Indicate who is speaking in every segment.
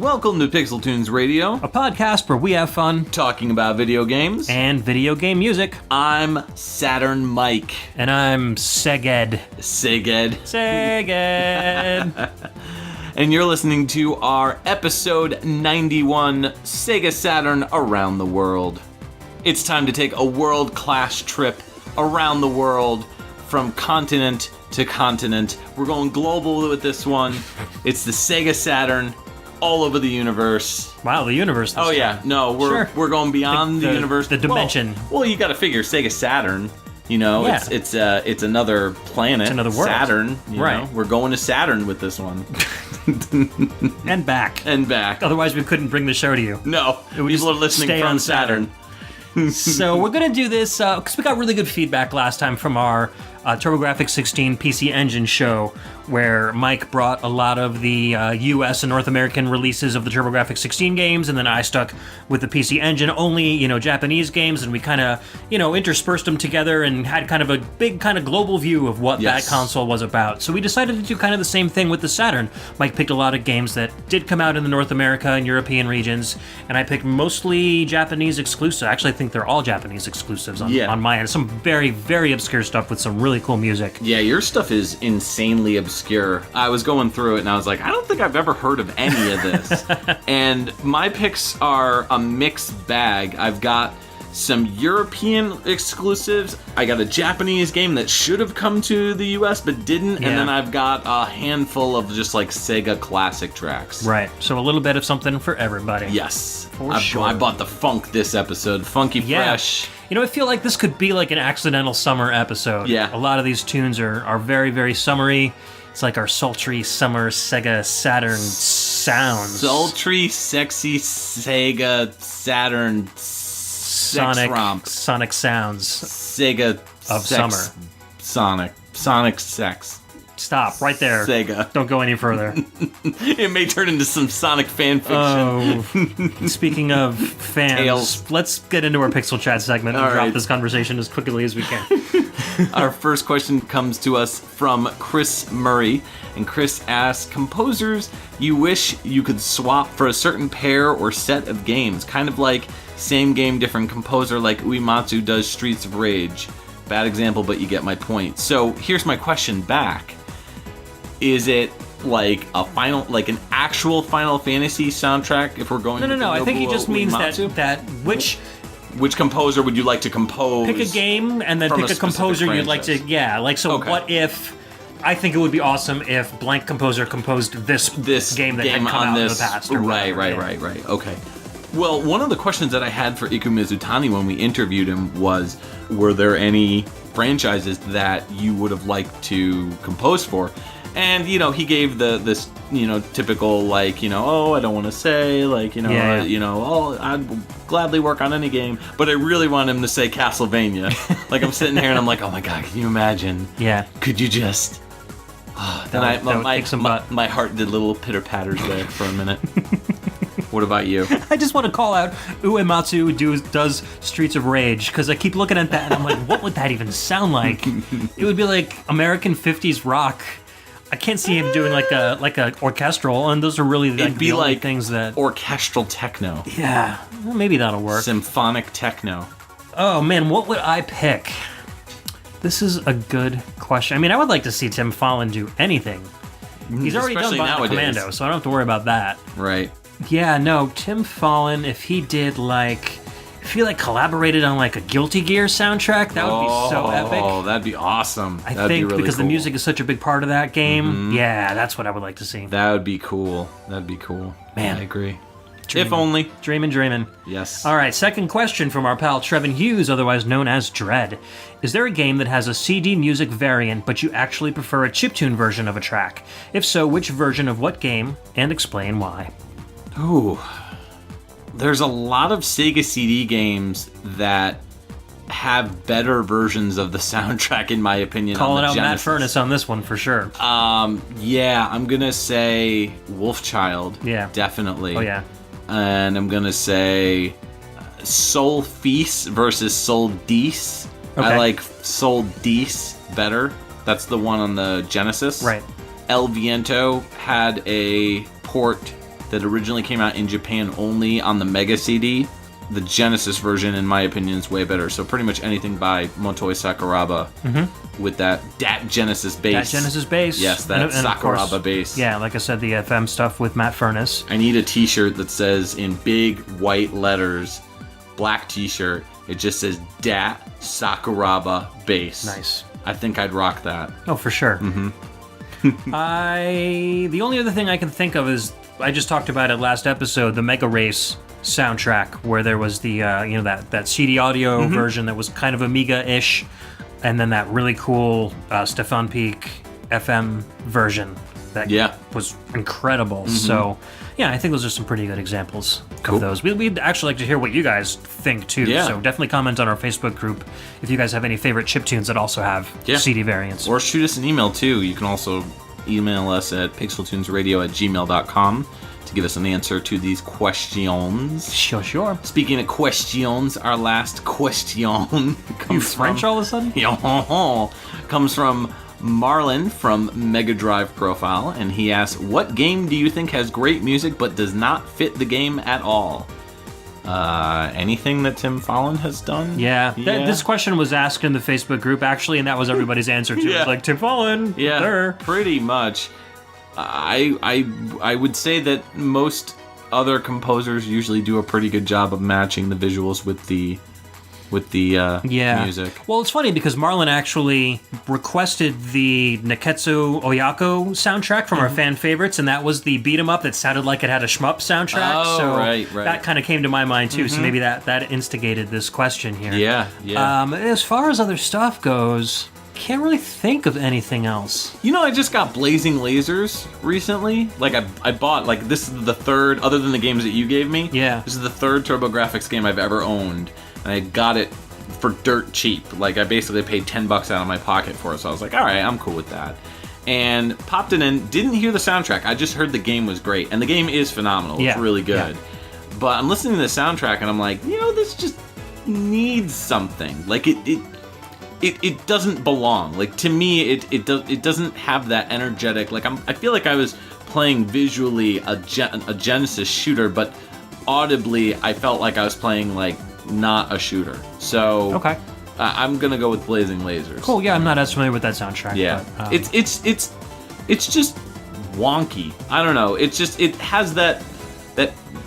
Speaker 1: Welcome to PixelTunesradio,
Speaker 2: a podcast where we have fun
Speaker 1: talking about video games
Speaker 2: and video game music.
Speaker 1: I'm Saturn Mike.
Speaker 2: And I'm Seged.
Speaker 1: Seged. And you're listening to our episode 91, Sega Saturn Around the World. It's time to take a world-class trip around the world from continent to continent. We're going global with this one. It's the Sega Saturn all over the universe.
Speaker 2: Wow, the universe.
Speaker 1: Oh yeah, no, we're going beyond the universe.
Speaker 2: The dimension.
Speaker 1: Well, you got to figure Sega Saturn. You know,
Speaker 2: yeah.
Speaker 1: it's another planet. It's
Speaker 2: another world.
Speaker 1: Saturn. You
Speaker 2: right.
Speaker 1: know? We're going to Saturn with this one.
Speaker 2: And back.
Speaker 1: And back.
Speaker 2: Otherwise, we couldn't bring the show to you.
Speaker 1: No, people are listening from Saturn.
Speaker 2: So we're going to do this because we got really good feedback last time from our TurboGrafx 16 PC Engine show, where Mike brought a lot of the US and North American releases of the TurboGrafx 16 games, and then I stuck with the PC Engine only, Japanese games, and we kind of, interspersed them together and had kind of a big kind of global view of what that console was about. So we decided to do kind of the same thing with the Saturn. Mike picked a lot of games that did come out in the North America and European regions, and I picked mostly Japanese exclusives. Actually, I think they're all Japanese exclusives on my end. Some very, very obscure stuff with some really cool music.
Speaker 1: Yeah, your stuff is insanely obscure. I was going through it and I was like, I don't think I've ever heard of any of this. And my picks are a mixed bag. I've got some European exclusives. I got a Japanese game that should have come to the US but didn't. Yeah. And then I've got a handful of just like Sega classic tracks.
Speaker 2: Right. So a little bit of something for everybody.
Speaker 1: Yes.
Speaker 2: For sure.
Speaker 1: I bought the funk this episode. Funky fresh.
Speaker 2: I feel like this could be like an accidental summer episode.
Speaker 1: Yeah.
Speaker 2: A lot of these tunes are very, very summery. It's like our sultry summer Sega Saturn sounds.
Speaker 1: Sultry, sexy Sega Saturn
Speaker 2: Sonic sounds.
Speaker 1: Sega
Speaker 2: of
Speaker 1: sex,
Speaker 2: summer.
Speaker 1: Sonic sex.
Speaker 2: Stop right there.
Speaker 1: Sega.
Speaker 2: Don't go any further.
Speaker 1: It may turn into some Sonic fan fiction.
Speaker 2: Oh, speaking of fans,
Speaker 1: Tales.
Speaker 2: Let's get into our PixelChat segment and drop this conversation as quickly as we can.
Speaker 1: Our first question comes to us from Chris Murray, and Chris asks, composers you wish you could swap for a certain pair or set of games, kind of like same game, different composer, like Uematsu does Streets of Rage. Bad example, but you get my point. So here's my question back. Is it like an actual Final Fantasy soundtrack if we're going
Speaker 2: No. I think he just means that which
Speaker 1: composer would you like to compose?
Speaker 2: Pick a game and then pick a composer you'd like to What if I think it would be awesome if blank composer composed this game that had come out in the past.
Speaker 1: Right. Okay. Well, one of the questions that I had for Iku Mizutani when we interviewed him was, were there any franchises that you would have liked to compose for? And, he gave this typical, I don't want to say, I'd gladly work on any game. But I really want him to say Castlevania. I'm sitting here and I'm like, oh my God, can you imagine?
Speaker 2: Yeah.
Speaker 1: Could you just... my heart did little pitter-patters there for a minute. What about you?
Speaker 2: I just want to call out Uematsu does Streets of Rage, because I keep looking at that and I'm like, what would that even sound like? It would be like American 50s rock. I can't see him doing like a orchestral, and those are really the only things that...
Speaker 1: orchestral techno.
Speaker 2: Yeah, well, maybe that'll work.
Speaker 1: Symphonic techno.
Speaker 2: Oh man, what would I pick? This is a good question. I mean, I would like to see Tim Fallon do anything. He's already done Violent Commando, so I don't have to worry about that.
Speaker 1: Right.
Speaker 2: Yeah, no, Tim Fallon, if he did collaborated on a Guilty Gear soundtrack, that would be so epic. Oh,
Speaker 1: that'd be awesome.
Speaker 2: I think because the music is such a big part of that game. Yeah, that's what I would like to see.
Speaker 1: That would be cool. Man, I agree. If only.
Speaker 2: Dreamin'.
Speaker 1: Yes.
Speaker 2: All right, second question from our pal Trevin Hughes, otherwise known as Jredd. Is there a game that has a CD music variant, but you actually prefer a chiptune version of a track? If so, which version of what game, and explain why?
Speaker 1: Ooh. There's a lot of Sega CD games that have better versions of the soundtrack, in my opinion.
Speaker 2: Calling out Matt Furness on this one for sure.
Speaker 1: Yeah, I'm gonna say Wolfchild.
Speaker 2: Yeah.
Speaker 1: Definitely.
Speaker 2: Oh, yeah.
Speaker 1: And I'm gonna say Soul Feast versus Soul Dees.
Speaker 2: Okay.
Speaker 1: I like Soul Dees better. That's the one on the Genesis.
Speaker 2: Right.
Speaker 1: El Viento had a port that originally came out in Japan only on the Mega CD. The Genesis version, in my opinion, is way better. So pretty much anything by Motoi Sakuraba with that Genesis bass.
Speaker 2: That Genesis bass.
Speaker 1: Yes, that Sakuraba bass.
Speaker 2: Yeah, like I said, the FM stuff with Matt Furness.
Speaker 1: I need a t-shirt that says in big white letters, black t-shirt, it just says Dat Sakuraba bass.
Speaker 2: Nice.
Speaker 1: I think I'd rock that.
Speaker 2: Oh, for sure. The only other thing I can think of is, I just talked about it last episode, the Mega Race soundtrack, where there was the that CD audio version that was kind of Amiga-ish, and then that really cool Stefan Peak FM version that was incredible. So yeah, I think those are some pretty good examples of those. We'd actually like to hear what you guys think too. So definitely comment on our Facebook group if you guys have any favorite chiptunes that also have CD variants.
Speaker 1: Or shoot us an email too. You can also email us at pixeltunesradio@gmail.com to give us an answer to these questions.
Speaker 2: Sure.
Speaker 1: Speaking of questions, our last question comes
Speaker 2: French
Speaker 1: from,
Speaker 2: all of a sudden?
Speaker 1: Comes from Marlon from Mega Drive Profile, and he asks, what game do you think has great music but does not fit the game at all? Anything that Tim Folland has done?
Speaker 2: Yeah. This question was asked in the Facebook group, actually, and that was everybody's answer, too. It was like, Tim Folland.
Speaker 1: Yeah, pretty much. I would say that most other composers usually do a pretty good job of matching the visuals with the music.
Speaker 2: Well, it's funny because Marlon actually requested the Neketsu Oyako soundtrack from our fan favorites, and that was the beat 'em up that sounded like it had a shmup soundtrack.
Speaker 1: Oh,
Speaker 2: so
Speaker 1: right.
Speaker 2: that kind of came to my mind too. So maybe that instigated this question here.
Speaker 1: Yeah.
Speaker 2: As far as other stuff goes, can't really think of anything else.
Speaker 1: You know, I just got Blazing Lasers recently. Like, I bought, like, this is the third, other than the games that you gave me.
Speaker 2: Yeah.
Speaker 1: This is the third TurboGrafx game I've ever owned. And I got it for dirt cheap. Like, I basically paid $10 out of my pocket for it. So I was like, all right, I'm cool with that. And popped it in, didn't hear the soundtrack. I just heard the game was great. And the game is phenomenal. It's really good. But I'm listening to the soundtrack and I'm like, you know, this just needs something. Like, it doesn't belong. Like, to me, it doesn't have that energetic. Like, I feel like I was playing visually a Genesis shooter, but audibly I felt like I was playing like not a shooter. So I'm gonna go with Blazing Lasers.
Speaker 2: Cool. Yeah, I'm not as familiar with that soundtrack.
Speaker 1: Yeah,
Speaker 2: but,
Speaker 1: it's just wonky. I don't know. It has that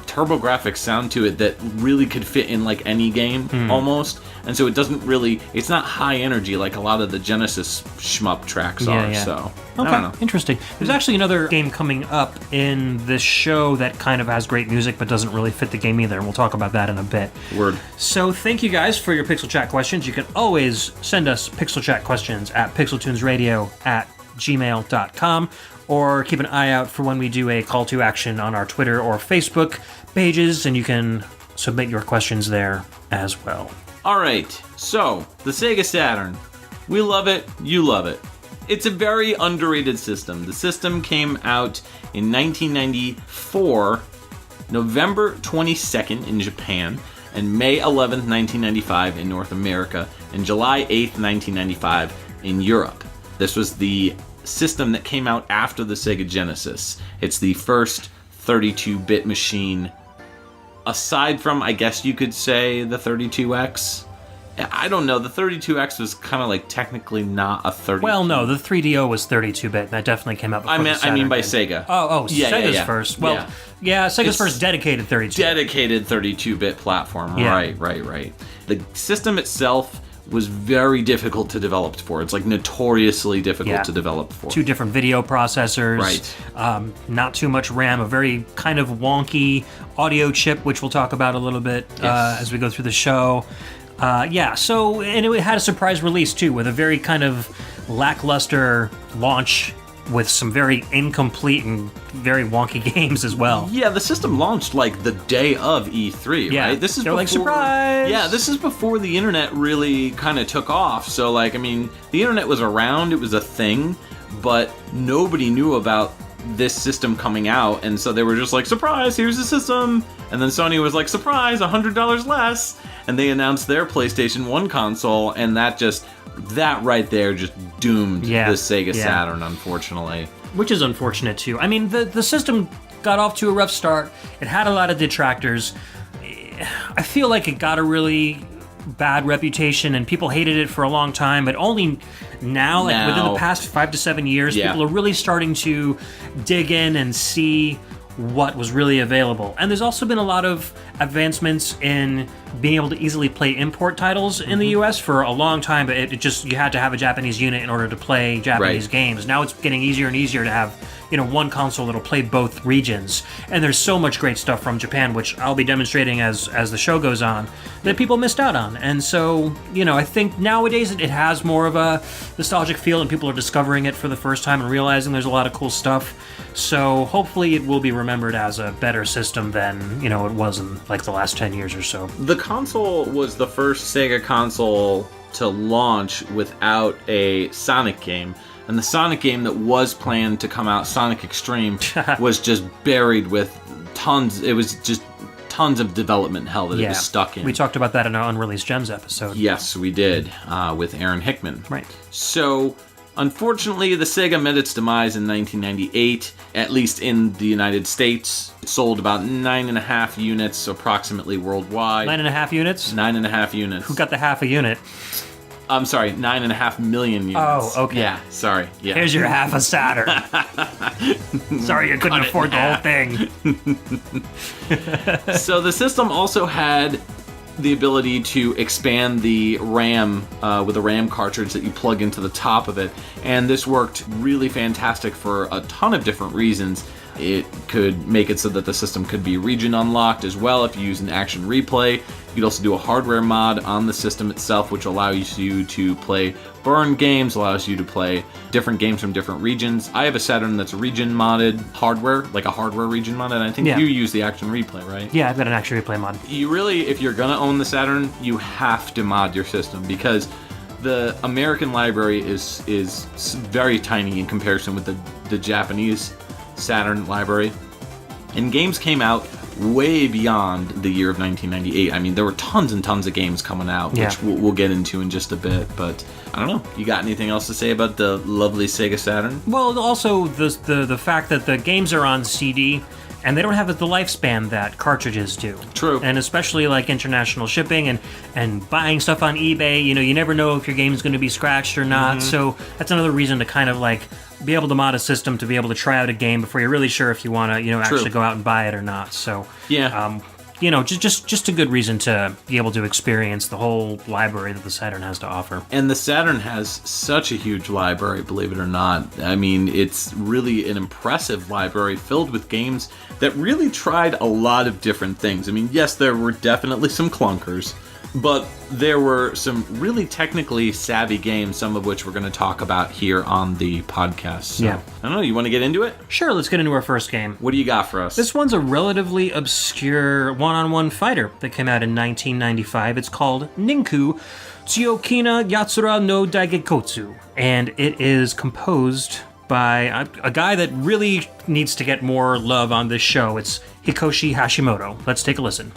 Speaker 1: TurboGrafx sound to it that really could fit in like any game almost. And so it's not high energy like a lot of the Genesis shmup tracks are. So, I don't know.
Speaker 2: Interesting. There's actually another game coming up in this show that kind of has great music but doesn't really fit the game either. And we'll talk about that in a bit.
Speaker 1: Word.
Speaker 2: So thank you guys for your Pixel Chat questions. You can always send us Pixel Chat questions at pixeltunesradio@gmail.com, or keep an eye out for when we do a call to action on our Twitter or Facebook pages, and you can submit your questions there as well.
Speaker 1: All right, so the Sega Saturn. We love it, you love it. It's a very underrated system. The system came out in 1994, November 22nd in Japan, and May 11th, 1995 in North America, and July 8th, 1995 in Europe. This was the system that came out after the Sega Genesis. It's the first 32-bit machine, aside from, I guess you could say, the 32X. I don't know. The 32X was kind of like technically not a 32.
Speaker 2: Well, no, the 3DO was 32-bit. That definitely came out before the Saturn.
Speaker 1: I mean by Sega.
Speaker 2: Sega's first. Well, Sega's first dedicated 32.
Speaker 1: Dedicated 32-bit platform. Yeah. Right. The system itself was very difficult to develop for. It's like notoriously difficult to develop for.
Speaker 2: 2 different video processors.
Speaker 1: Right.
Speaker 2: Not too much RAM. A very kind of wonky audio chip, which we'll talk about a little bit as we go through the show. And it had a surprise release too, with a very kind of lackluster launch with some very incomplete and very wonky games as well.
Speaker 1: Yeah, the system launched like the day of E3, right? This is
Speaker 2: They're like, surprise!
Speaker 1: Yeah, this is before the internet really kind of took off. So, like, I mean, the internet was around, it was a thing, but nobody knew about this system coming out, and so they were just like, surprise, here's the system! And then Sony was like, surprise, $100 less! And they announced their PlayStation 1 console, and that right there just doomed the Sega Saturn, unfortunately.
Speaker 2: Which is unfortunate, too. I mean, the system got off to a rough start. It had a lot of detractors. I feel like it got a really bad reputation, and people hated it for a long time, but only now, like within the past 5 to 7 years, people are really starting to dig in and see what was really available. And there's also been a lot of advancements in being able to easily play import titles in the US. For a long time, but it just, you had to have a Japanese unit in order to play Japanese games. Now it's getting easier and easier to have, one console that'll play both regions. And there's so much great stuff from Japan, which I'll be demonstrating as the show goes on, that people missed out on. And so, I think nowadays it has more of a nostalgic feel, and people are discovering it for the first time and realizing there's a lot of cool stuff. So hopefully it will be remembered as a better system than, it was in like the last 10 years or so.
Speaker 1: The console was the first Sega console to launch without a Sonic game. And the Sonic game that was planned to come out, Sonic Extreme, was just buried with tons of development hell that it was stuck in.
Speaker 2: We talked about that in our Unreleased Gems episode.
Speaker 1: Yes, we did, with Aaron Hickman.
Speaker 2: Right.
Speaker 1: So, unfortunately, the Sega met its demise in 1998, at least in the United States. It sold about 9.5 units approximately worldwide.
Speaker 2: 9.5 units?
Speaker 1: 9.5 units.
Speaker 2: Who got the half a unit?
Speaker 1: I'm sorry, 9.5 million units.
Speaker 2: Oh, okay.
Speaker 1: Yeah, sorry. Yeah.
Speaker 2: Here's your half a Saturn. Sorry, you couldn't afford the whole thing.
Speaker 1: So the system also had the ability to expand the RAM with a RAM cartridge that you plug into the top of it, and this worked really fantastic for a ton of different reasons. It could make it so that the system could be region unlocked as well if you use an action replay. You could also do a hardware mod on the system itself, which allows you to play burn games, allows you to play different games from different regions. I have a Saturn that's region modded hardware, like a hardware region mod, and I think you use the action replay, right?
Speaker 2: Yeah, I've got an action replay mod.
Speaker 1: You really, if you're gonna own the Saturn, you have to mod your system, because the American library is very tiny in comparison with the Japanese Saturn library, and games came out way beyond the year of 1998. I mean, there were tons and tons of games coming out, which we'll get into in just a bit, but I don't know. You got anything else to say about the lovely Sega Saturn?
Speaker 2: Well, also the fact that the games are on CD, and they don't have the lifespan that cartridges do.
Speaker 1: True.
Speaker 2: And especially like international shipping and buying stuff on eBay, you never know if your game is going to be scratched or not. So that's another reason to kind of like be able to mod a system to be able to try out a game before you're really sure if you want to, actually go out and buy it or not. So just a good reason to be able to experience the whole library that the Saturn has to offer.
Speaker 1: And the Saturn has such a huge library, believe it or not. I mean, it's really an impressive library filled with games that really tried a lot of different things. I mean, yes, there were definitely some clunkers, but there were some really technically savvy games, some of which we're going to talk about here on the podcast. So, I don't know, you want to get into it?
Speaker 2: Sure, let's get into our first game.
Speaker 1: What do you got for us?
Speaker 2: This one's a relatively obscure one-on-one fighter that came out in 1995. It's called Ninku Tsuyokina Yatsura no Daigekotsu, and it is composed by a guy that really needs to get more love on this show. It's Hikoshi Hashimoto. Let's take a listen.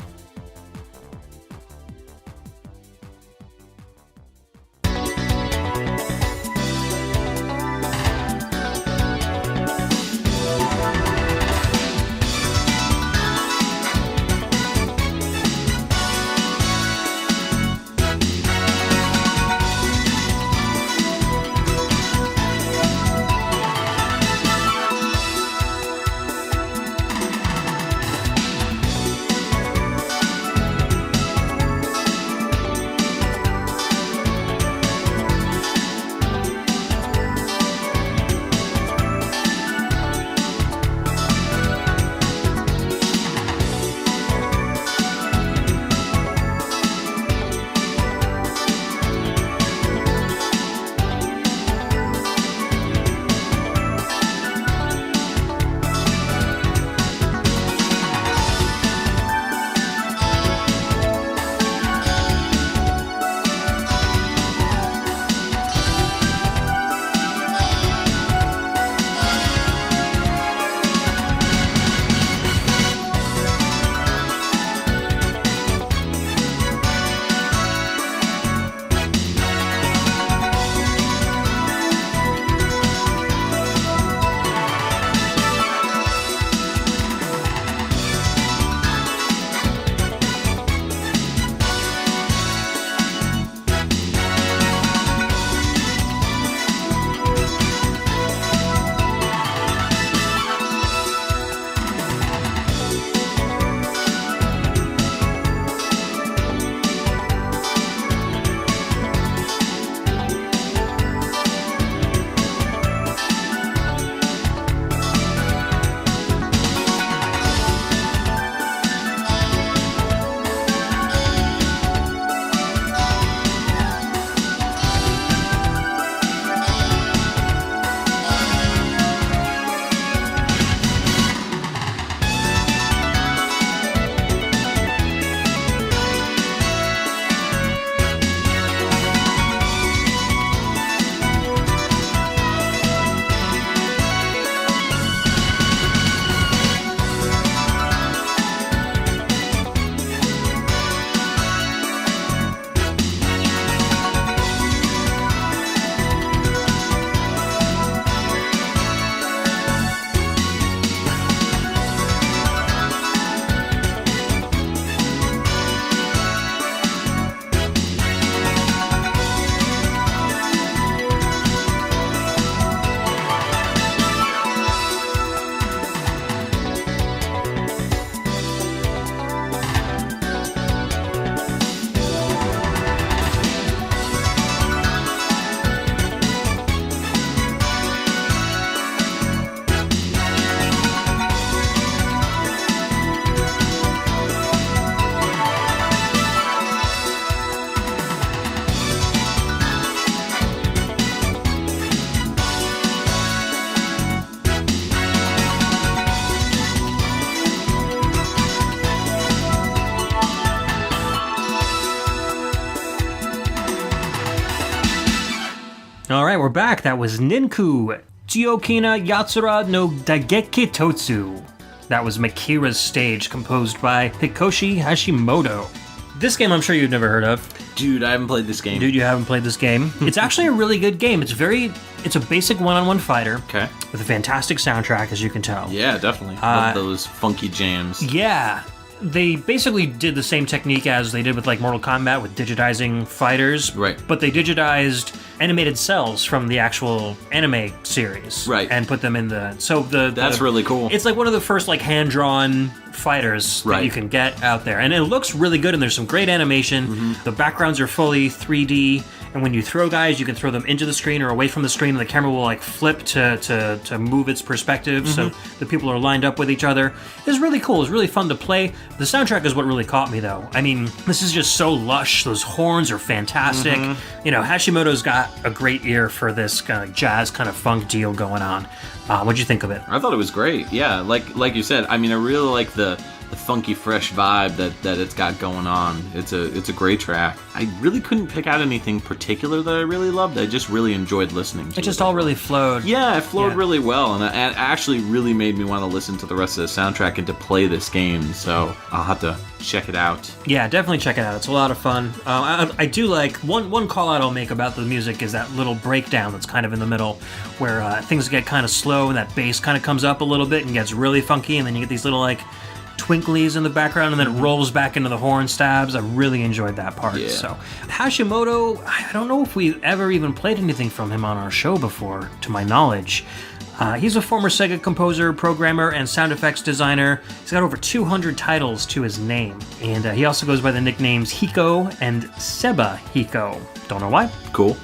Speaker 2: we're back. That was Ninku Chiokina Yatsura no Dageki Totsu. That was Makira's Stage, composed by Hikoshi Hashimoto. This game I'm sure you've never heard of.
Speaker 1: Dude, I haven't played this game.
Speaker 2: Dude, you haven't played this game. It's actually a really good game. It's a basic one-on-one fighter.
Speaker 1: Okay.
Speaker 2: With a fantastic soundtrack, as you can tell.
Speaker 1: Yeah, definitely. Love those funky jams.
Speaker 2: Yeah. They basically did the same technique as they did with like Mortal Kombat with digitizing fighters.
Speaker 1: Right.
Speaker 2: But they digitized animated cells from the actual anime series.
Speaker 1: Right.
Speaker 2: And put them in
Speaker 1: That's really cool.
Speaker 2: It's like one of the first like hand-drawn fighters that you can get out there. And it looks really good, and there's some great animation. Mm-hmm. The backgrounds are fully 3D. And when you throw guys, you can throw them into the screen or away from the screen, and the camera will like flip to move its perspective, so the people are lined up with each other. It's really cool. It's really fun to play. The soundtrack is what really caught me, though. I mean, this is just so lush. Those horns are fantastic. You know, Hashimoto's got a great ear for this kind of jazz, kind of funk deal going on. What'd you think of it?
Speaker 1: I thought it was great. Yeah, like you said. I mean, I really like the funky, fresh vibe that it's got going on. It's a great track. I really couldn't pick out anything particular that I really loved. I just really enjoyed listening to it.
Speaker 2: It just all really flowed.
Speaker 1: Yeah, it flowed really well, and it actually really made me want to listen to the rest of the soundtrack and to play this game, so I'll have to check it out.
Speaker 2: Yeah, definitely check it out. It's a lot of fun. I do like, one call out I'll make about the music is that little breakdown that's kind of in the middle, where things get kind of slow and that bass kind of comes up a little bit and gets really funky, and then you get these little like twinklies in the background, and then it rolls back into the horn stabs. I really enjoyed that part.
Speaker 1: Yeah.
Speaker 2: So Hashimoto, I don't know if we've ever even played anything from him on our show before, to my knowledge. He's a former Sega composer, programmer, and sound effects designer. He's got over 200 titles to his name, and he also goes by the nicknames Hiko and Seba Hiko. Don't know why.
Speaker 1: Cool.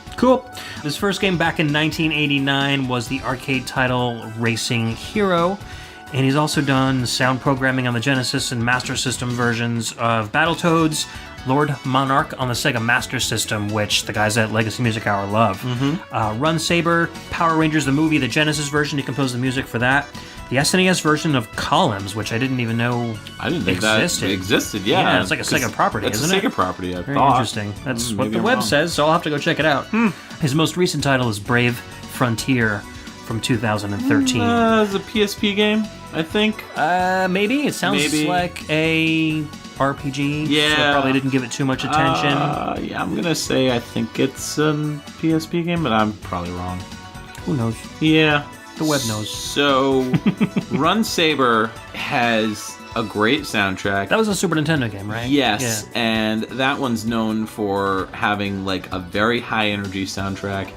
Speaker 2: His first game back in 1989 was the arcade title Racing Hero. And he's also done sound programming on the Genesis and Master System versions of Battletoads, Lord Monarch on the Sega Master System, which the guys at Legacy Music Hour love. Run Saber, Power Rangers the movie, the Genesis version, he composed the music for that. The SNES version of Columns, which I didn't even know existed.
Speaker 1: That existed, yeah.
Speaker 2: It's like a Sega property, isn't it?
Speaker 1: It's a Sega property, I
Speaker 2: Very
Speaker 1: thought.
Speaker 2: interesting. That's what the web says, so I'll have to go check it out. His most recent title is Brave Frontier from 2013.
Speaker 1: It's a PSP game, I think.
Speaker 2: Maybe. It sounds like a RPG.
Speaker 1: Yeah.
Speaker 2: So I probably didn't give it too much attention.
Speaker 1: Yeah, I'm gonna say I think it's a PSP game, but I'm probably wrong.
Speaker 2: Who knows?
Speaker 1: Yeah.
Speaker 2: The web knows.
Speaker 1: So, Run Saber has a great soundtrack.
Speaker 2: That was a Super Nintendo game, right?
Speaker 1: Yes,
Speaker 2: Yeah.
Speaker 1: and that one's known for having like a very high energy soundtrack,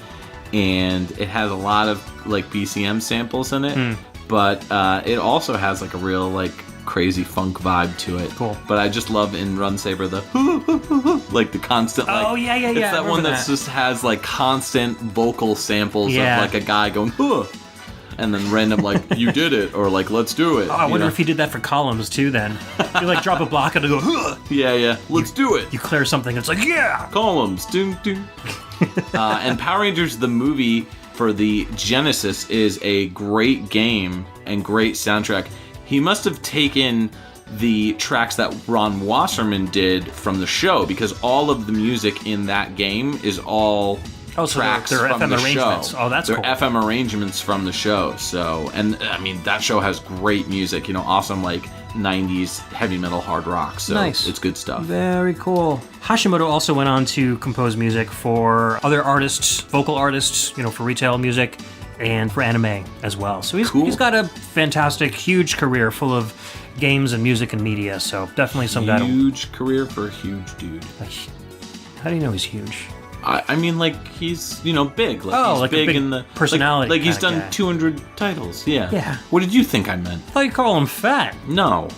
Speaker 1: and it has a lot of like BCM samples in it, but it also has like a real like crazy funk vibe to it.
Speaker 2: Cool.
Speaker 1: But I just love in Run Saber the like the constant like
Speaker 2: yeah.
Speaker 1: it's that one that just has like constant vocal samples of like a guy going and then random like you did it or like let's do it.
Speaker 2: Oh, I wonder if he did that for Columns too then. You like drop a block and go
Speaker 1: yeah let's do it.
Speaker 2: You clear something and it's like
Speaker 1: Columns ding. And Power Rangers the movie for the Genesis is a great game and great soundtrack. He must have taken the tracks that Ron Wasserman did from the show, because all of the music in that game is all tracks
Speaker 2: they're
Speaker 1: from
Speaker 2: FM
Speaker 1: the
Speaker 2: arrangements.
Speaker 1: show.
Speaker 2: Oh, that's
Speaker 1: they're
Speaker 2: cool.
Speaker 1: FM arrangements from the show. So, and I mean, that show has great music, you know, awesome like 90s heavy metal hard rock. So
Speaker 2: nice.
Speaker 1: It's good stuff.
Speaker 2: Very cool. Hashimoto also went on to compose music for other artists, vocal artists, you know, for retail music and for anime as well. So he's got a fantastic, huge career full of games and music and media. So definitely some guy.
Speaker 1: Huge career for a huge dude.
Speaker 2: How do you know he's huge?
Speaker 1: I mean, like, he's, you know, big. Like,
Speaker 2: he's
Speaker 1: like
Speaker 2: big
Speaker 1: in the
Speaker 2: personality.
Speaker 1: Like he's done
Speaker 2: guy.
Speaker 1: 200 titles. Yeah.
Speaker 2: Yeah.
Speaker 1: What did you think I meant?
Speaker 2: I thought you call him fat.
Speaker 1: No.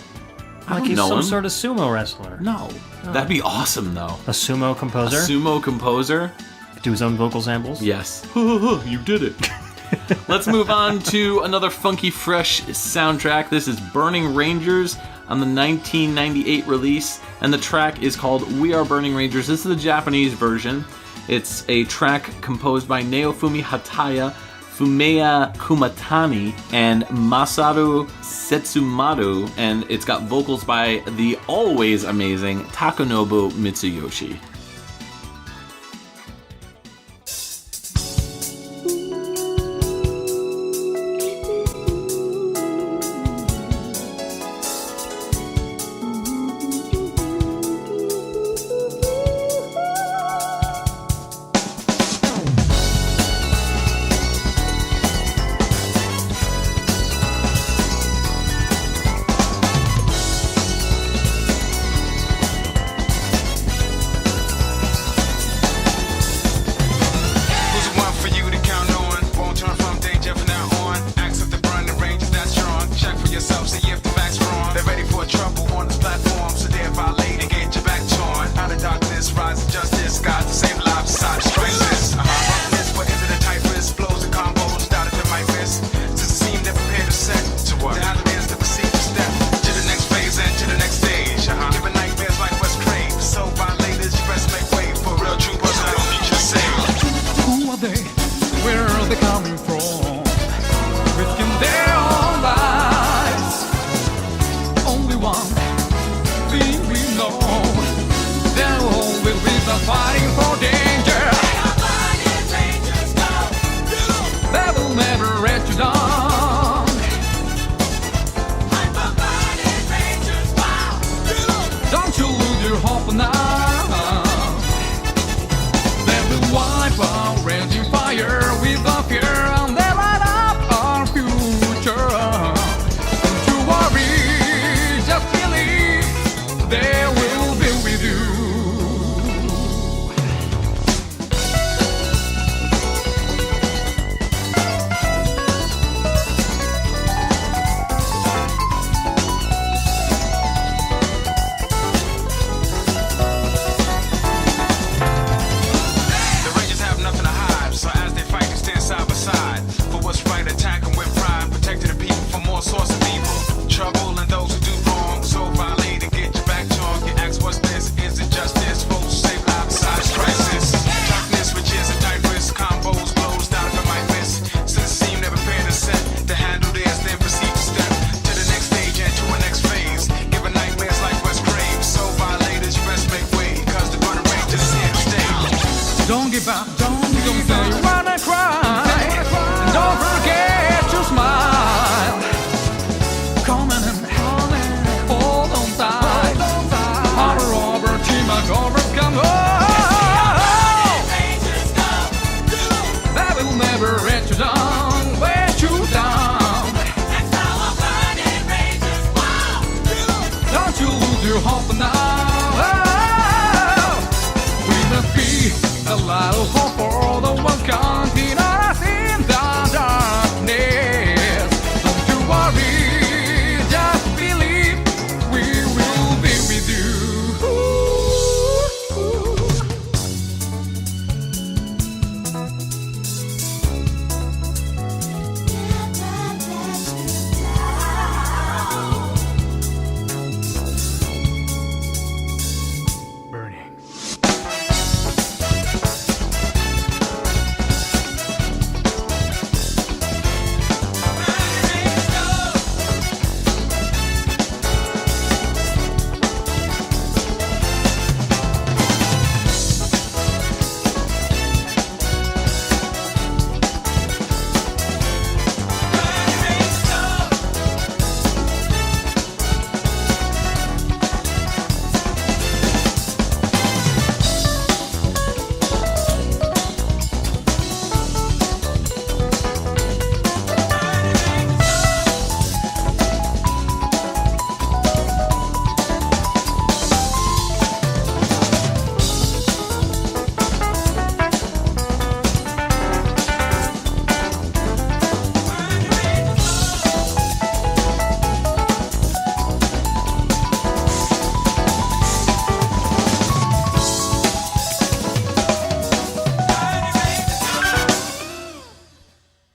Speaker 2: Like he's some sort of sumo wrestler.
Speaker 1: No. That'd be awesome, though.
Speaker 2: A sumo composer?
Speaker 1: A sumo composer?
Speaker 2: Do his own vocal samples?
Speaker 1: Yes. You did it. Let's move on to another funky, fresh soundtrack. This is Burning Rangers on the 1998 release, and the track is called We Are Burning Rangers. This is the Japanese version. It's a track composed by Naofumi Hataya, Fumiya Kumatani, and Masaru Setsumaru, and it's got vocals by the always amazing Takunobu Mitsuyoshi.
Speaker 3: one thing we know. There will be the fighting for danger. They will never let you down. Don't you lose your hope now. They will wipe out raging fire with the fear, and they light up our future. Don't you worry, just believe they will be with you. Don't give up, don't say you wanna cry, and don't forget to smile. Coming and hold on tight. Our Robert team and overcome. That will never let you down, let you down. Don't you lose your hope now. A lot of hope for the one counting on us in the darkness. Don't you worry, just believe we will be with you.
Speaker 2: Burning.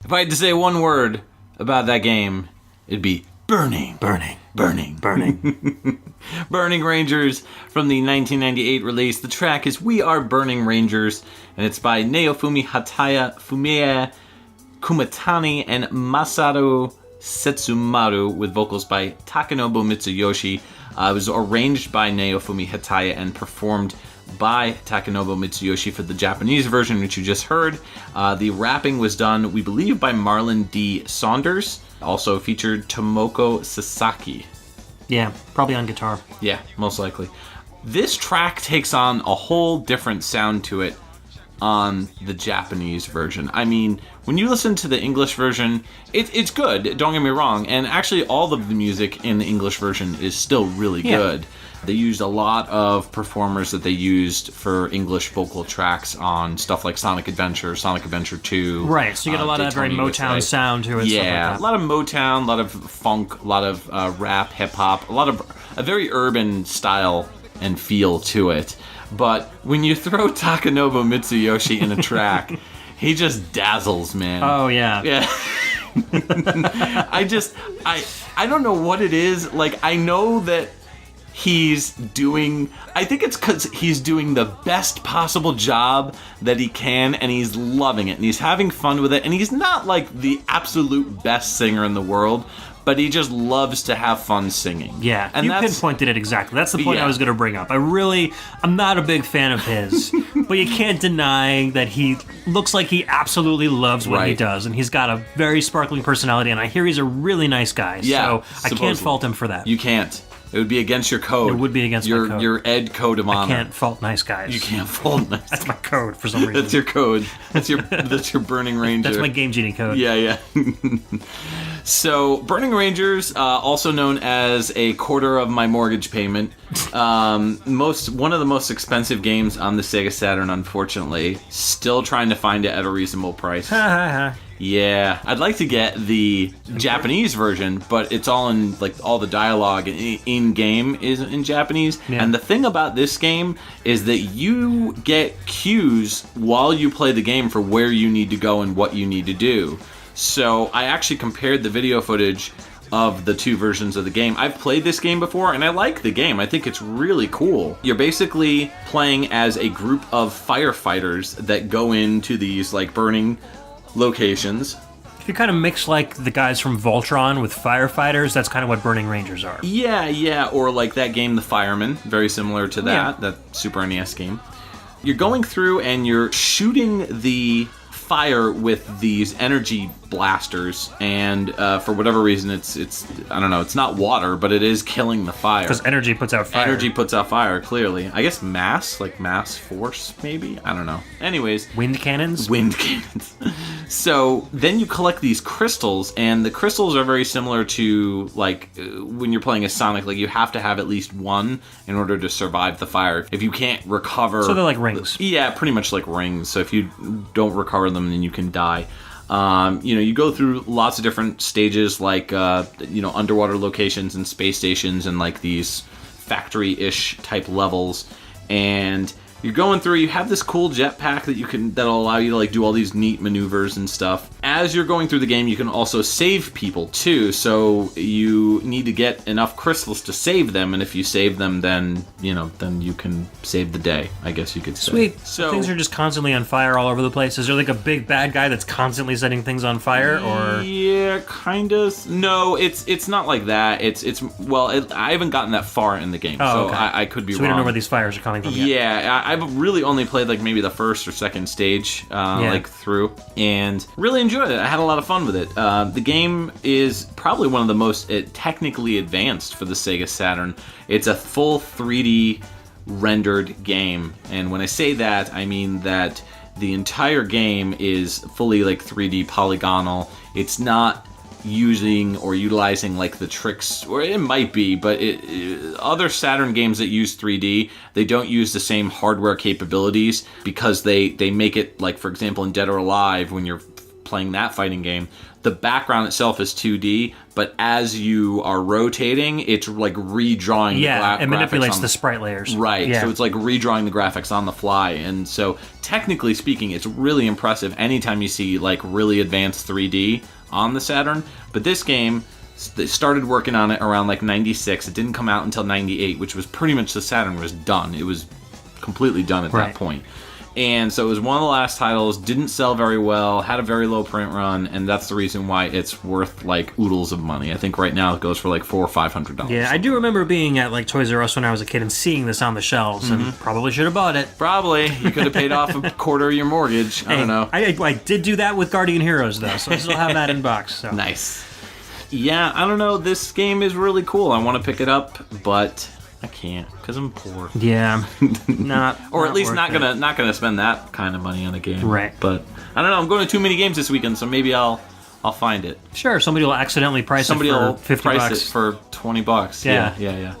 Speaker 1: If I had to say one word about that game, it'd be burning.
Speaker 2: Burning.
Speaker 1: Burning.
Speaker 2: Burning.
Speaker 1: Burning Rangers from the 1998 release. The track is We Are Burning Rangers, and it's by Naofumi Hataya, Fumie Kumatani, and Masaru Setsumaru, with vocals by Takanobu Mitsuyoshi. It was arranged by Naofumi Hataya and performed by Takanobu Mitsuyoshi for the Japanese version, which you just heard. The rapping was done, we believe, by Marlon D. Saunders. Also featured Tomoko Sasaki.
Speaker 2: Yeah, probably on guitar.
Speaker 1: Yeah, most likely. This track takes on a whole different sound to it on the Japanese version. I mean, when you listen to the English version, it's good, don't get me wrong, and actually all of the music in the English version is still really good. They used a lot of performers that they used for English vocal tracks on stuff like Sonic Adventure, Sonic Adventure 2.
Speaker 2: Right, so you get a lot of that very Motown sound to it.
Speaker 1: Yeah,
Speaker 2: stuff like that.
Speaker 1: A lot of Motown, a lot of funk, a lot of rap, hip-hop, a very urban style and feel to it. But when you throw Takanobu Mitsuyoshi in a track, he just dazzles, man.
Speaker 2: Oh, yeah.
Speaker 1: Yeah. I don't know what it is. Like, I know that I think it's because he's doing the best possible job that he can, and he's loving it, and he's having fun with it, and he's not like the absolute best singer in the world, but he just loves to have fun singing.
Speaker 2: Yeah,
Speaker 1: and
Speaker 2: you pinpointed it exactly. That's the point I was going to bring up. I'm not a big fan of his, but you can't deny that he looks like he absolutely loves what he does, and he's got a very sparkling personality, and I hear he's a really nice guy, so I can't fault him for that.
Speaker 1: You can't. It would be against your code.
Speaker 2: It would be against my code.
Speaker 1: Your Ed code of honor.
Speaker 2: I can't fault nice guys.
Speaker 1: You can't fault nice guys.
Speaker 2: That's my code for some reason.
Speaker 1: That's your code. That's your Burning Ranger.
Speaker 2: That's my Game Genie code.
Speaker 1: Yeah. So, Burning Rangers, also known as a quarter of my mortgage payment, one of the most expensive games on the Sega Saturn, unfortunately. Still trying to find it at a reasonable price. Yeah, I'd like to get the Japanese version, but it's all in, like, all the dialogue in game is in Japanese. Yeah. And the thing about this game is that you get cues while you play the game for where you need to go and what you need to do. So I actually compared the video footage of the two versions of the game. I've played this game before, and I like the game. I think it's really cool. You're basically playing as a group of firefighters that go into these, like, burning locations.
Speaker 2: If you kind of mix like the guys from Voltron with firefighters, that's kind of what Burning Rangers are.
Speaker 1: Yeah, or like that game, The Fireman, very similar to that Super NES game. You're going through and you're shooting the fire with these energy blasters, and for whatever reason it's I don't know, it's not water, but it is killing the fire.
Speaker 2: Because energy puts out fire.
Speaker 1: Energy puts out fire, clearly. I guess mass force, maybe? I don't know. Anyways.
Speaker 2: Wind cannons?
Speaker 1: Wind cannons. So, then you collect these crystals, and the crystals are very similar to, like, when you're playing as Sonic, like, you have to have at least one in order to survive the fire. If you can't recover...
Speaker 2: So they're like rings.
Speaker 1: Yeah, pretty much like rings. So if you don't recover them, then you can die. You go through lots of different stages, like, underwater locations and space stations and, like, these factory-ish type levels. And you're going through, you have this cool jetpack that'll allow you to, like, do all these neat maneuvers and stuff. As you're going through the game, you can also save people, too. So you need to get enough crystals to save them, and if you save them, then you can save the day, I guess you could say.
Speaker 2: Sweet.
Speaker 1: So
Speaker 2: things are just constantly on fire all over the place. Is there, like, a big bad guy that's constantly setting things on fire, or...?
Speaker 1: Yeah, kind of. No, it's not like that. I haven't gotten that far in the game, so okay. I could be wrong.
Speaker 2: So we don't know where these fires are coming from yet.
Speaker 1: Yeah, I've really only played, like, maybe the first or second stage, through, and really enjoyed it. I had a lot of fun with it. The game is probably one of the most technically advanced for the Sega Saturn. It's a full 3D rendered game, and when I say that, I mean that the entire game is fully, like, 3D polygonal. It's not using or utilizing, like, the tricks, or it might be, but other Saturn games that use 3D, they don't use the same hardware capabilities because they make it, like, for example, in Dead or Alive, when you're playing that fighting game, the background itself is 2D, but as you are rotating, it's like redrawing the graphics.
Speaker 2: Yeah, it manipulates the sprite layers.
Speaker 1: Right, so it's like redrawing the graphics on the fly, and so technically speaking, it's really impressive anytime you see, like, really advanced 3D on the Saturn. But this game, they started working on it around, like, 96. It didn't come out until 98, which was pretty much the Saturn was done. It was completely done at that point. And so it was one of the last titles, didn't sell very well, had a very low print run, and that's the reason why it's worth, like, oodles of money. I think right now it goes for, like, $400 or $500.
Speaker 2: Yeah, I do remember being at, like, Toys R Us when I was a kid and seeing this on the shelves, and probably should have bought it.
Speaker 1: Probably. You could have paid off a quarter of your mortgage. I don't know.
Speaker 2: I did do that with Guardian Heroes, though, so I still have that in box. So.
Speaker 1: Nice. Yeah, I don't know. This game is really cool. I want to pick it up, but I can't because I'm poor.
Speaker 2: Yeah,
Speaker 1: or at least not gonna spend that kind of money on a game.
Speaker 2: Right.
Speaker 1: But I don't know. I'm going to too many games this weekend, so maybe I'll find it.
Speaker 2: Sure. Somebody will accidentally price it for $50.
Speaker 1: Price it for $20. Yeah.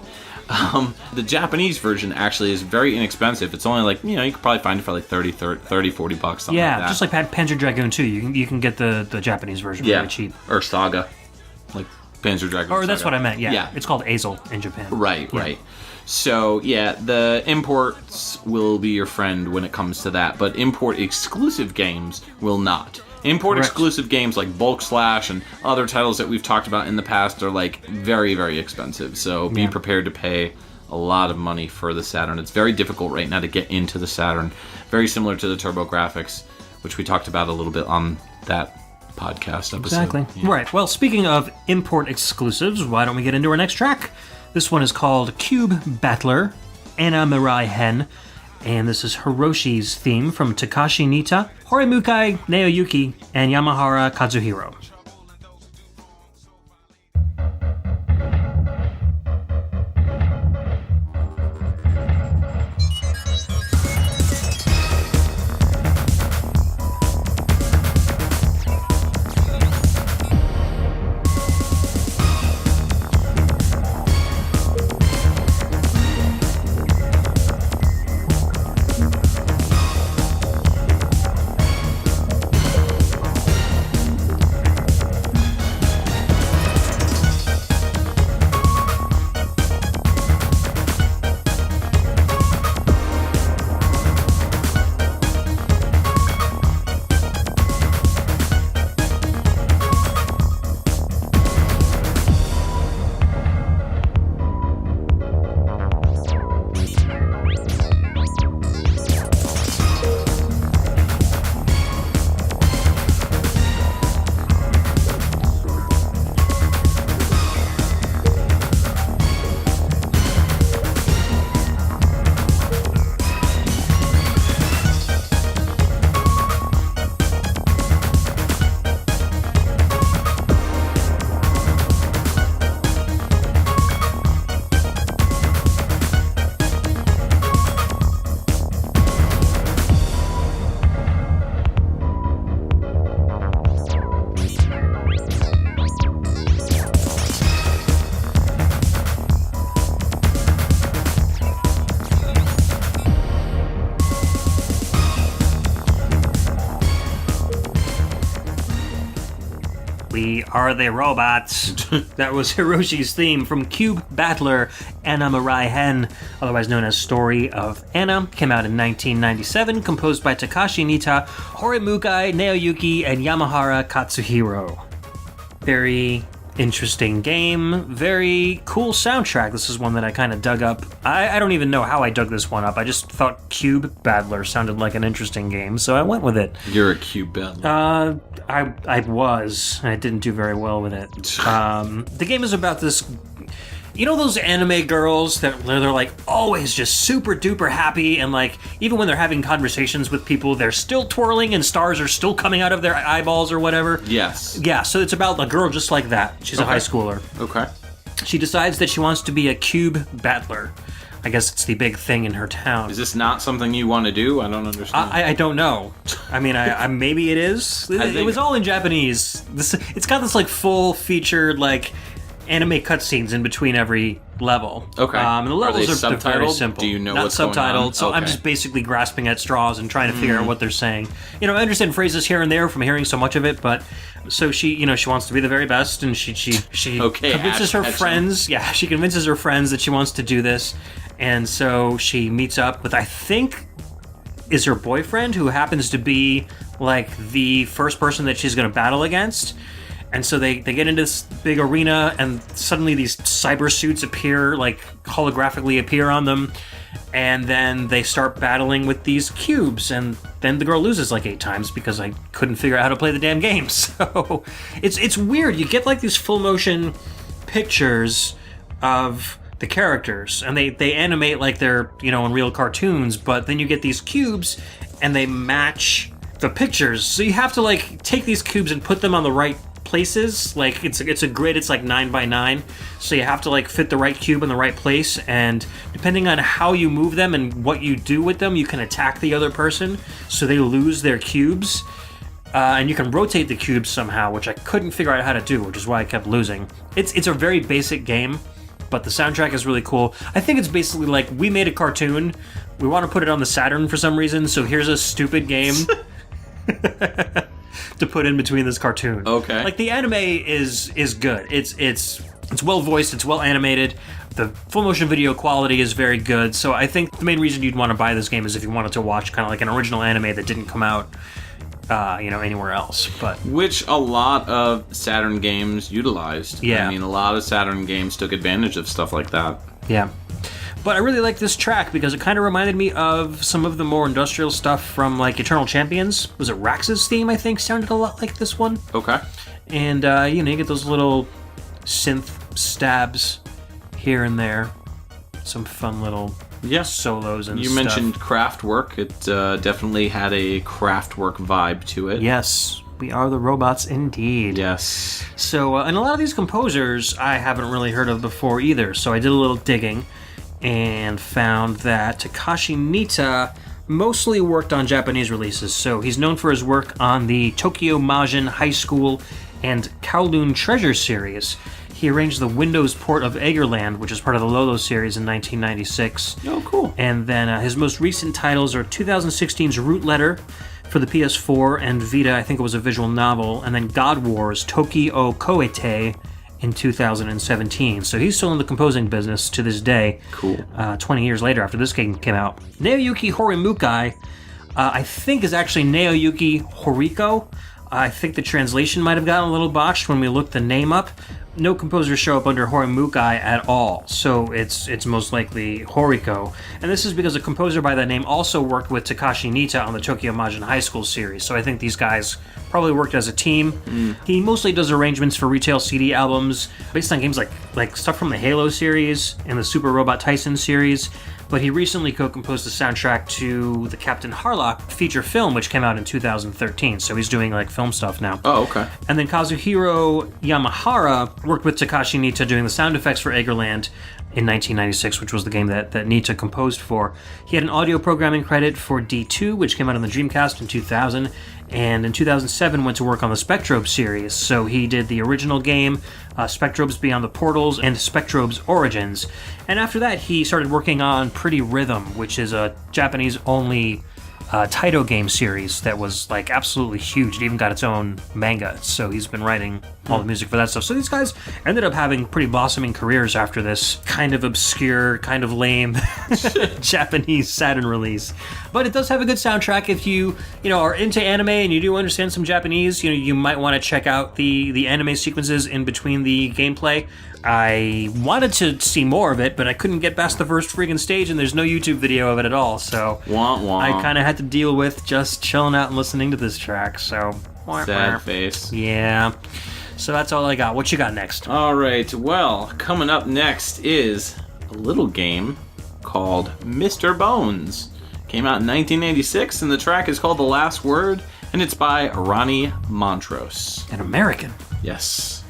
Speaker 1: The Japanese version actually is very inexpensive. It's only like, you could probably find it for like $30, $40, something like that.
Speaker 2: Just like Panzer Dragoon 2. You can get the Japanese version very cheap.
Speaker 1: Or Saga. Like Panzer Dragoon.
Speaker 2: Or that's what I meant, yeah. It's called Azel in Japan.
Speaker 1: Right. So, the imports will be your friend when it comes to that, but import-exclusive games will not. Import-exclusive games like Bulk Slash and other titles that we've talked about in the past are, like, very, very expensive, so be prepared to pay a lot of money for the Saturn. It's very difficult right now to get into the Saturn. Very similar to the TurboGrafx, which we talked about a little bit on that podcast episode.
Speaker 2: Exactly.
Speaker 1: Yeah.
Speaker 2: Right. Well, speaking of import exclusives, why don't we get into our next track? This one is called Cube Battler, Anna Mirai Hen, and this is Hiroshi's theme from Takashi Nitta, Horimukai Naoyuki, and Yamahara Kazuhiro. We Are the Robots. That was Hiroshi's theme from Cube Battler, Anna Mirai Hen, otherwise known as Story of Anna. Came out in 1997, composed by Takashi Nitta, Horimukai Naoyuki, and Yamahara Katsuhiro. Very interesting game, very cool soundtrack. This is one that I kind of dug up. I don't even know how I dug this one up. I just thought Cube Battler sounded like an interesting game, so I went with it.
Speaker 1: You're a Cube Battler.
Speaker 2: I was. I didn't do very well with it. The game is about this... You know those anime girls that they're like always just super duper happy, and like even when they're having conversations with people, they're still twirling and stars are still coming out of their eyeballs or whatever?
Speaker 1: Yes.
Speaker 2: Yeah, so it's about a girl just like that. She's a high schooler.
Speaker 1: Okay.
Speaker 2: She decides that she wants to be a cube battler. I guess it's the big thing in her town.
Speaker 1: Is this not something you want to do? I don't understand.
Speaker 2: I don't know. I mean, I maybe it is. It was all in Japanese. It's got this like full featured like anime cutscenes in between every level.
Speaker 1: Okay.
Speaker 2: And the levels are very simple.
Speaker 1: Do you know
Speaker 2: not
Speaker 1: what's
Speaker 2: subtitled,
Speaker 1: going on?
Speaker 2: so I'm
Speaker 1: Okay.
Speaker 2: just basically grasping at straws and trying to figure out what they're saying. You know, I understand phrases here and there from hearing so much of it, but so she, you know, she wants to be the very best, and she
Speaker 1: Okay,
Speaker 2: convinces her
Speaker 1: Ash
Speaker 2: friends. Yeah, she convinces her friends that she wants to do this, and so she meets up with, I think, is her boyfriend, who happens to be like the first person that she's going to battle against. And so they get into this big arena, and suddenly these cyber suits appear, like holographically appear on them, and then they start battling with these cubes, and then the girl loses like 8 times because I couldn't figure out how to play the damn game. So it's weird. You get like these full motion pictures of the characters, and they animate like they're, you know, in real cartoons, but then you get these cubes and they match the pictures. So you have to like take these cubes and put them on the right places. Like it's a grid, it's like 9 by 9, so you have to like fit the right cube in the right place, and depending on how you move them and what you do with them, you can attack the other person so they lose their cubes. And you can rotate the cubes somehow, which I couldn't figure out how to do, which is why I kept losing. It's a very basic game, but the soundtrack is really cool. I think it's basically like, we made a cartoon, we want to put it on the Saturn for some reason, so here's a stupid game to put in between this cartoon.
Speaker 1: Okay.
Speaker 2: Like, the anime is good. It's well voiced, it's well animated. The full motion video quality is very good. So I think the main reason you'd want to buy this game is if you wanted to watch kind of like an original anime that didn't come out, anywhere else. But
Speaker 1: which a lot of Saturn games utilized.
Speaker 2: Yeah.
Speaker 1: I mean, a lot of Saturn games took advantage of stuff like that.
Speaker 2: yeah. But I really like this track because it kind of reminded me of some of the more industrial stuff from like Eternal Champions. Was it Rax's theme, I think, sounded a lot like this one.
Speaker 1: Okay.
Speaker 2: And, you get those little synth stabs here and there. Some fun little solos and
Speaker 1: you
Speaker 2: stuff.
Speaker 1: mentioned Kraftwerk. It definitely had a Kraftwerk vibe to it.
Speaker 2: Yes, we are the robots indeed.
Speaker 1: Yes.
Speaker 2: So, and a lot of these composers I haven't really heard of before either. So I did a little digging and found that Takashi Nitta mostly worked on Japanese releases. So he's known for his work on the Tokyo Majin High School and Kowloon Treasure series. He arranged the Windows port of Eggerland, which is part of the Lolo series, in 1996.
Speaker 1: Oh, cool.
Speaker 2: And then his most recent titles are 2016's Root Letter for the PS4 and Vita, I think it was a visual novel, and then God Wars Toki o Koete in 2017. So he's still in the composing business to this day.
Speaker 1: Cool.
Speaker 2: 20 years later after this game came out. Naoyuki Horimukai, I think is actually Naoyuki Horiko. I think the translation might have gotten a little botched when we looked the name up. No composers show up under Horimukai at all, so it's most likely Horiko. And this is because a composer by that name also worked with Takashi Nitta on the Tokyo Majin High School series, so I think these guys probably worked as a team. He mostly does arrangements for retail CD albums based on games like stuff from the Halo series and the Super Robot Tyson series, but he recently co-composed the soundtrack to the Captain Harlock feature film, which came out in 2013, so he's doing like film stuff now.
Speaker 1: Oh, okay.
Speaker 2: And then Kazuhiro Yamahara worked with Takashi Nitta doing the sound effects for Eggerland in 1996, which was the game that Nitta composed for. He had an audio programming credit for D2, which came out on the Dreamcast in 2000, and in 2007 went to work on the Spectrobes series. So he did the original game, Spectrobes Beyond the Portals, and Spectrobes Origins. And after that, he started working on Pretty Rhythm, which is a Japanese-only Taito game series that was like absolutely huge. It even got its own manga, so he's been writing all the music for that stuff. So these guys ended up having pretty blossoming careers after this kind of obscure, kind of lame Japanese Saturn release. But it does have a good soundtrack. If you are into anime and you do understand some Japanese, you might want to check out the anime sequences in between the gameplay. I wanted to see more of it, but I couldn't get past the first freaking stage, and there's no YouTube video of it at all, so I kind of had to deal with just chilling out and listening to this track, so...
Speaker 1: Sad face.
Speaker 2: Yeah. So that's all I got. What you got next?
Speaker 1: All right, well, coming up next is a little game called Mr. Bones. Came out in 1986, and the track is called The Last Word, and it's by Ronnie Montrose.
Speaker 2: An American.
Speaker 1: Yes.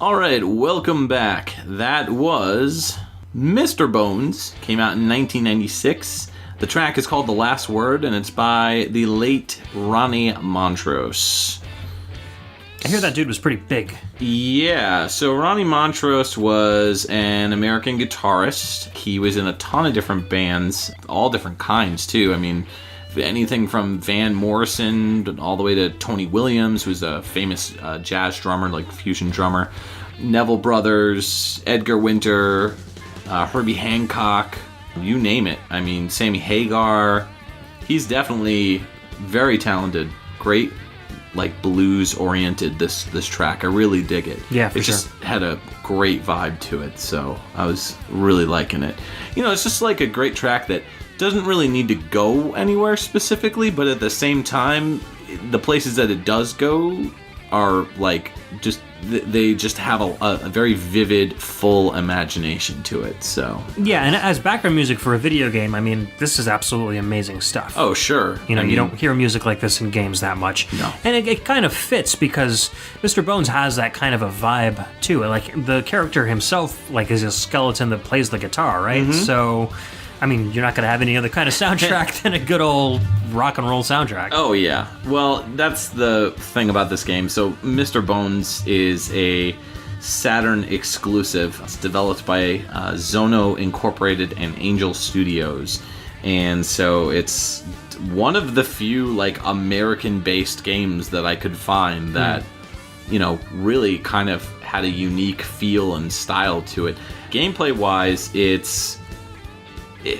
Speaker 1: All right, welcome back. That was Mr. Bones. Came out in 1996. The track is called The Last Word, and it's by the late Ronnie Montrose.
Speaker 2: I hear that dude was pretty big.
Speaker 1: Yeah, so Ronnie Montrose was an American guitarist. He was in a ton of different bands, all different kinds, too. I mean, anything from Van Morrison all the way to Tony Williams, who's a famous jazz drummer, like fusion drummer. Neville Brothers, Edgar Winter, Herbie Hancock, you name it. I mean, Sammy Hagar. He's definitely very talented. Great, like, blues-oriented, this track. I really dig it.
Speaker 2: Yeah, for
Speaker 1: It just had a great vibe to it, so I was really liking it. You know, it's just like a great track that doesn't really need to go anywhere specifically, but at the same time, the places that it does go are like just they just have a very vivid, full imagination to it. So
Speaker 2: yeah, and as background music for a video game, I mean, this is absolutely amazing stuff.
Speaker 1: oh sure,
Speaker 2: You know,
Speaker 1: I mean,
Speaker 2: you don't hear music like this in games that much.
Speaker 1: No.
Speaker 2: And it kind of fits because Mr. Bones has that kind of a vibe too. Like the character himself, like, is a skeleton that plays the guitar, right?
Speaker 1: Mm-hmm.
Speaker 2: So, I mean, you're not going to have any other kind of soundtrack than a good old rock and roll soundtrack.
Speaker 1: Oh, yeah. Well, that's the thing about this game. So, Mr. Bones is a Saturn exclusive. It's developed by Zono Incorporated and Angel Studios. And so it's one of the few, like, American-based games that I could find that, you know, really kind of had a unique feel and style to it. Gameplay-wise,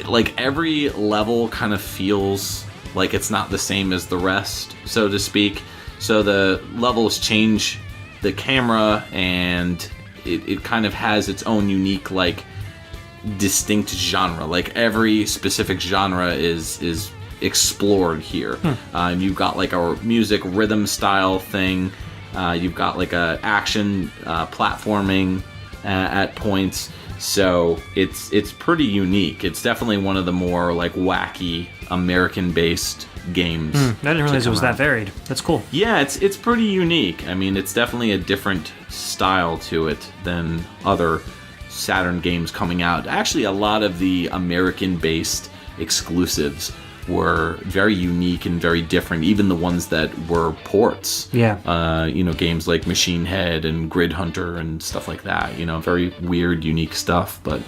Speaker 1: like, every level kind of feels like it's not the same as the rest, so to speak. So the levels change the camera, and it kind of has its own unique, like, distinct genre. Like, every specific genre is explored here. And you've got, like, a music rhythm style thing. You've got, like, a action platforming at points. So it's pretty unique. It's definitely one of the more, like, wacky American-based games.
Speaker 2: I didn't realize it was that varied. That's cool.
Speaker 1: Yeah, it's pretty unique. I mean, it's definitely a different style to it than other Saturn games coming out. Actually, a lot of the American-based exclusives were very unique and very different, even the ones that were ports.
Speaker 2: Yeah.
Speaker 1: You know, games like Machine Head and Grid Hunter and stuff like that. You know, very weird, unique stuff, but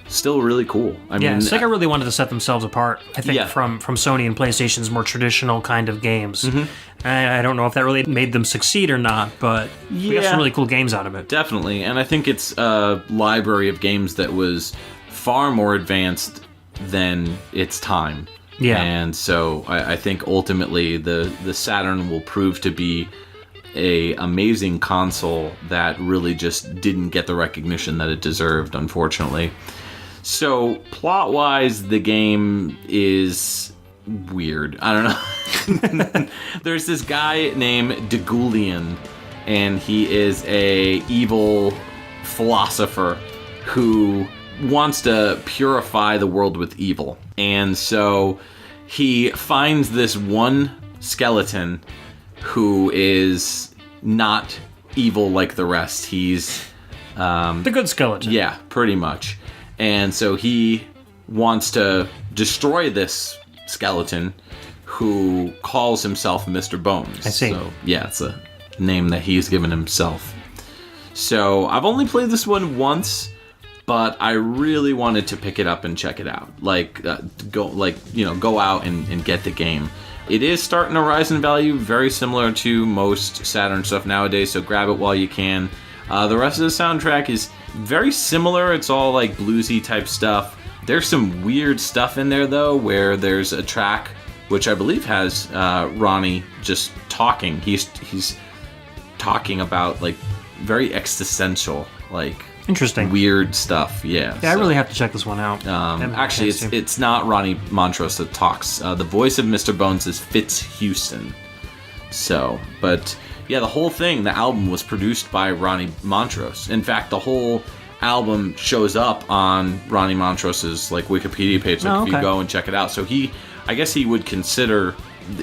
Speaker 1: still really cool. I mean,
Speaker 2: Sega really wanted to set themselves apart, I think,
Speaker 1: Yeah.
Speaker 2: from Sony and PlayStation's more traditional kind of games.
Speaker 1: Mm-hmm.
Speaker 2: I don't know if that really made them succeed or not, but we got
Speaker 1: Yeah.
Speaker 2: some really cool games out of it.
Speaker 1: Definitely, and I think it's a library of games that was far more advanced than its time.
Speaker 2: Yeah.
Speaker 1: And so I think ultimately the Saturn will prove to be a amazing console that really just didn't get the recognition that it deserved, unfortunately. So plot-wise, the game is weird. I don't know. There's this guy named Degulian, and he is a evil philosopher who wants to purify the world with evil. And so he finds this one skeleton who is not evil like the rest. He's
Speaker 2: The good skeleton.
Speaker 1: yeah, pretty much. And so he wants to destroy this skeleton who calls himself Mr. Bones.
Speaker 2: I see.
Speaker 1: So, yeah, it's a name that he's given himself. So I've only played this one once, but I really wanted to pick it up and check it out. Like, go out and get the game. It is starting to rise in value, very similar to most Saturn stuff nowadays, so grab it while you can. The rest of the soundtrack is very similar. It's all like bluesy type stuff. There's some weird stuff in there, though, where there's a track which I believe has Ronnie just talking. He's talking about, like, very existential, like,
Speaker 2: Interesting.
Speaker 1: weird stuff. Yeah.
Speaker 2: Yeah, I
Speaker 1: so-
Speaker 2: really have to check this one out.
Speaker 1: Actually, it's not Ronnie Montrose that talks. The voice of Mr. Bones is Fitz Houston. So, but yeah, the whole thing, the album was produced by Ronnie Montrose. In fact, the whole album shows up on Ronnie Montrose's, like, Wikipedia page. Like, if you go and check it out. So I guess he would consider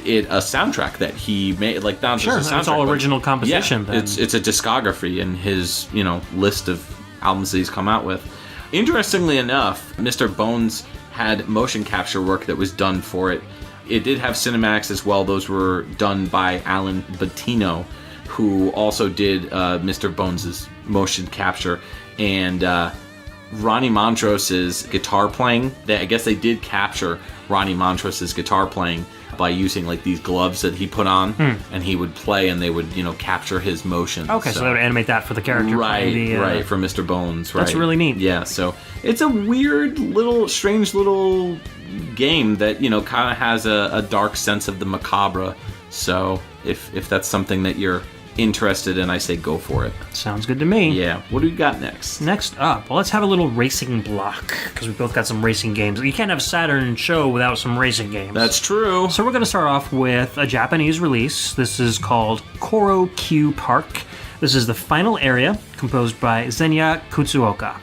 Speaker 1: it a soundtrack that he made, like not
Speaker 2: sure,
Speaker 1: just a soundtrack.
Speaker 2: It's all original composition.
Speaker 1: Yeah, it's a discography in his list of albums that he's come out with. Interestingly enough, Mr. Bones had motion capture work that was done for it. It did have cinematics as well. Those were done by Alan Bettino, who also did Mr. Bones' motion capture, and Ronnie Montrose's guitar playing. I guess they did capture Ronnie Montrose's guitar playing by using like these gloves that he put on, and he would play, and they would capture his motion.
Speaker 2: Okay, so they would animate that for the character.
Speaker 1: Right, for Mr. Bones. Right,
Speaker 2: that's really neat.
Speaker 1: Yeah, so it's a weird little, strange little game that kind of has a dark sense of the macabre. So if that's something that you're interested in, I say go for it.
Speaker 2: Sounds good to me.
Speaker 1: Yeah. What do we got next?
Speaker 2: Next up, well, let's have a little racing block, because we both got some racing games. You can't have Saturn show without some racing games.
Speaker 1: That's true.
Speaker 2: So we're going to start off with a Japanese release. This is called Koro Q Park. This is the final area, composed by Zenya Kutsuoka.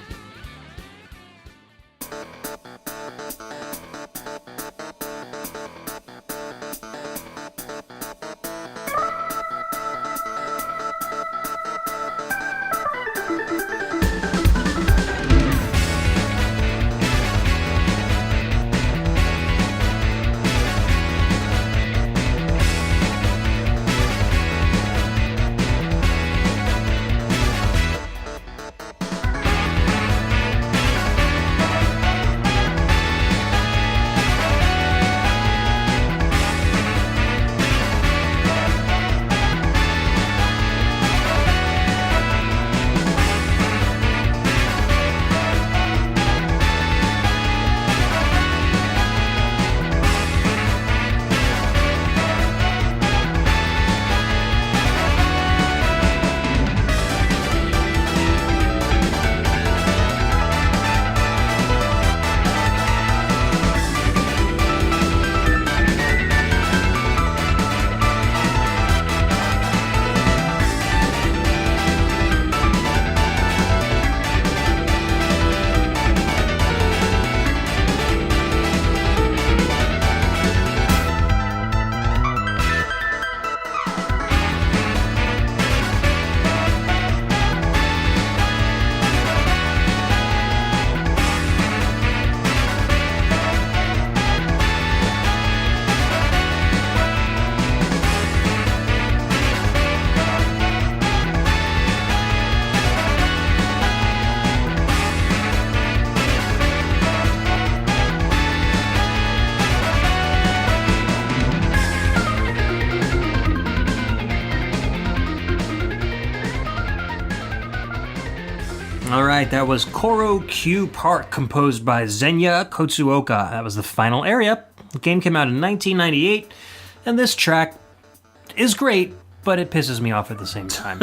Speaker 2: Alright, that was Koro Q Park, composed by Zenya Kotsuoka. That was the final area. The game came out in 1998, and this track is great, but it pisses me off at the same time.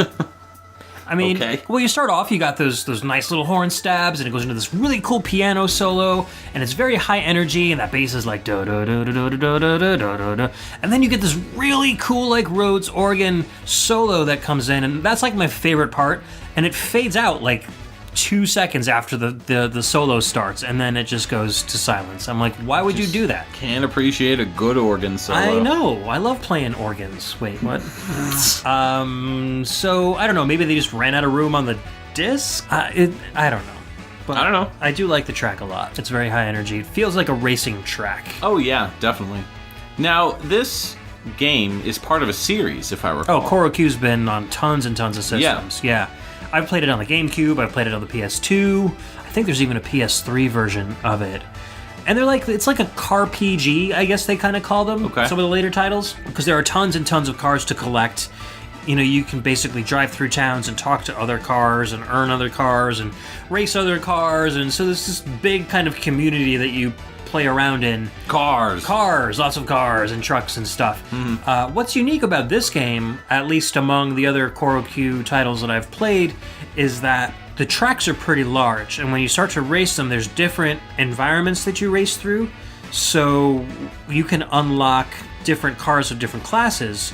Speaker 2: I mean, well, you start off, you got those nice little horn stabs, and it goes into this really cool piano solo, and it's very high energy, and that bass is like da da da da da da da da da da, and then you get this really cool like Rhodes organ solo that comes in, and that's like my favorite part, and it fades out like 2 seconds after the solo starts, and then it just goes to silence. I'm like, why would you do that?
Speaker 1: Can't appreciate a good organ solo.
Speaker 2: I know. I love playing organs. Wait, what? So I don't know. Maybe they just ran out of room on the disc. I don't know. But
Speaker 1: I don't know.
Speaker 2: I do like the track a lot. It's very high energy. It feels like a racing track.
Speaker 1: Oh yeah, definitely. Now this game is part of a series, if I recall.
Speaker 2: Oh, Koro Q's been on tons and tons of systems. Yeah. I've played it on the GameCube, I've played it on the PS2, I think there's even a PS3 version of it. And they're like, it's like a car PG, I guess they kind of call them, some of the later titles, because there are tons and tons of cars to collect. You know, you can basically drive through towns and talk to other cars and earn other cars and race other cars, and so there's this big kind of community that you play around in. Cars, lots of cars and trucks and stuff. Mm-hmm. What's unique about this game, at least among the other Koro Q titles that I've played, is that the tracks are pretty large, and when you start to race them, there's different environments that you race through, so you can unlock different cars of different classes.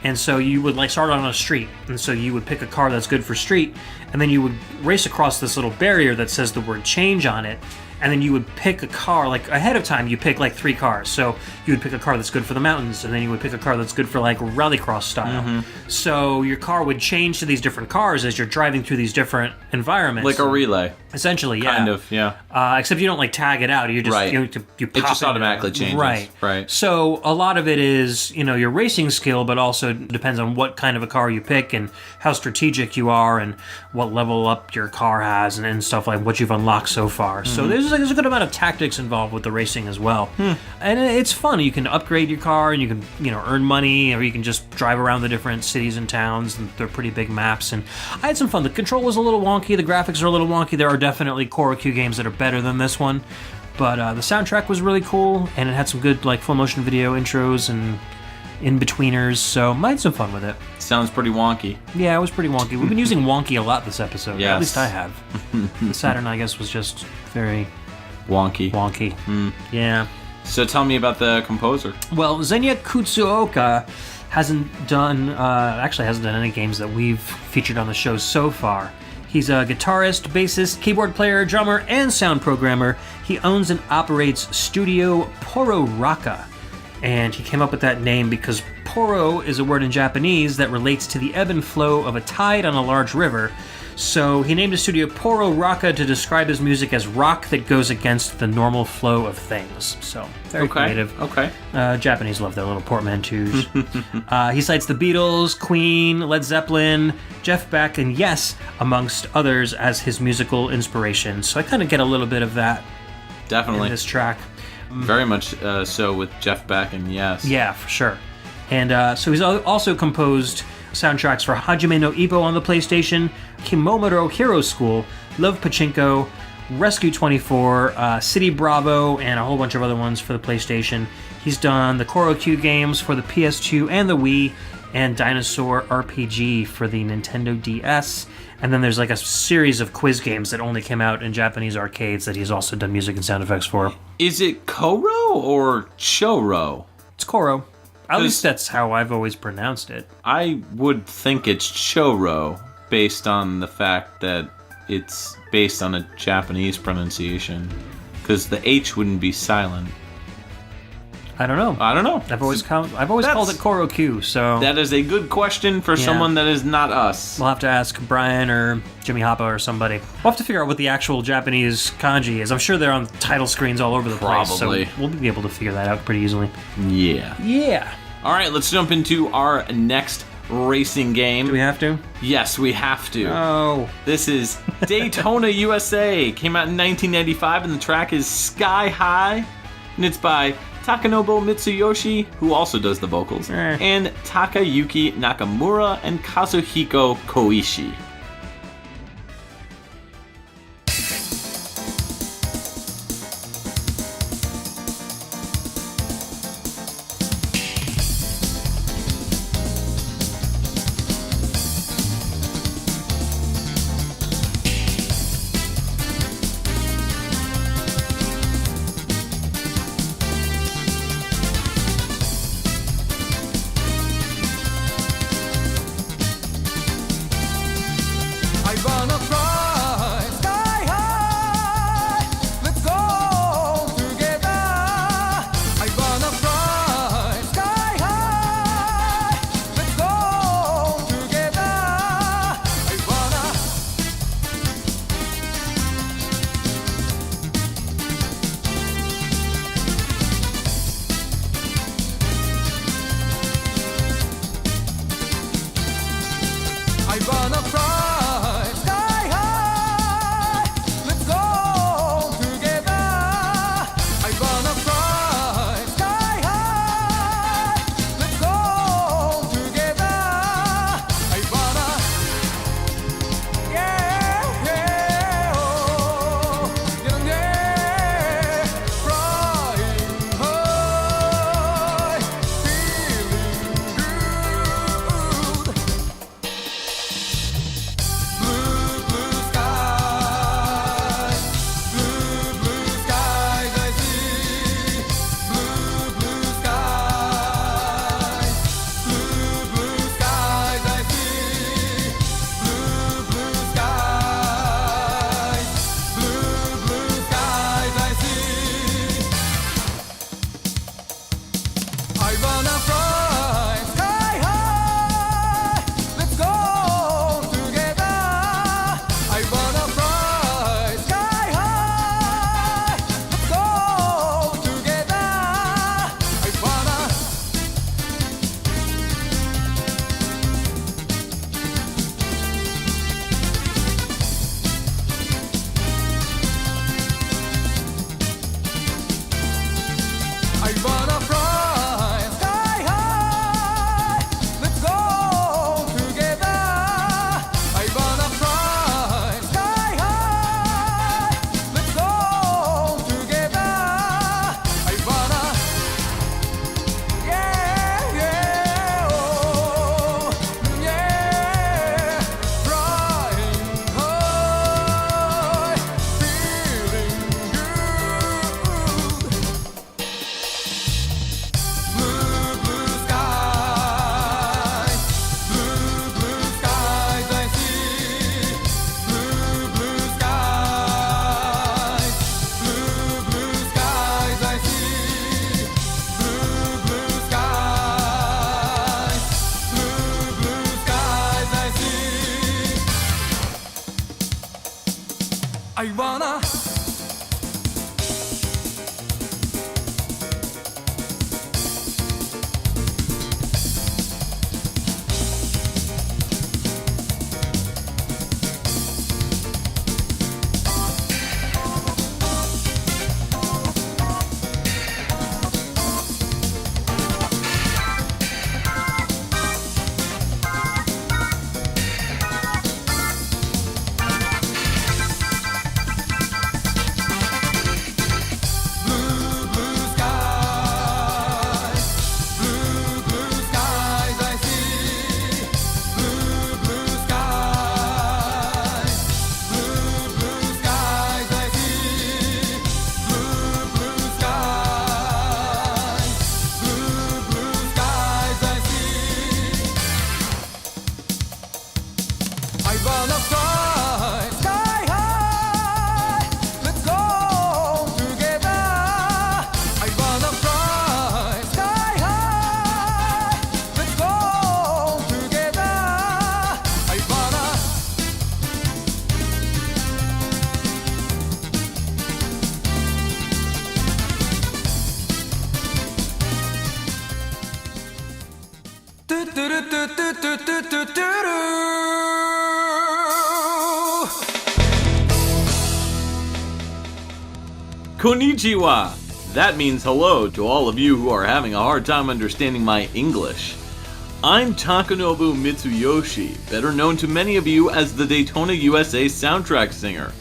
Speaker 2: And so you would like start on a street, and so you would pick a car that's good for street, and then you would race across this little barrier that says the word change on it, and then you would pick a car, like ahead of time, you pick like 3 cars. So you would pick a car that's good for the mountains, and then you would pick a car that's good for like rallycross style. So your car would change to these different cars as you're driving through these different environments.
Speaker 1: Like a relay.
Speaker 2: Essentially, yeah.
Speaker 1: Kind of, yeah.
Speaker 2: Except you don't like tag it out. You just
Speaker 1: Right.
Speaker 2: you pop
Speaker 1: It just
Speaker 2: into
Speaker 1: automatically changes.
Speaker 2: Right. So a lot of it is, your racing skill, but also depends on what kind of a car you pick and how strategic you are and what level up your car has and stuff like what you've unlocked so far. So there's a good amount of tactics involved with the racing as well. And it's fun. You can upgrade your car and you can, earn money, or you can just drive around the different cities and towns, and they're pretty big maps. And I had some fun. The control was a little wonky. The graphics are a little wonky. There are definitely quirky games that are better than this one. But the soundtrack was really cool, and it had some good like full motion video intros and in-betweeners, so I had some fun with it.
Speaker 1: Sounds pretty wonky.
Speaker 2: Yeah, it was pretty wonky. We've been using wonky a lot this episode.
Speaker 1: Yes.
Speaker 2: At least I have. The Saturn, I guess, was just very
Speaker 1: Wonky.
Speaker 2: Yeah.
Speaker 1: So tell me about the composer.
Speaker 2: Well, Zenya Kutsuoka hasn't done any games that we've featured on the show so far. He's a guitarist, bassist, keyboard player, drummer, and sound programmer. He owns and operates Studio Poro Raka. And he came up with that name because poro is a word in Japanese that relates to the ebb and flow of a tide on a large river. So he named his studio Poro Raka to describe his music as rock that goes against the normal flow of things. So, very creative.
Speaker 1: Okay.
Speaker 2: Japanese love their little portmanteaus. He cites the Beatles, Queen, Led Zeppelin, Jeff Beck, and Yes, amongst others, as his musical inspiration. So I kind of get a little bit of that
Speaker 1: Definitely.
Speaker 2: in this track.
Speaker 1: Very much so with Jeff Beck and Yes.
Speaker 2: Yeah, for sure. And so he's also composed soundtracks for Hajime no Ippo on the PlayStation, Kimomoro Hero School, Love Pachinko, Rescue 24, City Bravo, and a whole bunch of other ones for the PlayStation. He's done the KoroQ games for the PS2 and the Wii, and Dinosaur RPG for the Nintendo DS. And then there's like a series of quiz games that only came out in Japanese arcades that he's also done music and sound effects for.
Speaker 1: Is it Koro or Choro?
Speaker 2: It's Koro. At least that's how I've always pronounced it.
Speaker 1: I would think it's Choro, based on the fact that it's based on a Japanese pronunciation. Because the H wouldn't be silent.
Speaker 2: I don't know. I've always called it KoroQ, so...
Speaker 1: That is a good question for someone that is not us.
Speaker 2: We'll have to ask Brian or Jimmy Hoppa or somebody. We'll have to figure out what the actual Japanese kanji is. I'm sure they're on title screens all over the place, so we'll be able to figure that out pretty easily.
Speaker 1: Yeah. All right, let's jump into our next racing game.
Speaker 2: Do we have to?
Speaker 1: Yes, we have to.
Speaker 2: Oh.
Speaker 1: This is Daytona, USA. Came out in 1995, and the track is Sky High, and it's by Takanobu Mitsuyoshi, who also does the vocals, and Takayuki Nakamura and Kazuhiko Koishi.
Speaker 3: I wanna fly sky high. Let's go together. I wanna fly sky high. Let's go together. I wanna do do do do do do do do do.
Speaker 1: Konnichiwa! That means hello to all of you who are having a hard time understanding my English. I'm Takanobu Mitsuyoshi, better known to many of you as the Daytona USA soundtrack singer.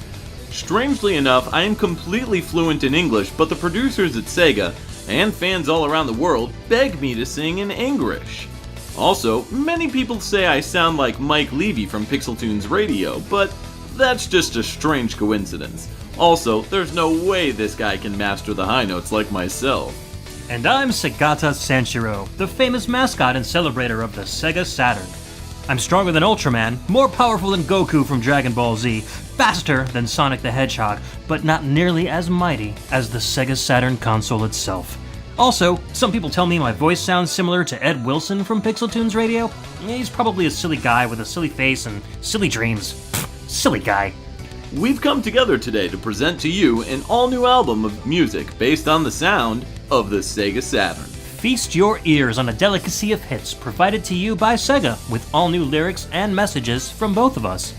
Speaker 1: Strangely enough, I am completely fluent in English, but the producers at Sega, and fans all around the world, beg me to sing in English. Also, many people say I sound like Mike Levy from PixelTunes Radio, but that's just a strange coincidence. Also, there's no way this guy can master the high notes like myself.
Speaker 2: And I'm Segata Sanshiro, the famous mascot and celebrator of the Sega Saturn. I'm stronger than Ultraman, more powerful than Goku from Dragon Ball Z, faster than Sonic the Hedgehog, but not nearly as mighty as the Sega Saturn console itself. Also, some people tell me my voice sounds similar to Ed Wilson from PixelTunes Radio. He's probably a silly guy with a silly face and silly dreams. Silly guy.
Speaker 1: We've come together today to present to you an all-new album of music based on the sound of the Sega Saturn.
Speaker 2: Feast your ears on a delicacy of hits provided to you by Sega, with all new lyrics and messages from both of us.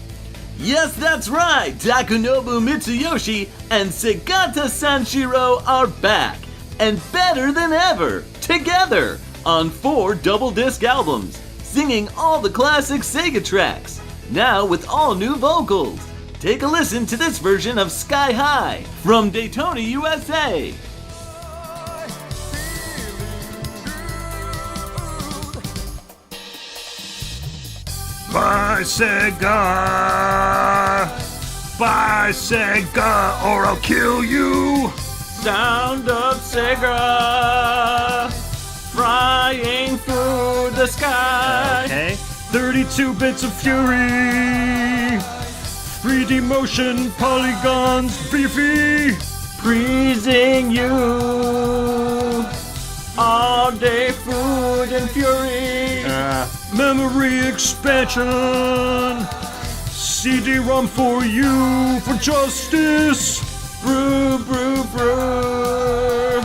Speaker 1: Yes, that's right! Takanobu Mitsuyoshi and Segata Sanshiro are back, and better than ever, together, on 4 double-disc albums, singing all the classic Sega tracks, now with all new vocals. Take a listen to this version of Sky High from Daytona, USA.
Speaker 4: Bye Sega, or I'll kill you.
Speaker 1: Sound of Sega, flying through the sky.
Speaker 2: Okay.
Speaker 4: 32 bits of fury, 3D motion, polygons, beefy.
Speaker 1: Praising you, all day food and fury.
Speaker 4: Memory expansion, CD-ROM for you, for justice.
Speaker 1: Brew, brew, brew,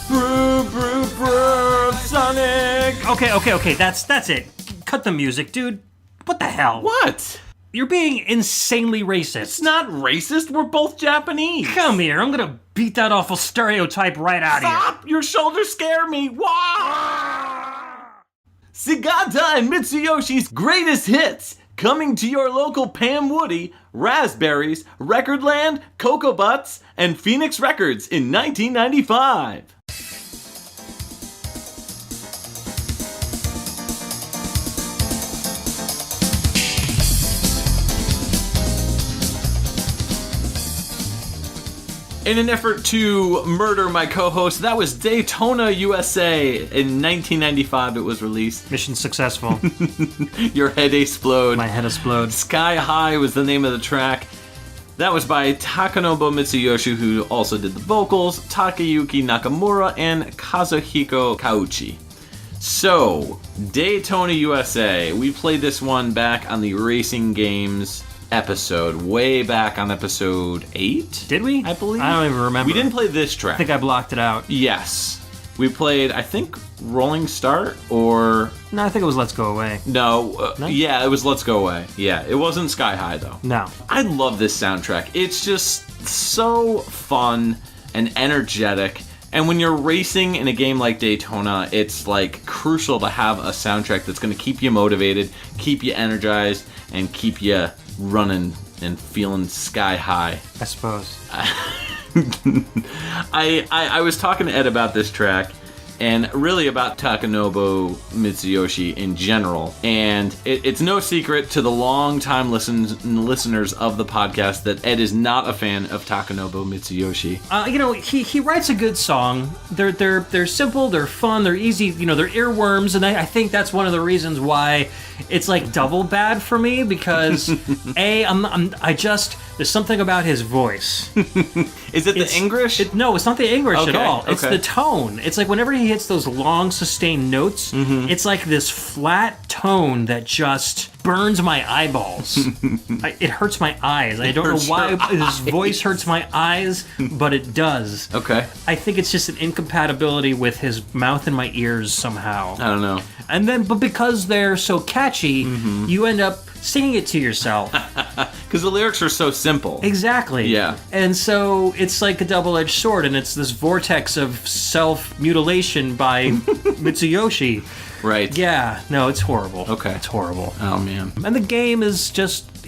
Speaker 1: brew, brew, brew, Sonic.
Speaker 2: Okay, that's it. Cut the music, dude. What the hell?
Speaker 1: What?
Speaker 2: You're being insanely racist.
Speaker 1: It's not racist, we're both Japanese.
Speaker 2: Come here, I'm gonna beat that awful stereotype right out of you.
Speaker 1: Stop! Your shoulders scare me. Wow! Segata and Mitsuyoshi's greatest hits, coming to your local Pam Woody, Raspberries, Recordland, Cocoa Butts, and Phoenix Records in 1995. In an effort to murder my co-host, that was Daytona USA. In 1995 it was released.
Speaker 2: Mission successful.
Speaker 1: Your head explode.
Speaker 2: My head explodes.
Speaker 1: Sky High was the name of the track. That was by Takanobu Mitsuyoshi, who also did the vocals, Takayuki Nakamura, and Kazuhiko Kauchi. So, Daytona USA. We played this one back on the Racing Games episode, way back on episode 8.
Speaker 2: Did we?
Speaker 1: I believe.
Speaker 2: I don't even remember.
Speaker 1: We didn't play this track.
Speaker 2: I think I blocked it out.
Speaker 1: Yes. We played, I think, Rolling Start, or...
Speaker 2: No, I think it was Let's Go Away.
Speaker 1: No,
Speaker 2: No?
Speaker 1: Yeah, it was Let's Go Away. Yeah, it wasn't Sky High, though.
Speaker 2: No.
Speaker 1: I love this soundtrack. It's just so fun and energetic. And when you're racing in a game like Daytona, it's like crucial to have a soundtrack that's going to keep you motivated, keep you energized, and keep you running and feeling sky high.
Speaker 2: I suppose.
Speaker 1: I was talking to Ed about this track, and really about Takanobu Mitsuyoshi in general. And it's no secret to the long-time listeners of the podcast that Ed is not a fan of Takanobu Mitsuyoshi.
Speaker 2: He writes a good song. They're simple, they're fun, they're easy. They're earworms, and I think that's one of the reasons why it's like double bad for me, because there's something about his voice.
Speaker 1: Is it the English?
Speaker 2: No, it's not the English at all.
Speaker 1: Okay.
Speaker 2: It's the tone. It's like whenever he hits those long sustained notes, it's like this flat tone that just burns my eyeballs. It hurts my eyes. I don't know why his voice hurts my eyes, but it does.
Speaker 1: Okay.
Speaker 2: I think it's just an incompatibility with his mouth and my ears somehow.
Speaker 1: I don't know.
Speaker 2: But because they're so catchy, you end up singing it to yourself.
Speaker 1: Because the lyrics are so simple.
Speaker 2: Exactly.
Speaker 1: Yeah.
Speaker 2: And so it's like a double-edged sword, and it's this vortex of self-mutilation by Mitsuyoshi.
Speaker 1: Right.
Speaker 2: Yeah. No, it's horrible.
Speaker 1: Okay.
Speaker 2: It's horrible.
Speaker 1: Oh, man.
Speaker 2: And the game is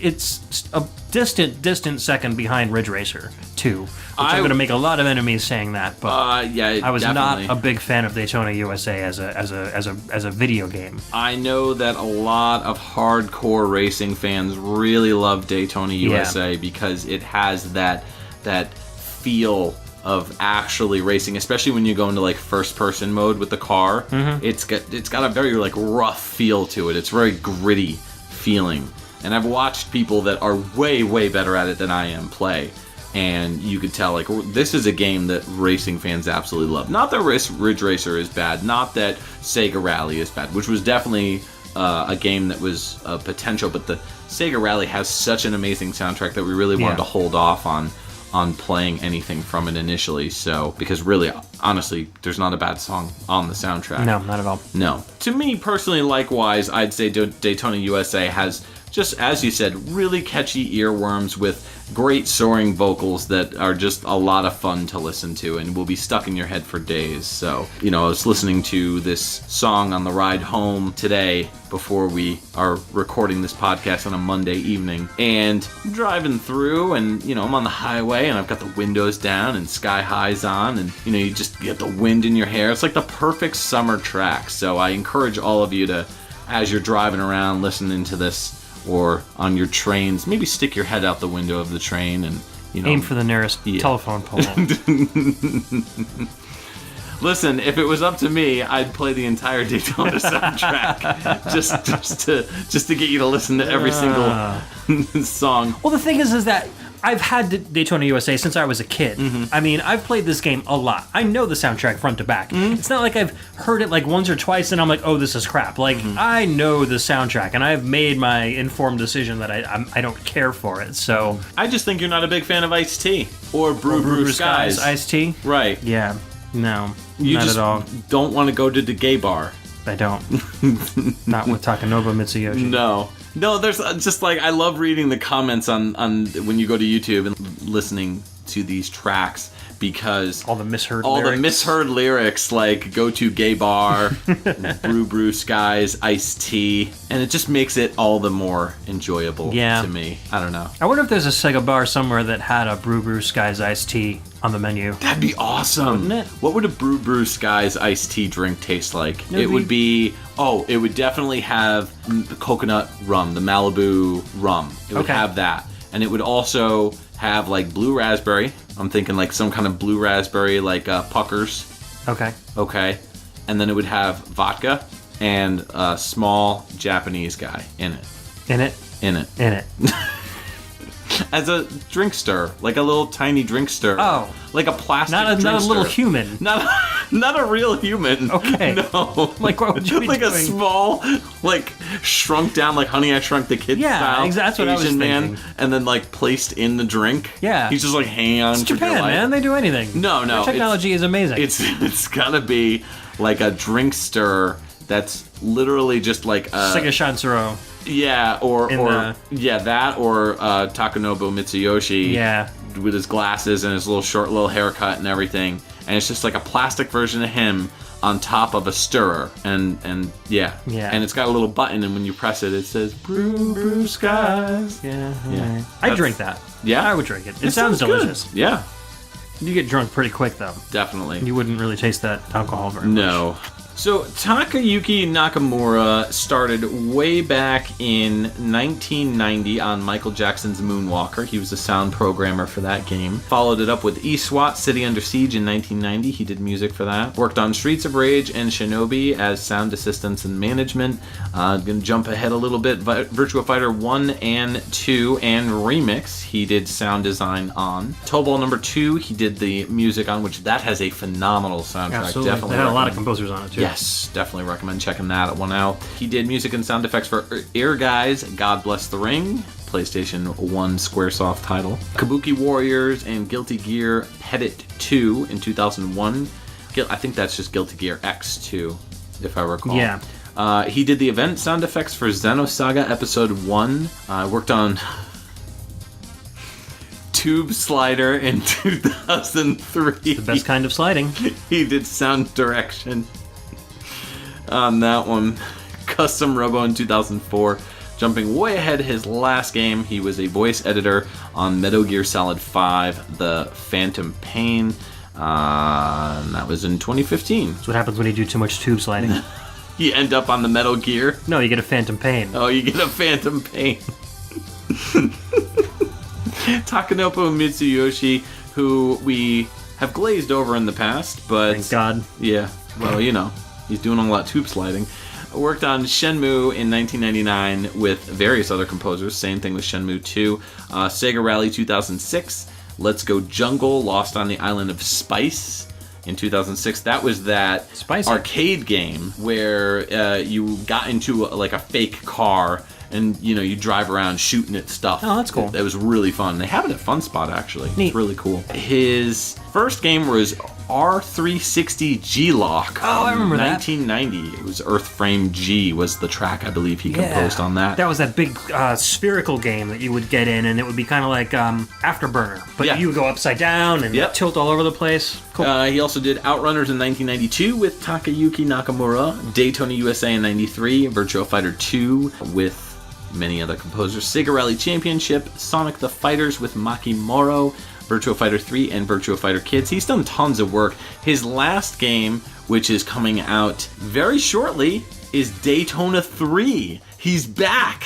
Speaker 2: it's a distant second behind Ridge Racer 2. Which I'm going to make a lot of enemies saying that, but
Speaker 1: yeah,
Speaker 2: I was
Speaker 1: definitely
Speaker 2: not a big fan of Daytona USA as a video game.
Speaker 1: I know that a lot of hardcore racing fans really love Daytona USA because it has that feel of actually racing, especially when you go into like first person mode with the car. It's got a very like rough feel to it. It's very gritty feeling. And I've watched people that are way better at it than I am play. And you could tell, like, this is a game that racing fans absolutely love. Not that Ridge Racer is bad, not that Sega Rally is bad, which was definitely a game that was potential, but the Sega Rally has such an amazing soundtrack that we really wanted to hold off on playing anything from it initially. So, because really, honestly, there's not a bad song on the soundtrack.
Speaker 2: No, not at all.
Speaker 1: No. To me, personally, likewise, I'd say Daytona USA has, just as you said, really catchy earworms with great soaring vocals that are just a lot of fun to listen to and will be stuck in your head for days. So, I was listening to this song on the ride home today before we are recording this podcast on a Monday evening, and I'm driving through, and I'm on the highway and I've got the windows down and sky highs on, and you just get the wind in your hair. It's like the perfect summer track. So I encourage all of you to, as you're driving around listening to this, or on your trains, maybe stick your head out the window of the train and,
Speaker 2: aim for the nearest telephone pole.
Speaker 1: Listen, if it was up to me, I'd play the entire Daytona soundtrack just to get you to listen to every single song.
Speaker 2: Well, the thing is that I've had Daytona USA since I was a kid. I mean, I've played this game a lot. I know the soundtrack front to back. It's not like I've heard it like once or twice and I'm like, oh, this is crap. Like, I know the soundtrack, and I've made my informed decision that I don't care for it. So
Speaker 1: I just think you're not a big fan of Ice-T or Brew Skies.
Speaker 2: Ice-T?
Speaker 1: Right.
Speaker 2: Yeah. No,
Speaker 1: you
Speaker 2: not
Speaker 1: just
Speaker 2: at all.
Speaker 1: Don't want to go to the gay bar.
Speaker 2: I don't. Not with Takanobu Mitsuyoshi.
Speaker 1: No, there's just like, I love reading the comments on when you go to YouTube and listening to these tracks, because
Speaker 2: all the misheard
Speaker 1: lyrics, like go to gay bar, brew skies, iced tea, and it just makes it all the more enjoyable to me. I don't know.
Speaker 2: I wonder if there's a Sega bar somewhere that had a brew skies iced tea on the menu.
Speaker 1: That'd be awesome.
Speaker 2: Wouldn't it?
Speaker 1: What would a brew skies iced tea drink taste like? It would definitely have coconut rum, the Malibu rum. It would have that. And it would also have like blue raspberry. I'm thinking like some kind of blue raspberry, like Puckers. Okay. And then it would have vodka and a small Japanese guy in it. As a drink stir, like a little tiny drink stir.
Speaker 2: Oh.
Speaker 1: Like a plastic
Speaker 2: not a
Speaker 1: drink
Speaker 2: little
Speaker 1: stir.
Speaker 2: human.
Speaker 1: Not Not a real human.
Speaker 2: Okay.
Speaker 1: No.
Speaker 2: Like, what would you be
Speaker 1: like
Speaker 2: doing?
Speaker 1: a small, like, shrunk down, like Honey, I Shrunk the Kid style
Speaker 2: exactly. That's what
Speaker 1: Asian
Speaker 2: I was
Speaker 1: man,
Speaker 2: thinking.
Speaker 1: and then, like, placed in the drink.
Speaker 2: Yeah.
Speaker 1: He's just, like, hanging on
Speaker 2: It's
Speaker 1: for dear
Speaker 2: Japan,
Speaker 1: life.
Speaker 2: man. They do anything.
Speaker 1: No.
Speaker 2: Their technology is amazing.
Speaker 1: It's gotta be, like, a drink stir that's literally just, like,
Speaker 2: Sega Saturn.
Speaker 1: yeah, or
Speaker 2: the-
Speaker 1: that, or Takanobu Mitsuyoshi.
Speaker 2: Yeah.
Speaker 1: With his glasses and his short little haircut and everything, and it's just like a plastic version of him on top of a stirrer, and yeah, and it's got a little button, and when you press it, it says "Brew Skies."
Speaker 2: Yeah.
Speaker 1: Yeah.
Speaker 2: I'd drink that.
Speaker 1: Yeah,
Speaker 2: I would drink it. It sounds
Speaker 1: good.
Speaker 2: delicious.
Speaker 1: Yeah,
Speaker 2: You get drunk pretty quick, though.
Speaker 1: definitely.
Speaker 2: You wouldn't really taste that alcohol very much.
Speaker 1: No. So Takayuki Nakamura started way back in 1990 on Michael Jackson's Moonwalker. He was a sound programmer for that game. Followed it up with eSWAT City Under Siege in 1990. He did music for that. Worked on Streets of Rage and Shinobi as sound assistance and management. Gonna jump ahead a little bit. Virtua Fighter 1 and 2 and Remix he did sound design on. Tobal number 2 he did the music on, which that has a phenomenal soundtrack.
Speaker 2: Absolutely.
Speaker 1: Definitely
Speaker 2: They had a lot of
Speaker 1: recommend.
Speaker 2: composers on it, too.
Speaker 1: Yes, definitely recommend checking that one out. He did music and sound effects for Ear Guys, God Bless the Ring, PlayStation 1 Squaresoft title, Kabuki Warriors, and Guilty Gear Petit 2 in 2001. I think that's just Guilty Gear X2, if I recall.
Speaker 2: Yeah.
Speaker 1: He did the event sound effects for Xenosaga Episode 1. Worked on Tube Slider in 2003.
Speaker 2: The best kind of sliding.
Speaker 1: He did sound direction on that one. Custom Robo in 2004. Jumping way ahead his last game, he was a voice editor on Metal Gear Solid 5, The Phantom Pain. And that was in 2015.
Speaker 2: That's what happens when you do too much tube sliding.
Speaker 1: You end up on the Metal Gear.
Speaker 2: No, you get a phantom pain.
Speaker 1: Oh, you get a Phantom Pain. Takanobu Mitsuyoshi, who we have glazed over in the past, but...
Speaker 2: Thank God.
Speaker 1: Yeah, well, you know, he's doing a lot of tube sliding. Worked on Shenmue in 1999 with various other composers. Same thing with Shenmue 2. Sega Rally 2006. Let's Go Jungle, Lost on the Island of Spice in 2006. That was that
Speaker 2: Spicy.
Speaker 1: arcade game where you got into like a fake car and you know you drive around shooting at stuff.
Speaker 2: Oh, that's cool.
Speaker 1: It was really fun. They have it at Fun Spot actually.
Speaker 2: Neat.
Speaker 1: It's really cool. His first game was R360 G-Lock.
Speaker 2: Oh, I remember that.
Speaker 1: 1990. It was Earthframe G was the track I believe he composed on that.
Speaker 2: That was that big spherical game that you would get in, and it would be kind of like Afterburner, but
Speaker 1: Yeah.
Speaker 2: you would go upside down and
Speaker 1: Yep.
Speaker 2: tilt all over the place. Cool.
Speaker 1: He also did Outrunners in 1992 with Takayuki Nakamura, Daytona USA in 93, Virtua Fighter 2 with many other composers, Sega Rally Championship, Sonic the Fighters with Maki Moro, Virtua Fighter 3, and Virtua Fighter Kids. He's done tons of work. His last game, which is coming out very shortly, is Daytona 3. He's back!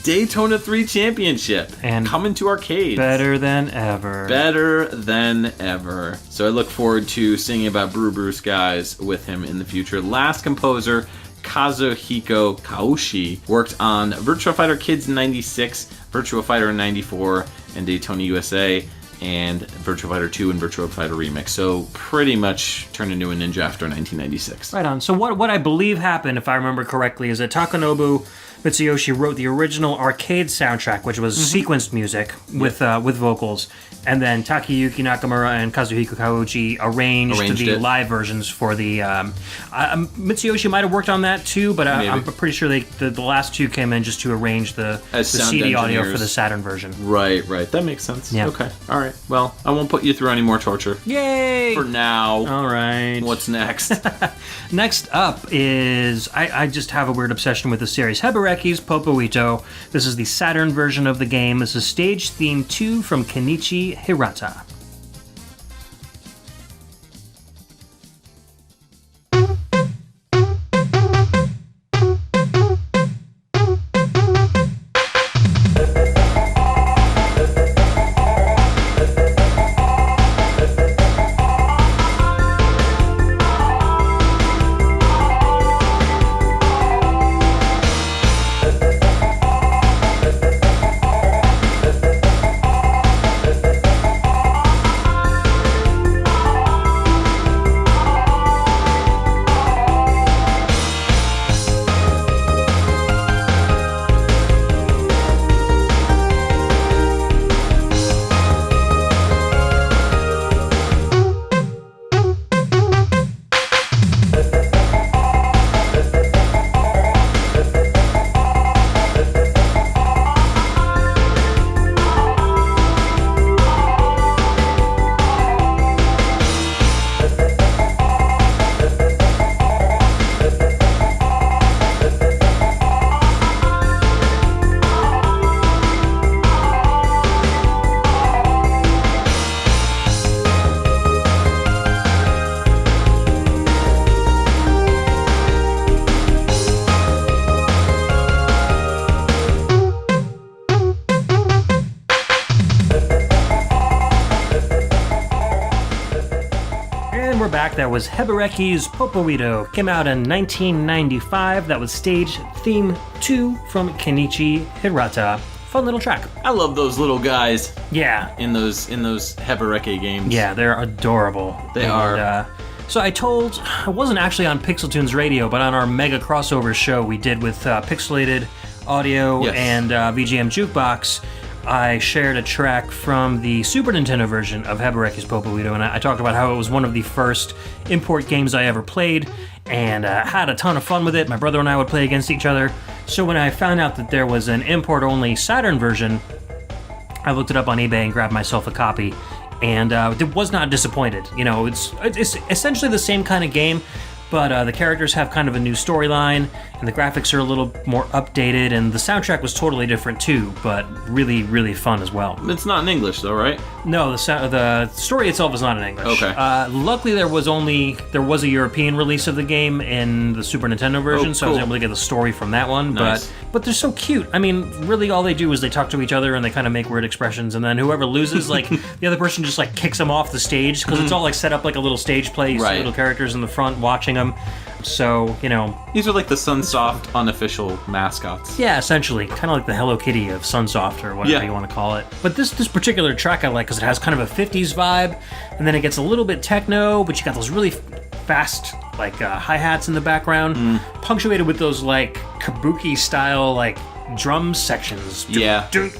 Speaker 1: Daytona 3 Championship.
Speaker 2: And
Speaker 1: coming to arcades.
Speaker 2: Better than ever.
Speaker 1: Better than ever. So I look forward to singing about Brew Skies with him in the future. Last composer, Kazuhiko Kaoshi, worked on Virtua Fighter Kids in 96, Virtua Fighter in 94, and Daytona USA, and Virtua Fighter 2 and Virtua Fighter Remix. So pretty much turned into a ninja after 1996.
Speaker 2: Right on. So what I believe happened, if I remember correctly, is that Takanobu Mitsuyoshi wrote the original arcade soundtrack, which was sequenced music with vocals, and then Takayuki Nakamura and Kazuhiko Kaoshi arranged the
Speaker 1: it.
Speaker 2: live versions for the. Mitsuyoshi might have worked on that too, but I'm pretty sure the last two came in just to arrange the
Speaker 1: As sound
Speaker 2: CD audio
Speaker 1: engineers.
Speaker 2: for the Saturn version.
Speaker 1: Right. That makes sense.
Speaker 2: Yeah.
Speaker 1: Okay. All right. Well, I won't put you through any more torture.
Speaker 2: Yay!
Speaker 1: For now.
Speaker 2: All right.
Speaker 1: What's next?
Speaker 2: Next up is, I just have a weird obsession with the series, Hebereki's Popoito. This is the Saturn version of the game. This is Stage Theme 2 from Kenichi Hirata. track. That was Hebereki's Popoito. Came out in 1995. That was stage theme 2 from Kenichi Hirata. Fun little track.
Speaker 1: I love those little guys.
Speaker 2: Yeah.
Speaker 1: In those Hebereke games.
Speaker 2: Yeah, they're adorable.
Speaker 1: They are.
Speaker 2: So I wasn't actually on PixelTunes Radio, but on our mega crossover show we did with Pixelated Audio and VGM Jukebox, I shared a track from the Super Nintendo version of Hebereki's Popoito, and I talked about how it was one of the first import games I ever played, and had a ton of fun with it. My brother and I would play against each other. So when I found out that there was an import-only Saturn version, I looked it up on eBay and grabbed myself a copy, and was not disappointed. You know, it's essentially the same kind of game, but the characters have kind of a new storyline, and the graphics are a little more updated, and the soundtrack was totally different too, but really, really fun as well.
Speaker 1: It's not in English though, right?
Speaker 2: No, the story itself is not in English.
Speaker 1: Okay.
Speaker 2: Luckily, there was a European release of the game in the Super Nintendo version, so I was able to get the story from that one.
Speaker 1: Nice.
Speaker 2: But they're so cute. I mean, really, all they do is they talk to each other and they kind of make weird expressions, and then whoever loses, like the other person just like kicks them off the stage because it's all like set up like a little stage play. You see little characters in the front watching them. So, you know...
Speaker 1: These are like the Sunsoft unofficial mascots.
Speaker 2: Yeah, essentially. Kind of like the Hello Kitty of Sunsoft or whatever you want to call it. But this particular track I like because it has kind of a 50s vibe, and then it gets a little bit techno, but you got those really fast, like, hi-hats in the background, punctuated with those, like, kabuki-style, like, drum sections.
Speaker 1: Yeah.
Speaker 2: And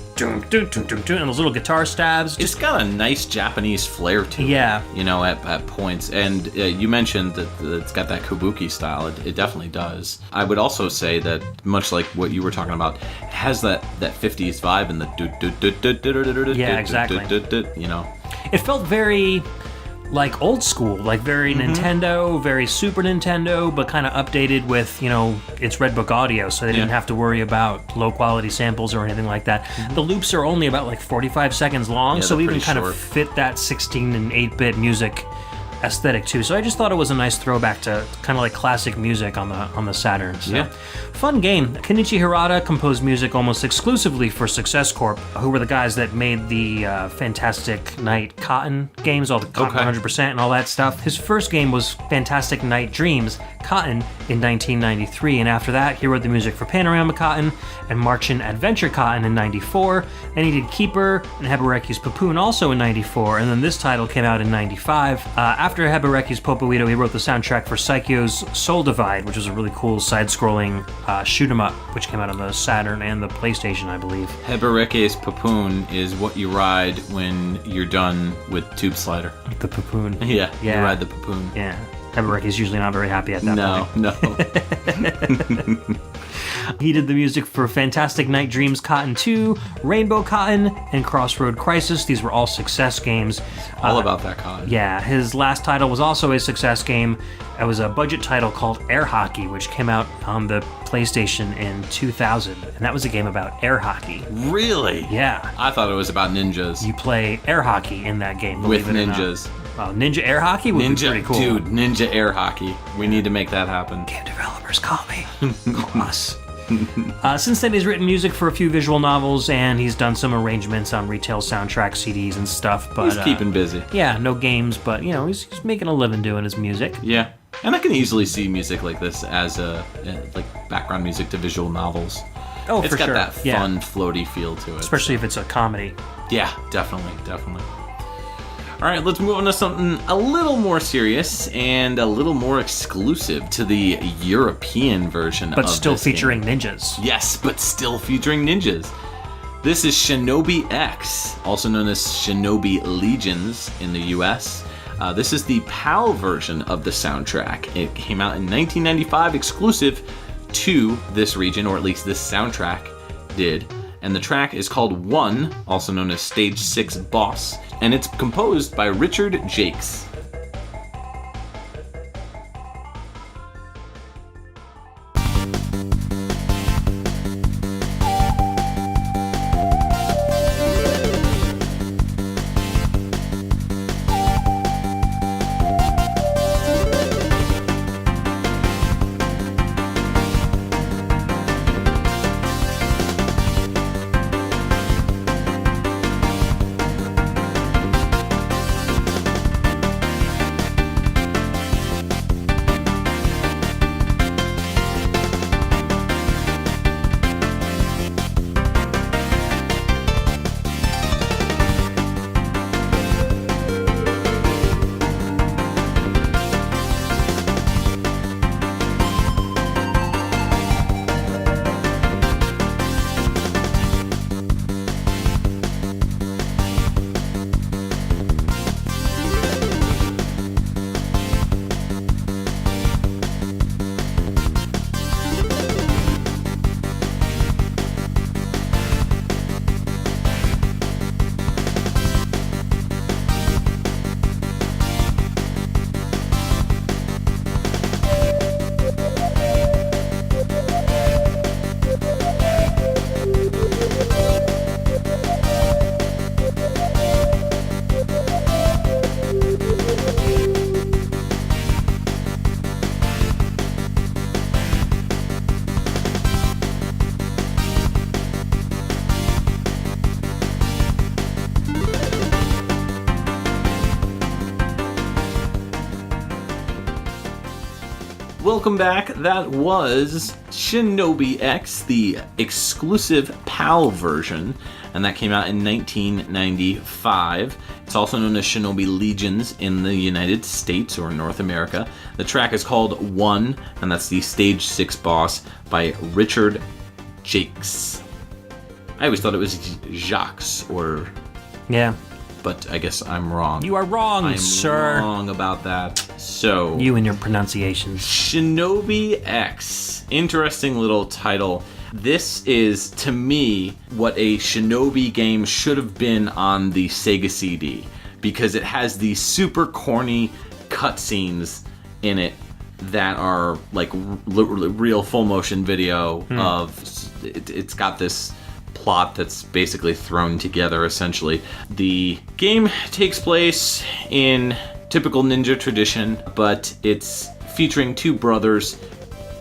Speaker 2: those little guitar stabs.
Speaker 1: It's got a nice Japanese flair to it.
Speaker 2: Yeah.
Speaker 1: You know, at points. And you mentioned that it's got that kabuki style. It definitely does. I would also say that, much like what you were talking about, it has that 50s vibe and the
Speaker 2: Yeah, exactly.
Speaker 1: You know.
Speaker 2: It felt very... like old school, like very Nintendo, very Super Nintendo, but kind of updated with, you know, its Red Book audio, so they didn't have to worry about low quality samples or anything like that. The loops are only about like 45 seconds long, so even kind of fit that 16 and 8-bit music aesthetic too. So I just thought it was a nice throwback to kind of like classic music on the Saturn. So, fun game. Kenichi Hirata composed music almost exclusively for Success Corp, who were the guys that made the Fantastic Night Cotton games, all the Cotton 100% and all that stuff. His first game was Fantastic Night Dreams Cotton in 1993, and after that he wrote the music for Panorama Cotton and Marching Adventure Cotton in 94. Then he did Keeper and Hebereki's Papoon also in 94, and then this title came out in 95. After Hebereki's Popoito, he wrote the soundtrack for Psycho's Soul Divide, which was a really cool side-scrolling shoot 'em up, which came out on the Saturn and the PlayStation, I believe.
Speaker 1: Hebereke's Papoon is what you ride when you're done with Tube Slider.
Speaker 2: The Papoon.
Speaker 1: Yeah, you ride the Papoon.
Speaker 2: Yeah. Hebereki's usually not very happy at that point.
Speaker 1: No.
Speaker 2: He did the music for Fantastic Night Dreams Cotton 2, Rainbow Cotton, and Crossroad Crisis. These were all Success games.
Speaker 1: All about that cotton.
Speaker 2: Yeah, his last title was also a Success game. It was a budget title called Air Hockey, which came out on the PlayStation in 2000. And that was a game about air hockey.
Speaker 1: Really?
Speaker 2: Yeah.
Speaker 1: I thought it was about ninjas.
Speaker 2: You play air hockey in that game.
Speaker 1: With ninjas.
Speaker 2: Wow, Ninja Air Hockey would be pretty cool.
Speaker 1: Dude, Ninja Air Hockey. We need to make that happen.
Speaker 2: Game developers, call me. Call us. Since then, he's written music for a few visual novels, and he's done some arrangements on retail soundtrack CDs and stuff. But
Speaker 1: he's keeping busy.
Speaker 2: Yeah, no games, but you know, he's making a living doing his music.
Speaker 1: Yeah, and I can easily see music like this as like background music to visual novels.
Speaker 2: Oh,
Speaker 1: it's
Speaker 2: for
Speaker 1: got
Speaker 2: sure.
Speaker 1: that fun, floaty feel to it.
Speaker 2: Especially if it's a comedy.
Speaker 1: Yeah, definitely. All right, let's move on to something a little more serious and a little more exclusive to the European version of
Speaker 2: But still
Speaker 1: this
Speaker 2: featuring
Speaker 1: game.
Speaker 2: ninjas.
Speaker 1: Yes, but still featuring ninjas. This is Shinobi X, also known as Shinobi Legions in the US. This is the PAL version of the soundtrack. It came out in 1995, exclusive to this region, or at least this soundtrack did. And the track is called One, also known as Stage 6 Boss, and it's composed by Richard Jakes. welcome back. That was Shinobi X, the exclusive PAL version, and that came out in 1995. It's also known as Shinobi Legions in the United States or North America. The track is called One, and that's the Stage 6 boss by Richard Jakes. I always thought it was Jacques, or...
Speaker 2: Yeah.
Speaker 1: But I guess I'm wrong.
Speaker 2: You are wrong, sir.
Speaker 1: I'm wrong about that. So...
Speaker 2: You and your pronunciations.
Speaker 1: Shinobi X. Interesting little title. This is, to me, what a Shinobi game should have been on the Sega CD. Because it has these super corny cutscenes in it that are like real full motion video of... It's got this plot that's basically thrown together, essentially. The game takes place in typical ninja tradition, but it's featuring two brothers,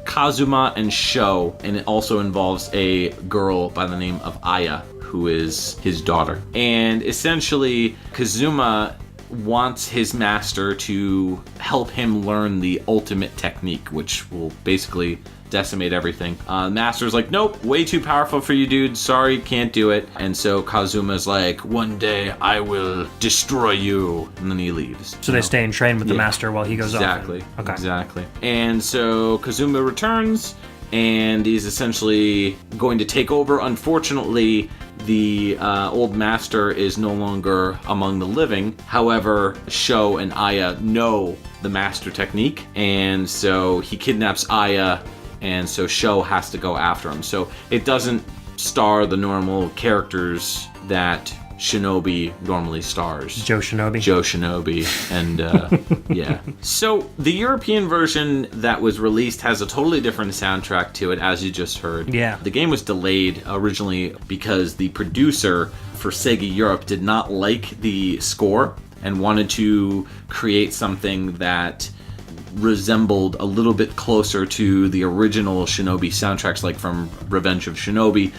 Speaker 1: Kazuma and Sho, and it also involves a girl by the name of Aya, who is his daughter. And essentially, Kazuma wants his master to help him learn the ultimate technique, which will basically decimate everything. Master's like, nope, way too powerful for you, dude. Sorry, can't do it. And so Kazuma's like, one day I will destroy you. And then he leaves.
Speaker 2: So they stay and train with the master while he goes
Speaker 1: exactly,
Speaker 2: off. Okay.
Speaker 1: Exactly. And so Kazuma returns, and he's essentially going to take over. Unfortunately, the old master is no longer among the living. However, Sho and Aya know the master technique, and so he kidnaps Aya, and so Sho has to go after him. So it doesn't star the normal characters that Shinobi normally stars.
Speaker 2: Joe Shinobi.
Speaker 1: And yeah. So the European version that was released has a totally different soundtrack to it, as you just heard.
Speaker 2: Yeah.
Speaker 1: The game was delayed originally because the producer for Sega Europe did not like the score and wanted to create something that resembled a little bit closer to the original Shinobi soundtracks, like from Revenge of Shinobi,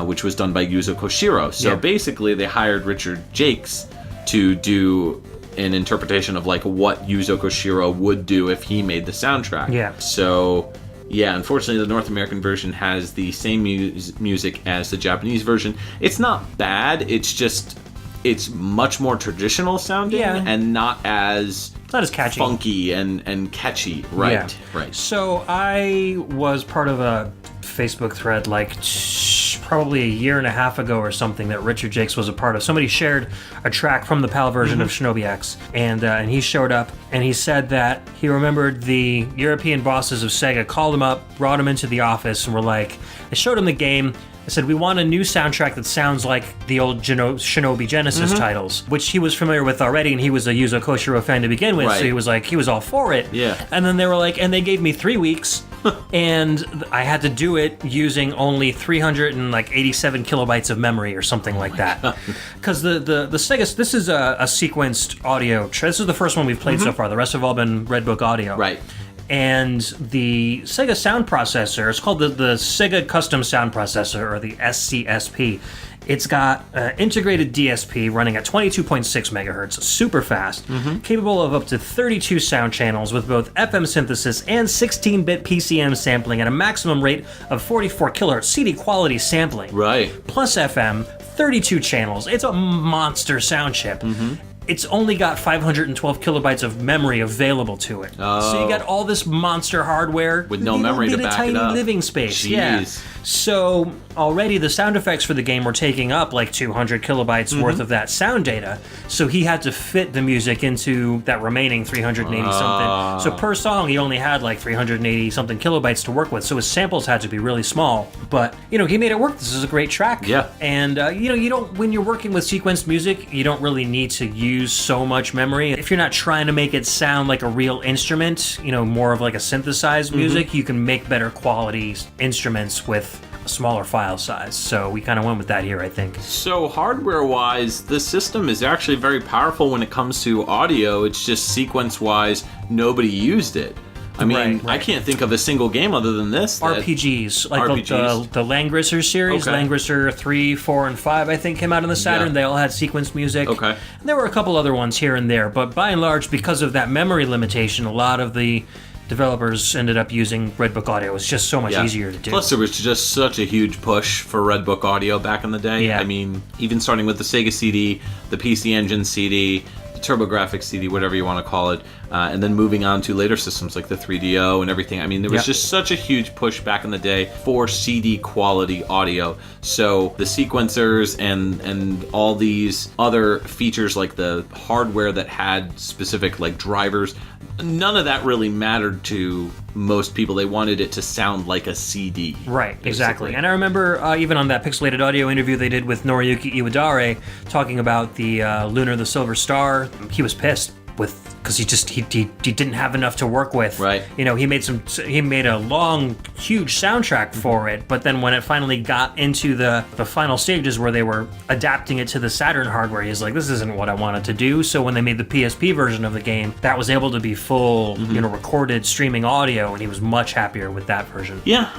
Speaker 1: which was done by Yuzo Koshiro. So basically they hired Richard Jakes to do an interpretation of like what Yuzo Koshiro would do if he made the soundtrack.
Speaker 2: Yeah.
Speaker 1: So yeah, unfortunately the North American version has the same music as the Japanese version. It's not bad, it's much more traditional sounding and not as
Speaker 2: catchy,
Speaker 1: funky and catchy. Right.
Speaker 2: So I was part of a Facebook thread like probably a year and a half ago or something that Richard Jakes was a part of. Somebody shared a track from the PAL version of Shinobi X, and he showed up and he said that he remembered the European bosses of Sega called him up, brought him into the office, and were like, they showed him the game. I said, we want a new soundtrack that sounds like the old Shinobi Genesis titles, which he was familiar with already, and he was a Yuzo Koshiro fan to begin with, so he was all for it.
Speaker 1: Yeah.
Speaker 2: And then they were like, and they gave me 3 weeks, and I had to do it using only 387 kilobytes of memory or something like that. Because the Sega, this is a sequenced audio. This is the first one we've played so far. The rest have all been Red Book audio.
Speaker 1: Right.
Speaker 2: And the Sega sound processor, it's called the Sega Custom Sound Processor, or the SCSP. It's got integrated DSP running at 22.6 megahertz, super fast, capable of up to 32 sound channels with both FM synthesis and 16-bit PCM sampling at a maximum rate of 44 kilohertz CD quality sampling.
Speaker 1: Right.
Speaker 2: Plus FM, 32 channels. It's a monster sound chip. It's only got 512 kilobytes of memory available to it. So you got all this monster hardware
Speaker 1: with no memory to back it up.
Speaker 2: A tiny living space.
Speaker 1: Jeez.
Speaker 2: Yeah. So already the sound effects for the game were taking up like 200 kilobytes worth of that sound data. So he had to fit the music into that remaining 380 something. So per song he only had like 380 something kilobytes to work with. So his samples had to be really small. But he made it work. This is a great track.
Speaker 1: Yeah.
Speaker 2: And you don't, when you're working with sequenced music, you don't really need to use so much memory. If you're not trying to make it sound like a real instrument, more of like a synthesized music, you can make better quality instruments with a smaller file size. So we kind of went with that here, I think.
Speaker 1: So hardware-wise, the system is actually very powerful when it comes to audio. It's just sequence-wise, nobody used it. I mean, I can't think of a single game other than this.
Speaker 2: RPGs, like the Langrisser series, Langrisser 3, 4, and 5, I think, came out on the Saturn. They all had sequenced music.
Speaker 1: Okay.
Speaker 2: And there were a couple other ones here and there, but by and large, because of that memory limitation, a lot of the developers ended up using Redbook Audio. It was just so much easier to do.
Speaker 1: Plus, there was just such a huge push for Redbook Audio back in the day.
Speaker 2: Yeah.
Speaker 1: I mean, even starting with the Sega CD, the PC Engine CD, the TurboGrafx CD, whatever you want to call it, and then moving on to later systems like the 3DO and everything. I mean, there was just such a huge push back in the day for CD quality audio. So the sequencers and all these other features like the hardware that had specific like drivers, none of that really mattered to most people. They wanted it to sound like a CD.
Speaker 2: Right,
Speaker 1: basically.
Speaker 2: exactly. And I remember even on that Pixelated Audio interview they did with Noriyuki Iwadare talking about the Lunar the Silver Star. He was pissed because he didn't have enough to work with.
Speaker 1: Right.
Speaker 2: You know, he made a long, huge soundtrack for it, but then when it finally got into the final stages where they were adapting it to the Saturn hardware, he's like, this isn't what I wanted to do. So when they made the PSP version of the game, that was able to be full, recorded streaming audio, and he was much happier with that version.
Speaker 1: Yeah.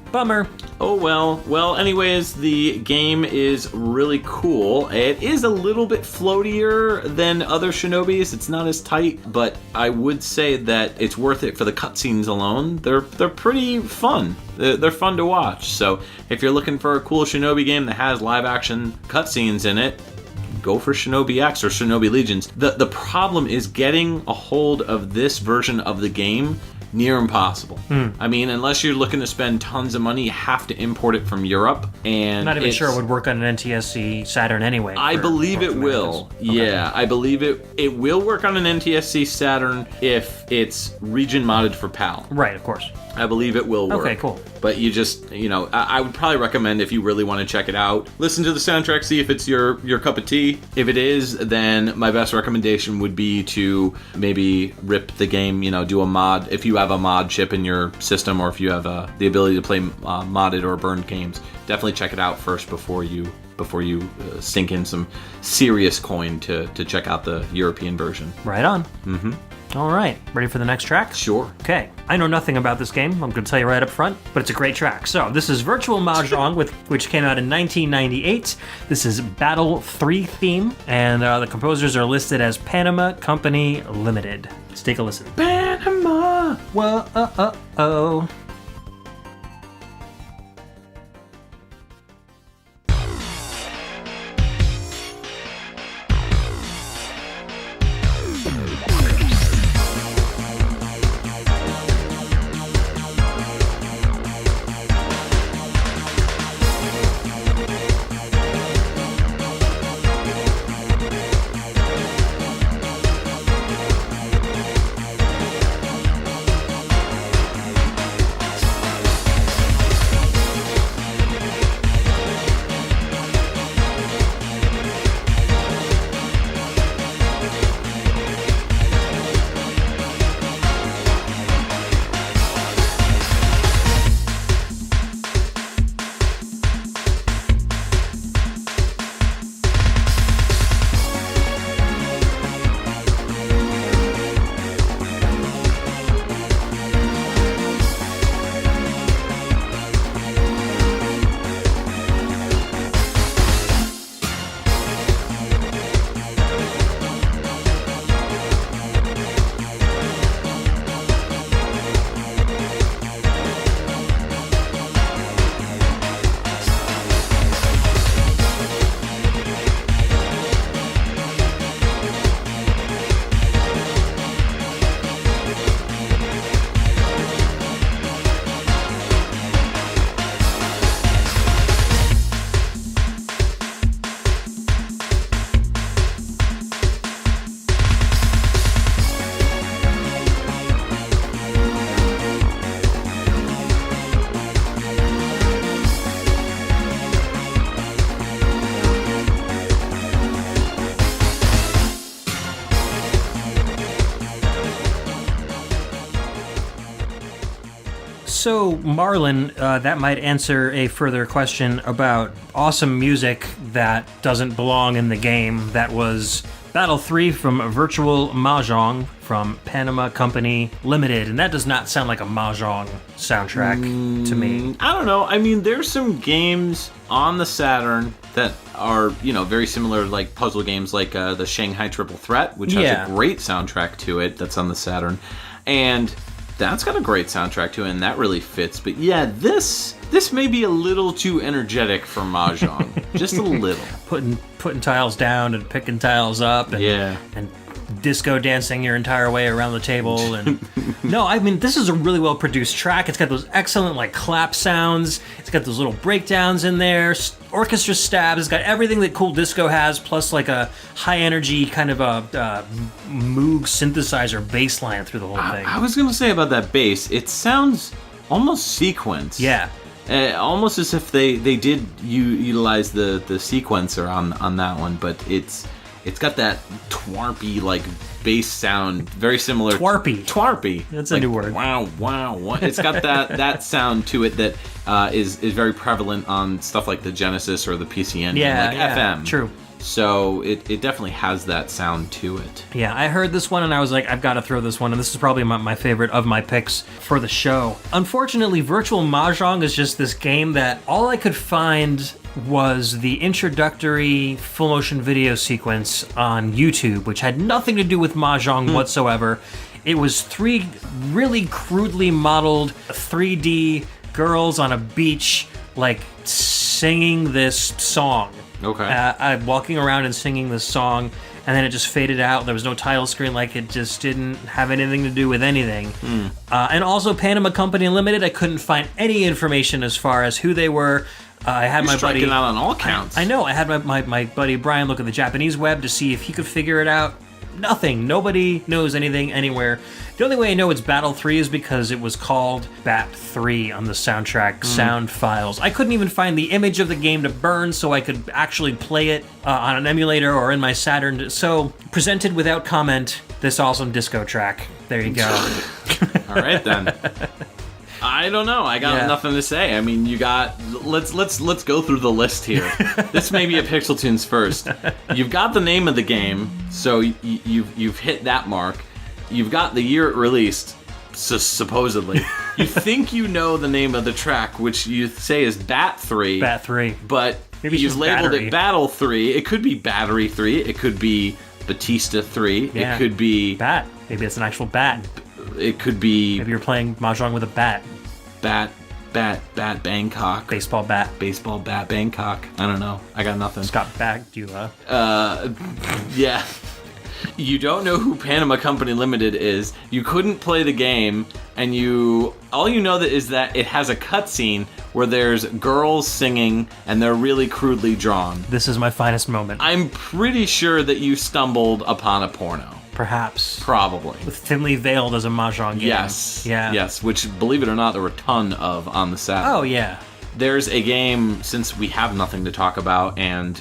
Speaker 2: Bummer.
Speaker 1: Oh well. Well, anyways, the game is really cool. It is a little bit floatier than other Shinobis. It's not as tight, but I would say that it's worth it for the cutscenes alone. They're pretty fun. They're fun to watch. So if you're looking for a cool Shinobi game that has live action cutscenes in it, go for Shinobi X or Shinobi Legions. The problem is getting a hold of this version of the game. Near impossible. I mean, unless you're looking to spend tons of money, you have to import it from Europe. And
Speaker 2: I'm not even sure it would work on an NTSC Saturn anyway.
Speaker 1: I believe it will. Okay. Yeah, I believe it will work on an NTSC Saturn if it's region modded for PAL.
Speaker 2: Right, of course.
Speaker 1: I believe it will work.
Speaker 2: Okay, cool.
Speaker 1: But you just, I would probably recommend if you really want to check it out, listen to the soundtrack, see if it's your cup of tea. If it is, then my best recommendation would be to maybe rip the game, do a mod. If you have a mod chip in your system, or if you have the ability to play modded or burned games, definitely check it out first before you sink in some serious coin to check out the European version.
Speaker 2: Right on. Mm-hmm. All right, ready for the next track?
Speaker 1: Sure.
Speaker 2: Okay, I know nothing about this game, I'm going to tell you right up front, but it's a great track. So, this is Virtual Mahjong, which came out in 1998. This is Battle 3 theme, and the composers are listed as Panama Company Limited. Let's take a listen.
Speaker 1: Panama!
Speaker 2: Whoa. So, Marlon, that might answer a further question about awesome music that doesn't belong in the game. That was Battle 3 from Virtual Mahjong from Panama Company Limited. And that does not sound like a Mahjong soundtrack to me.
Speaker 1: I don't know. I mean, there's some games on the Saturn that are, very similar, like puzzle games like the Shanghai Triple Threat, which has a great soundtrack to it that's on the Saturn. And That's got a great soundtrack to it, and that really fits. But yeah, this may be a little too energetic for Mahjong. Just a little.
Speaker 2: Putting tiles down and picking tiles up. And, and disco dancing your entire way around the table. And no, I mean, this is a really well produced track. It's got those excellent like clap sounds. It's got those little breakdowns in there, orchestra stabs. It's got everything that cool disco has, plus like a high energy kind of a Moog synthesizer bass line through the whole thing.
Speaker 1: I was gonna say about that bass, it sounds almost sequenced.
Speaker 2: Yeah.
Speaker 1: Almost as if they did utilize the sequencer on that one, but it's got that twarpy like bass sound, very similar.
Speaker 2: Twarpy. That's like, a new word.
Speaker 1: Wow. It's got that sound to it that is very prevalent on stuff like the Genesis or the PC Engine, FM.
Speaker 2: True.
Speaker 1: So it definitely has that sound to it.
Speaker 2: Yeah, I heard this one and I was like, I've got to throw this one, and this is probably my favorite of my picks for the show. Unfortunately, Virtual Mahjong is just this game that all I could find was the introductory full motion video sequence on YouTube, which had nothing to do with Mahjong whatsoever. It was 3 really crudely modeled 3D girls on a beach, like singing this song.
Speaker 1: Okay.
Speaker 2: Walking around and singing this song, and then it just faded out. There was no title screen, like it just didn't have anything to do with anything. And also Panama Company Limited, I couldn't find any information as far as who they were. I had
Speaker 1: You're
Speaker 2: my buddy
Speaker 1: striking out on all counts.
Speaker 2: I know. I had my buddy Brian look at the Japanese web to see if he could figure it out. Nothing. Nobody knows anything anywhere. The only way I know it's Battle 3 is because it was called Bat 3 on the soundtrack sound files. I couldn't even find the image of the game to burn so I could actually play it on an emulator or in my Saturn. So, presented without comment, this awesome disco track. There you go.
Speaker 1: All right, then. I don't know. I got nothing to say. I mean, you got. Let's go through the list here. This may be a PixelTunes first. You've got the name of the game, so you've hit that mark. You've got the year it released, supposedly. You think you know the name of the track, which you say is Bat 3.
Speaker 2: Bat 3.
Speaker 1: But
Speaker 2: maybe
Speaker 1: you've labeled
Speaker 2: Battery.
Speaker 1: it Battle 3. It could be Battery 3. It could be Batista 3.
Speaker 2: Yeah.
Speaker 1: It could be
Speaker 2: Bat. Maybe it's an actual bat.
Speaker 1: It could be
Speaker 2: Maybe you're playing Mahjong with a bat.
Speaker 1: Bat Bangkok.
Speaker 2: Baseball bat.
Speaker 1: Baseball bat Bangkok. I don't know. I got nothing.
Speaker 2: Scott Bakula.
Speaker 1: Yeah. You don't know who Panama Company Limited is. You couldn't play the game, and all you know is that it has a cutscene where there's girls singing, and they're really crudely drawn.
Speaker 2: This is my finest moment.
Speaker 1: I'm pretty sure that you stumbled upon a porno.
Speaker 2: Perhaps.
Speaker 1: Probably.
Speaker 2: With thinly veiled as a Mahjong game.
Speaker 1: Yes.
Speaker 2: Yeah.
Speaker 1: Yes, which, believe it or not, there were a ton of on the Saturn.
Speaker 2: Oh, yeah.
Speaker 1: There's a game, since we have nothing to talk about, and,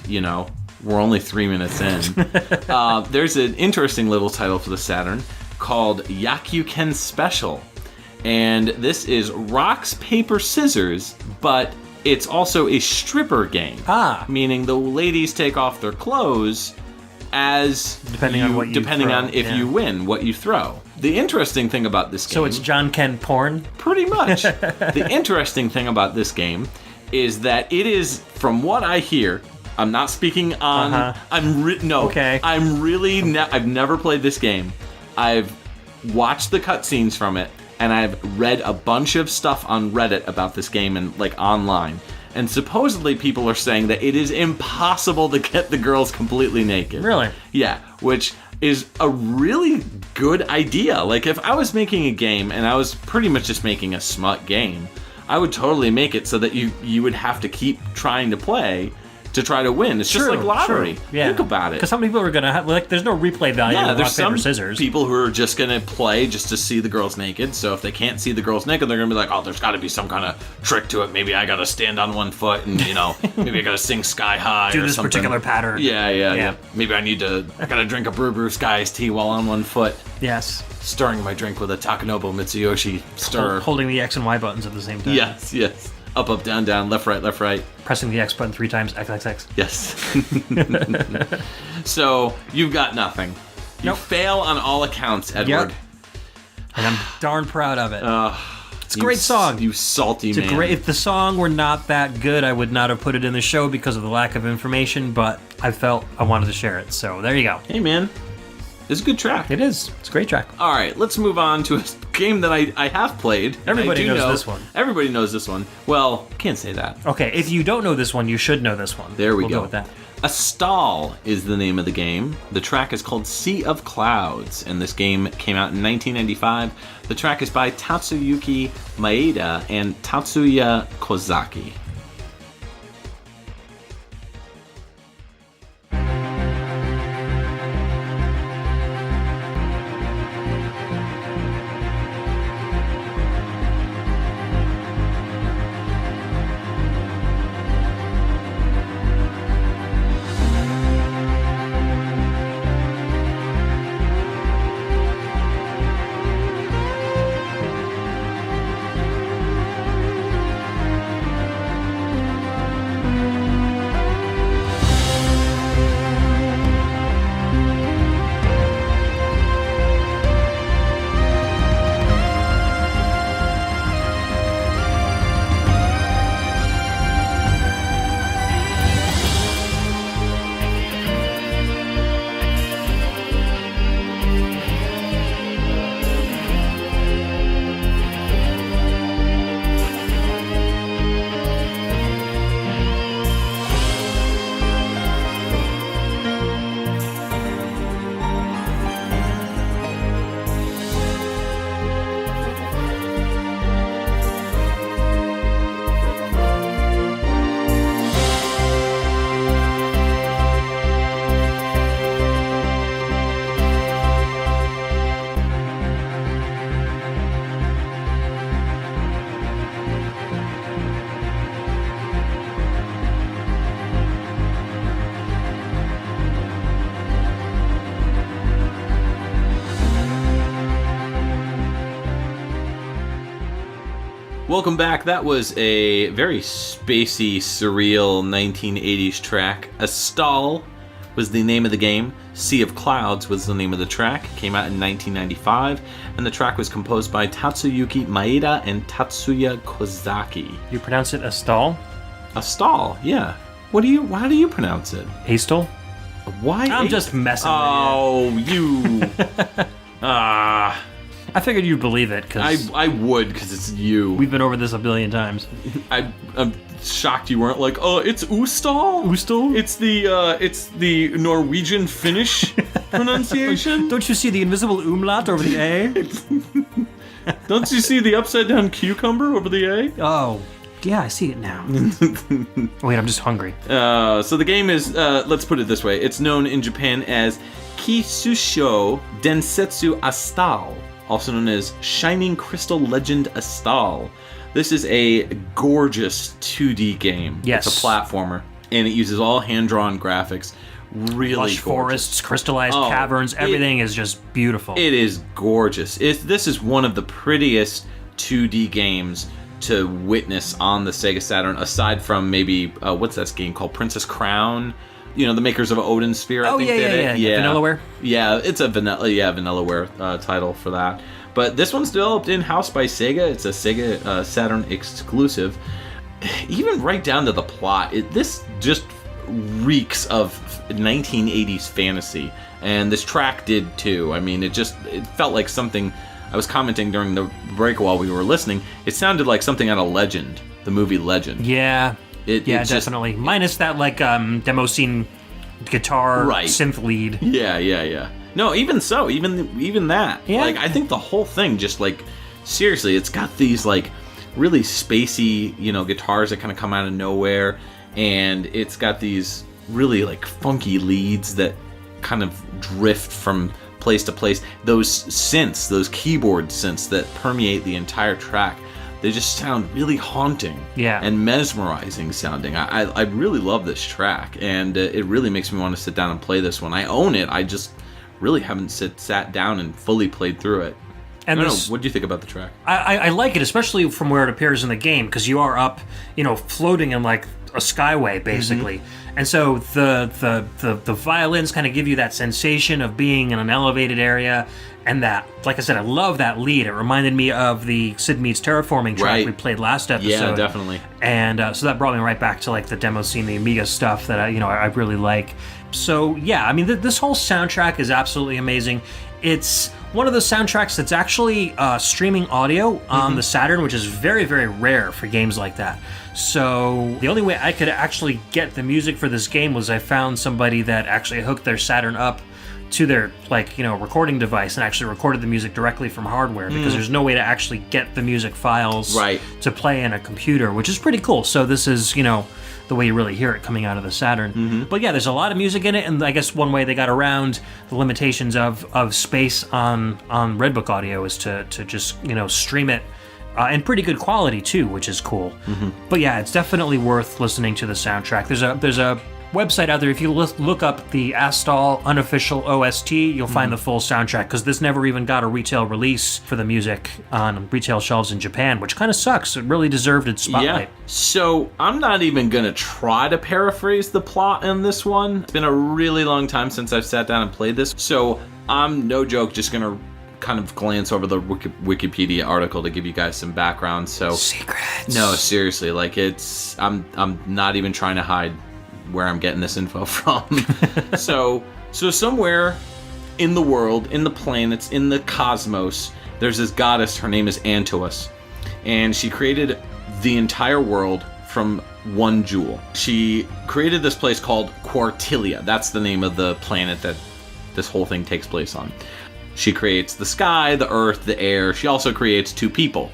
Speaker 1: we're only 3 minutes in, there's an interesting little title for the Saturn called Yakuken Special. And this is rocks, paper, scissors, but it's also a stripper game. Meaning the ladies take off their clothes depending on if you win, what you throw. The interesting thing about this game...
Speaker 2: So it's John Ken porn?
Speaker 1: Pretty much. The interesting thing about this game is that it is, from what I hear... I'm not speaking on...
Speaker 2: Okay.
Speaker 1: I've never played this game. I've watched the cutscenes from it, and I've read a bunch of stuff on Reddit about this game and online. And supposedly people are saying that it is impossible to get the girls completely naked.
Speaker 2: Really?
Speaker 1: Yeah, which is a really good idea. Like, if I was making a game, and I was pretty much just making a smut game, I would totally make it so that you would have to keep trying to play to try to win. It's just like lottery.
Speaker 2: True. Yeah.
Speaker 1: Think about it.
Speaker 2: Because some people are going to have, there's no replay value in rock, paper, scissors.
Speaker 1: People who are just going to play just to see the girls naked. So if they can't see the girls naked, they're going to be like, oh, there's got to be some kind of trick to it. Maybe I got to stand on one foot and, maybe I got to sing Sky High
Speaker 2: do
Speaker 1: or
Speaker 2: this
Speaker 1: something.
Speaker 2: Particular pattern.
Speaker 1: Yeah. Maybe I got to drink a Brew Sky iced tea while on one foot.
Speaker 2: Yes.
Speaker 1: Stirring my drink with a Takanobu Mitsuyoshi stir.
Speaker 2: Holding the X and Y buttons at the same time.
Speaker 1: Yes. Up, up, down, down, left, right.
Speaker 2: Pressing the X button 3 times, XXX.
Speaker 1: Yes. So, you've got nothing. You fail on all accounts, Edward.
Speaker 2: Yep. And I'm darn proud of it. It's a great song.
Speaker 1: You salty man.
Speaker 2: If the song were not that good, I would not have put it in the show because of the lack of information, but I felt I wanted to share it. So, there you go.
Speaker 1: Hey, man. It's a good track.
Speaker 2: It is. It's a great track.
Speaker 1: All right, let's move on to a game that I have played.
Speaker 2: Everybody knows this one.
Speaker 1: Everybody knows this one. Well, can't say that.
Speaker 2: Okay, if you don't know this one, you should know this one.
Speaker 1: There we
Speaker 2: we'll
Speaker 1: go.
Speaker 2: With that.
Speaker 1: A Stall is the name of the game. The track is called Sea of Clouds, and this game came out in 1995. The track is by Tatsuyuki Maeda and Tatsuya Kozaki. Welcome back. That was a very spacey, surreal 1980s track. A Stall was the name of the game. Sea of Clouds was the name of the track. It came out in 1995, and the track was composed by Tatsuyuki Maeda and Tatsuya Kozaki.
Speaker 2: You pronounce it a stall?
Speaker 1: A Stall, yeah. How do you pronounce it?
Speaker 2: A stall?
Speaker 1: Why?
Speaker 2: I'm just messing with
Speaker 1: you.
Speaker 2: I figured you'd believe it, because
Speaker 1: I would, because it's you.
Speaker 2: we've been over this a billion times.
Speaker 1: I'm shocked you weren't like, oh, it's Ustal?
Speaker 2: Ustal?
Speaker 1: It's the Norwegian Finnish pronunciation?
Speaker 2: Don't you see the invisible umlaut over the A?
Speaker 1: Don't you see the upside down cucumber over the A?
Speaker 2: Oh, yeah, I see it now. Wait, I'm just hungry.
Speaker 1: So the game is, let's put it this way, it's known in Japan as Kisusho Densetsu Astal, also known as Shining Crystal Legend Astal. This is a gorgeous 2D game.
Speaker 2: Yes.
Speaker 1: It's a platformer, and it uses all hand-drawn graphics. Really
Speaker 2: Lush
Speaker 1: gorgeous.
Speaker 2: forests, crystallized caverns, everything is just beautiful.
Speaker 1: It is gorgeous. This is one of the prettiest 2D games to witness on the Sega Saturn, aside from maybe, what's that game called? Princess Crown? You know, the makers of Odin Sphere, I think did it.
Speaker 2: Yeah. Vanillaware?
Speaker 1: Yeah, it's a Vanillaware title for that. But this one's developed in-house by Sega. It's a Sega Saturn exclusive. Even right down to the plot, this just reeks of 1980s fantasy. And this track did too. I mean, it felt like something. I was commenting during the break while we were listening. It sounded like something out of Legend, the movie Legend.
Speaker 2: Yeah.
Speaker 1: It
Speaker 2: definitely. Minus that, like, demo scene guitar synth lead.
Speaker 1: Yeah. No, even so, even that.
Speaker 2: Yeah.
Speaker 1: Like, I think the whole thing just, like, seriously, it's got these, like, really spacey, guitars that kind of come out of nowhere, and it's got these really, like, funky leads that kind of drift from place to place. Those synths, those keyboard synths that permeate the entire track, they just sound really haunting and mesmerizing sounding. I really love this track, and it really makes me want to sit down and play this one. I own it. I just really haven't sat down and fully played through it.
Speaker 2: And
Speaker 1: I don't know, what do you think about the track?
Speaker 2: I like it, especially from where it appears in the game, because you are up, floating in like a skyway, basically. And so the violins kind of give you that sensation of being in an elevated area. And that, like I said, I love that lead. It reminded me of the Sid Meets Terraforming track we played last episode.
Speaker 1: Yeah, definitely.
Speaker 2: And so that brought me right back to like the demo scene, the Amiga stuff that I really like. So yeah, I mean, this whole soundtrack is absolutely amazing. It's one of the soundtracks that's actually streaming audio on the Saturn, which is very, very rare for games like that. So the only way I could actually get the music for this game was I found somebody that actually hooked their Saturn up to their recording device and actually recorded the music directly from hardware, because there's no way to actually get the music files to play in a computer, which is pretty cool. So this is the way you really hear it coming out of the Saturn. But yeah, there's a lot of music in it, and I guess one way they got around the limitations of space on Redbook Audio is to just stream it in pretty good quality too, which is cool. But yeah, it's definitely worth listening to the soundtrack. There's a website out there. If you look up the Astal unofficial OST, you'll find the full soundtrack, because this never even got a retail release for the music on retail shelves in Japan, which kind of sucks. It really deserved its spotlight.
Speaker 1: Yeah. So I'm not even going to try to paraphrase the plot in this one. It's been a really long time since I've sat down and played this, so I'm, no joke, just going to kind of glance over the Wikipedia article to give you guys some background. So
Speaker 2: secrets.
Speaker 1: No, seriously, like I'm not even trying to hide where I'm getting this info from. So somewhere in the world, in the planets, in the cosmos, there's this goddess. Her name is Antois, and she created the entire world from one jewel. She created this place called Quartilia. That's the name of the planet that this whole thing takes place on. She creates the sky, the earth, the air. She also creates two people.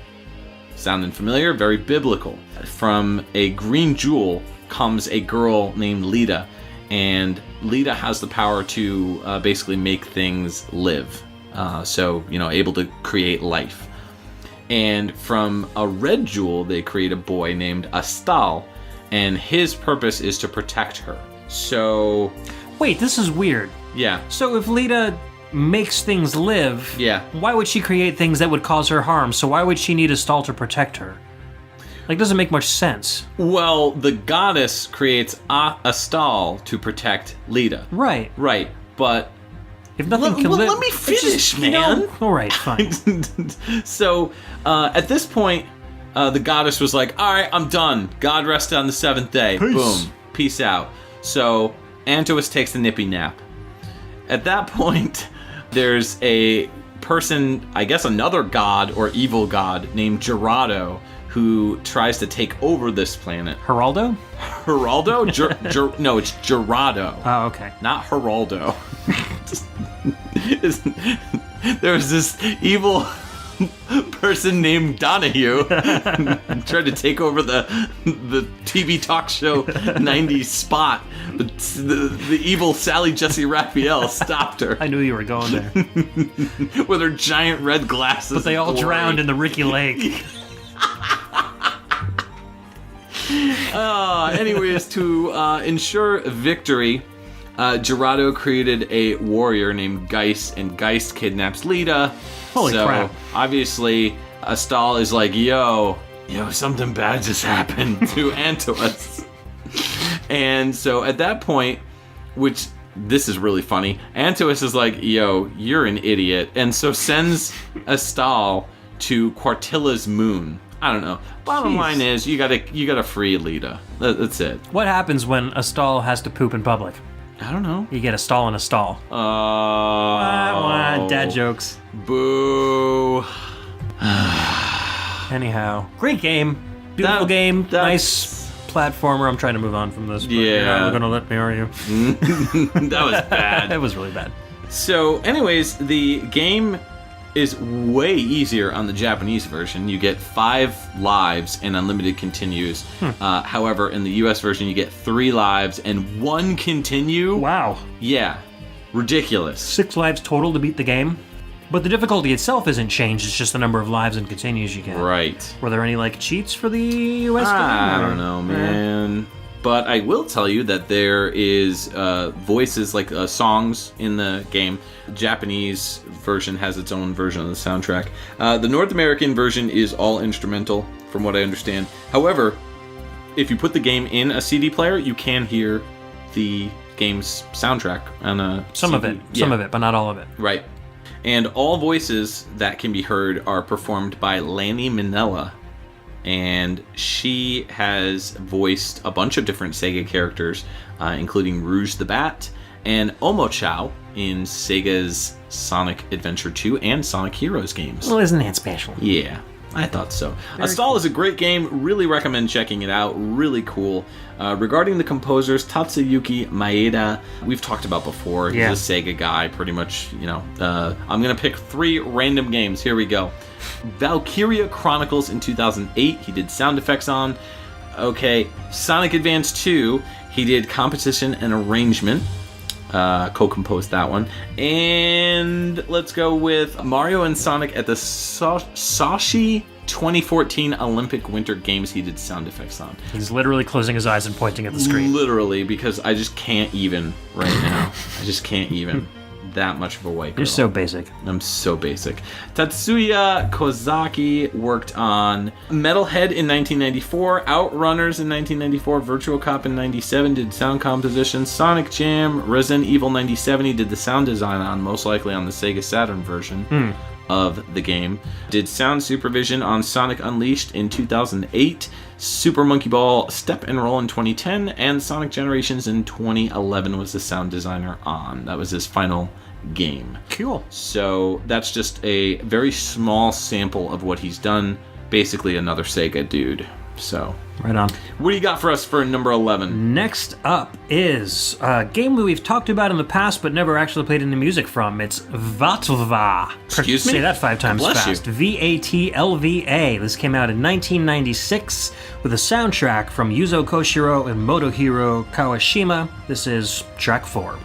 Speaker 1: Sounding familiar? Very biblical. From a green jewel comes a girl named Lita, and Lita has the power to basically make things live. Able to create life. And from a red jewel, they create a boy named Astal, and his purpose is to protect her. So...
Speaker 2: Wait, this is weird.
Speaker 1: Yeah.
Speaker 2: So if Lita makes things live, why would she create things that would cause her harm? So why would she need Astal to protect her? Like, doesn't make much sense.
Speaker 1: Well, the goddess creates Astal to protect Lita.
Speaker 2: Right.
Speaker 1: Right, but...
Speaker 2: If nothing can live...
Speaker 1: Let me finish, man!
Speaker 2: Alright, fine.
Speaker 1: So, at this point, the goddess was like, alright, I'm done. God rested on the seventh day.
Speaker 4: Peace.
Speaker 1: Boom. Peace out. So, Antois takes a nippy nap. At that point, there's a person, I guess another god or evil god, named Jredd, who tries to take over this planet.
Speaker 2: Geraldo?
Speaker 1: Geraldo? No, it's Jredd.
Speaker 2: Oh, okay.
Speaker 1: Not Geraldo. There's this evil person named Donahue tried to take over the TV talk show 90s spot, but the evil Sally Jesse Raphael stopped her.
Speaker 2: I knew you were going there.
Speaker 1: With her giant red glasses.
Speaker 2: But they all drowned in the Ricky Lake.
Speaker 1: Anyways, to ensure victory, Jredd created a warrior named Geist, and Geist kidnaps Lita.
Speaker 2: Holy crap.
Speaker 1: Obviously, Astal is like, yo, something bad just happened to Antois. And so at that point, which this is really funny, Antois is like, yo, you're an idiot. And so sends Astal to Quartilla's moon. I don't know. Bottom line is, you gotta free Lita. That's it.
Speaker 2: What happens when Astal has to poop in public?
Speaker 1: I don't know.
Speaker 2: You get a stall in a stall.
Speaker 1: Oh.
Speaker 2: Dad jokes.
Speaker 1: Boo.
Speaker 2: Anyhow, great game. Beautiful game. Nice platformer. I'm trying to move on from this. But you're not going to let me, are you?
Speaker 1: That was bad.
Speaker 2: That was really bad.
Speaker 1: So, anyways, the game is way easier on the Japanese version. You get 5 lives and unlimited continues. However, in the US version, you get 3 lives and 1 continue.
Speaker 2: Wow.
Speaker 1: Yeah. Ridiculous.
Speaker 2: 6 lives total to beat the game. But the difficulty itself isn't changed. It's just the number of lives and continues you get.
Speaker 1: Right.
Speaker 2: Were there any, cheats for the US game?
Speaker 1: I don't know, man. But I will tell you that there is voices, songs in the game. The Japanese version has its own version of the soundtrack. The North American version is all instrumental, from what I understand. However, if you put the game in a CD player, you can hear the game's soundtrack on a
Speaker 2: Some of it, but not all of it.
Speaker 1: Right. And all voices that can be heard are performed by Lanny Minella. And she has voiced a bunch of different Sega characters, including Rouge the Bat and Omochao in Sega's Sonic Adventure 2 and Sonic Heroes games.
Speaker 2: Well, isn't that special?
Speaker 1: Yeah, I thought so. Astal is a great game. Really recommend checking it out. Really cool. Regarding the composers, Tatsuyuki Maeda, we've talked about before. He's a Sega guy, pretty much, I'm going to pick 3 random games. Here we go. Valkyria Chronicles in 2008, he did sound effects on. Okay, Sonic Advance 2, he did composition and arrangement. Co-composed that one. And let's go with Mario and Sonic at the Sochi 2014 Olympic Winter Games, he did sound effects on.
Speaker 2: He's literally closing his eyes and pointing at the screen.
Speaker 1: Literally, because I just can't even right now. I just can't even. That much of a white girl.
Speaker 2: You're so basic.
Speaker 1: I'm so basic. Tatsuya Kozaki worked on Metalhead in 1994, Outrunners in 1994, Virtual Cop in 97, did sound composition, Sonic Jam, Resident Evil 97, he did the sound design on, most likely on the Sega Saturn version of the game. Did sound supervision on Sonic Unleashed in 2008, Super Monkey Ball Step and Roll in 2010, and Sonic Generations in 2011 was the sound designer on. That was his final game.
Speaker 2: Cool.
Speaker 1: So that's just a very small sample of what he's done. Basically another Sega dude. So
Speaker 2: right on.
Speaker 1: What do you got for us for number 11?
Speaker 2: Next up is a game that we've talked about in the past but never actually played any music from. It's Vatlva.
Speaker 1: Excuse me?
Speaker 2: Say that 5 times
Speaker 1: Bless
Speaker 2: fast.
Speaker 1: you.
Speaker 2: Vatlva. This came out in 1996 with a soundtrack from Yuzo Koshiro and Motohiro Kawashima. This is track 4.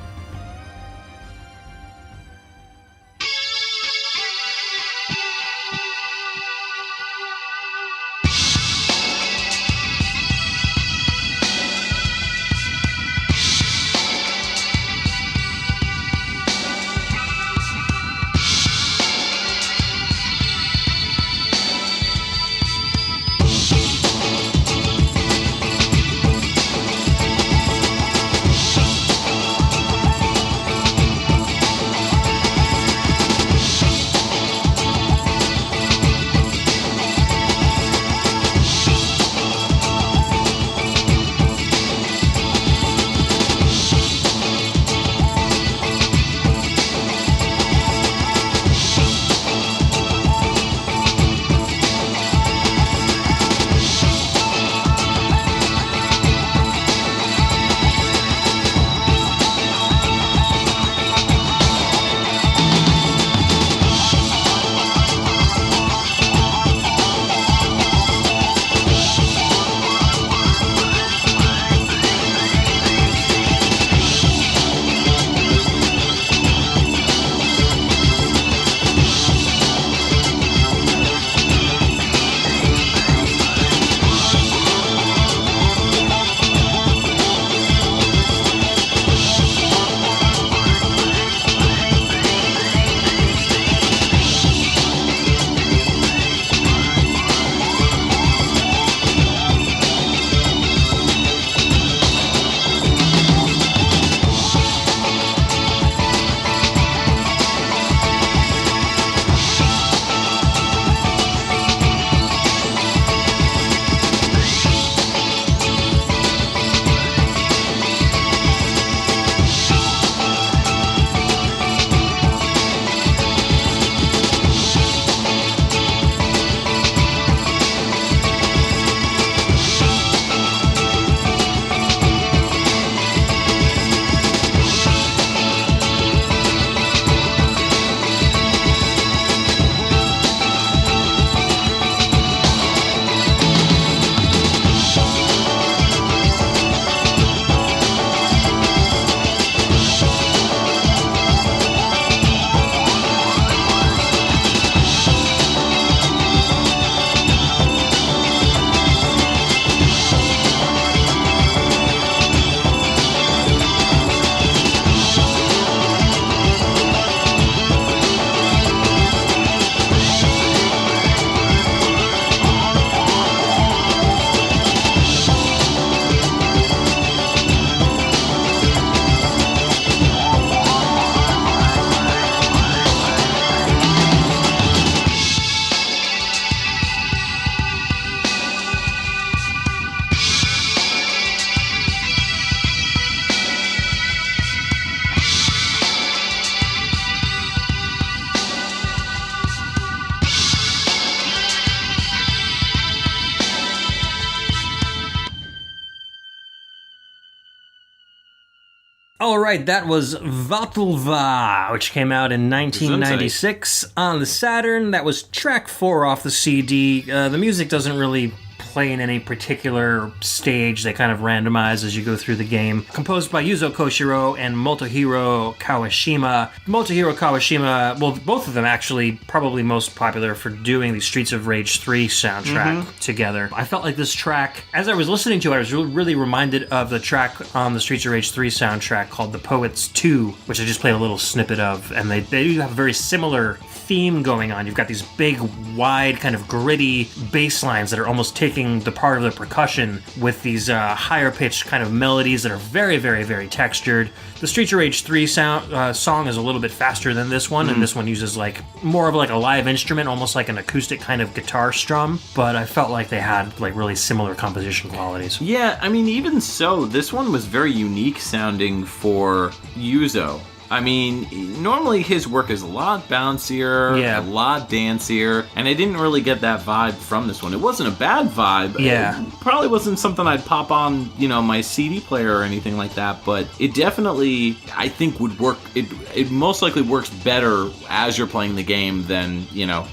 Speaker 2: All right, that was Vatulva, which came out in 1996 on the Saturn. That was track 4 off the CD. The music doesn't really play in any particular stage. They kind of randomize as you go through the game. Composed by Yuzo Koshiro and Motohiro Kawashima. Motohiro Kawashima, well, both of them actually probably most popular for doing the Streets of Rage 3 soundtrack together. I felt like this track, as I was listening to it, I was really reminded of the track on the Streets of Rage 3 soundtrack called The Poets 2, which I just played a little snippet of, and they do have a very similar theme going on. You've got these big, wide, kind of gritty bass lines that are almost taking the part of the percussion with these higher pitched kind of melodies that are very, very, very textured. The Streets of Rage 3 song is a little bit faster than this one, and this one uses like more of like a live instrument, almost like an acoustic kind of guitar strum, but I felt like they had like really similar composition qualities.
Speaker 1: Yeah, I mean, even so, this one was very unique sounding for Yuzo. I mean, normally his work is a lot bouncier, a lot dancier, and I didn't really get that vibe from this one. It wasn't a bad vibe.
Speaker 2: Yeah.
Speaker 1: It probably wasn't something I'd pop on, my CD player or anything like that, but it definitely, I think, would work. It most likely works better as you're playing the game than,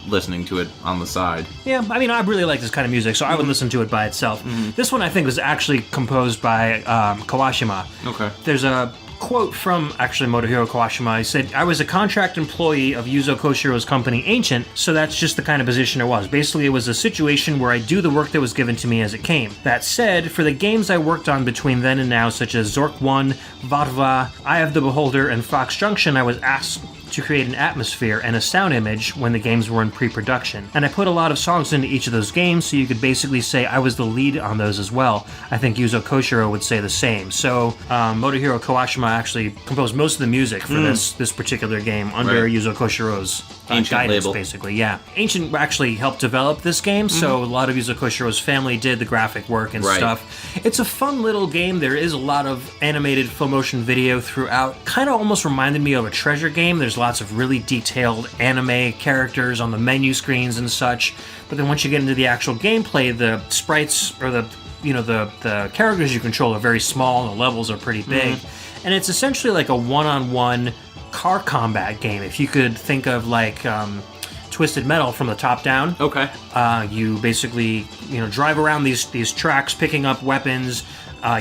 Speaker 1: listening to it on the side.
Speaker 2: Yeah, I mean, I really like this kind of music, so I would listen to it by itself. This one, I think, was actually composed by Kawashima.
Speaker 1: Okay.
Speaker 2: There's a quote from actually Motohiro Kawashima. He said, "I was a contract employee of Yuzo Koshiro's company Ancient, so that's just the kind of position it was. Basically, it was a situation where I do the work that was given to me as it came. That said, for the games I worked on between then and now, such as Zork 1, Vatva, Eye of the Beholder, and Fox Junction, I was asked to create an atmosphere and a sound image when the games were in pre-production. And I put a lot of songs into each of those games, so you could basically say I was the lead on those as well. I think Yuzo Koshiro would say the same." So Motohiro Kawashima actually composed most of the music for this particular game under Yuzo Koshiro's
Speaker 1: Ancient
Speaker 2: guidance,
Speaker 1: label.
Speaker 2: basically. Yeah. Ancient actually helped develop this game, so a lot of Yuzo Koshiro's family did the graphic work and stuff. It's a fun little game. There is a lot of animated full motion video throughout. Kind of almost reminded me of a treasure game. There's lots of really detailed anime characters on the menu screens and such. But then once you get into the actual gameplay, the sprites or the characters you control are very small and the levels are pretty big. And it's essentially like a one-on-one car combat game. If you could think of like Twisted Metal from the top down.
Speaker 1: Okay.
Speaker 2: You basically, drive around these tracks picking up weapons.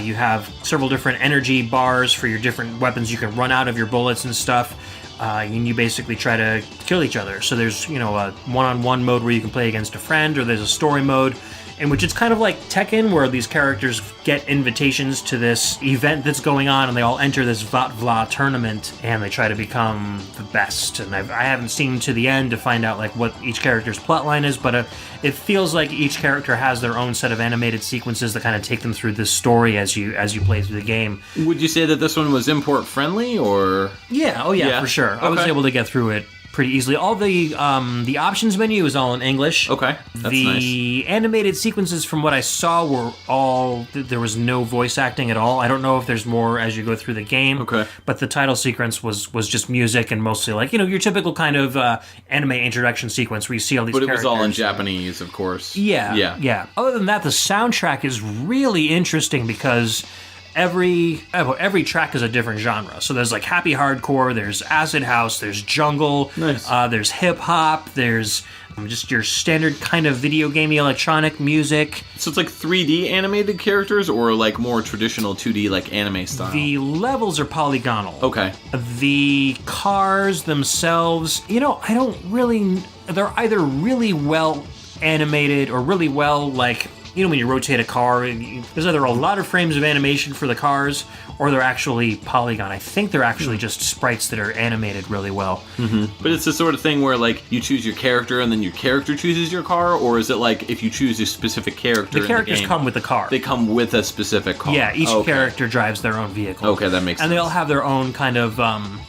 Speaker 2: You have several different energy bars for your different weapons. You can run out of your bullets and stuff. And you basically try to kill each other. So there's, a one-on-one mode where you can play against a friend, or there's a story mode in which it's kind of like Tekken, where these characters get invitations to this event that's going on, and they all enter this Vatva tournament, and they try to become the best. And I haven't seen to the end to find out like what each character's plotline is, but it feels like each character has their own set of animated sequences that kind of take them through this story as you play through the game.
Speaker 1: Would you say that this one was import friendly, or?
Speaker 2: Yeah, for sure. I was able to get through it pretty easily. All the options menu is all in English.
Speaker 1: Okay, that's
Speaker 2: the
Speaker 1: nice.
Speaker 2: animated sequences, from what I saw, were all, there was no voice acting at all. I don't know if there's more as you go through the game.
Speaker 1: Okay.
Speaker 2: But the title sequence was just music and mostly like, your typical kind of anime introduction sequence where you see all these characters.
Speaker 1: But it was all in Japanese, of course.
Speaker 2: Yeah. Other than that, the soundtrack is really interesting because every track is a different genre. So there's like happy hardcore, there's acid house, there's jungle,
Speaker 1: nice.
Speaker 2: There's hip hop, there's just your standard kind of video gamey electronic music.
Speaker 1: So it's like 3D animated characters, or like more traditional 2D like anime style?
Speaker 2: The levels are polygonal.
Speaker 1: Okay.
Speaker 2: The cars themselves, I don't really, they're either really well animated or really well like, when you rotate a car, there's either a lot of frames of animation for the cars, or they're actually polygon. I think they're actually just sprites that are animated really well.
Speaker 1: Mm-hmm. But it's the sort of thing where, like, you choose your character and then your character chooses your car, or is it like if you choose a specific character
Speaker 2: the characters
Speaker 1: in the game,
Speaker 2: come with the car.
Speaker 1: They come with a specific car.
Speaker 2: Yeah, each character drives their own vehicle.
Speaker 1: Okay, that makes sense.
Speaker 2: And they all have their own kind of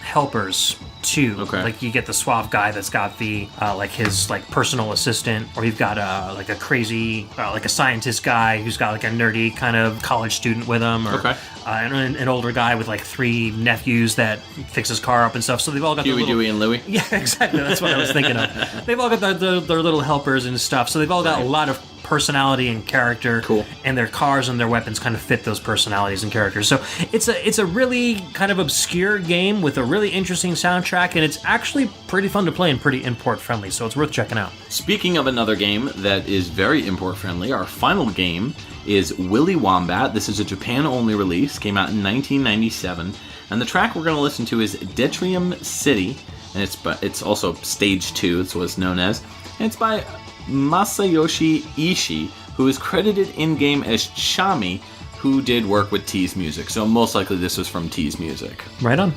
Speaker 2: helpers too.
Speaker 1: Okay.
Speaker 2: Like you get the suave guy that's got the like his like personal assistant, or you've got like a crazy like a scientist guy who's got like a nerdy kind of college student with him, or an older guy with like 3 nephews that fix his car up and stuff. So they've all got
Speaker 1: Huey,
Speaker 2: little...
Speaker 1: Dewey, and Louie.
Speaker 2: Yeah, exactly. That's what I was thinking of. They've all got their little helpers and stuff. So they've all got a lot of personality and character.
Speaker 1: Cool.
Speaker 2: And their cars and their weapons kind of fit those personalities and characters. So it's a really kind of obscure game with a really interesting soundtrack, and it's actually pretty fun to play and pretty import friendly, so it's worth checking out.
Speaker 1: Speaking of another game that is very import friendly, our final game is Willy Wombat. This is a Japan-only release, came out in 1997, and the track we're going to listen to is Detrium City, and it's also Stage 2, it's what it's known as, and it's by Masayoshi Ishii, who is credited in-game as Chami, who did work with T's Music, so most likely this was from T's Music.
Speaker 2: Right on.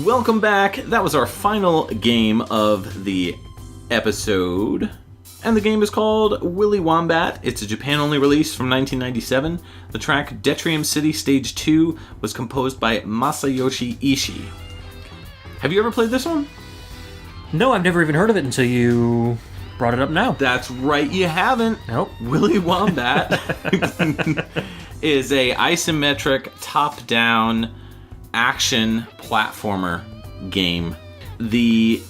Speaker 1: Welcome back. That was our final game of the episode. And the game is called Willy Wombat. It's a Japan-only release from 1997. The track Detrium City Stage 2 was composed by Masayoshi Ishii. Have you ever played this one?
Speaker 2: No, I've never even heard of it until you brought it up now.
Speaker 1: That's right, you haven't.
Speaker 2: Nope.
Speaker 1: Willy Wombat is a isometric top-down action platformer game. The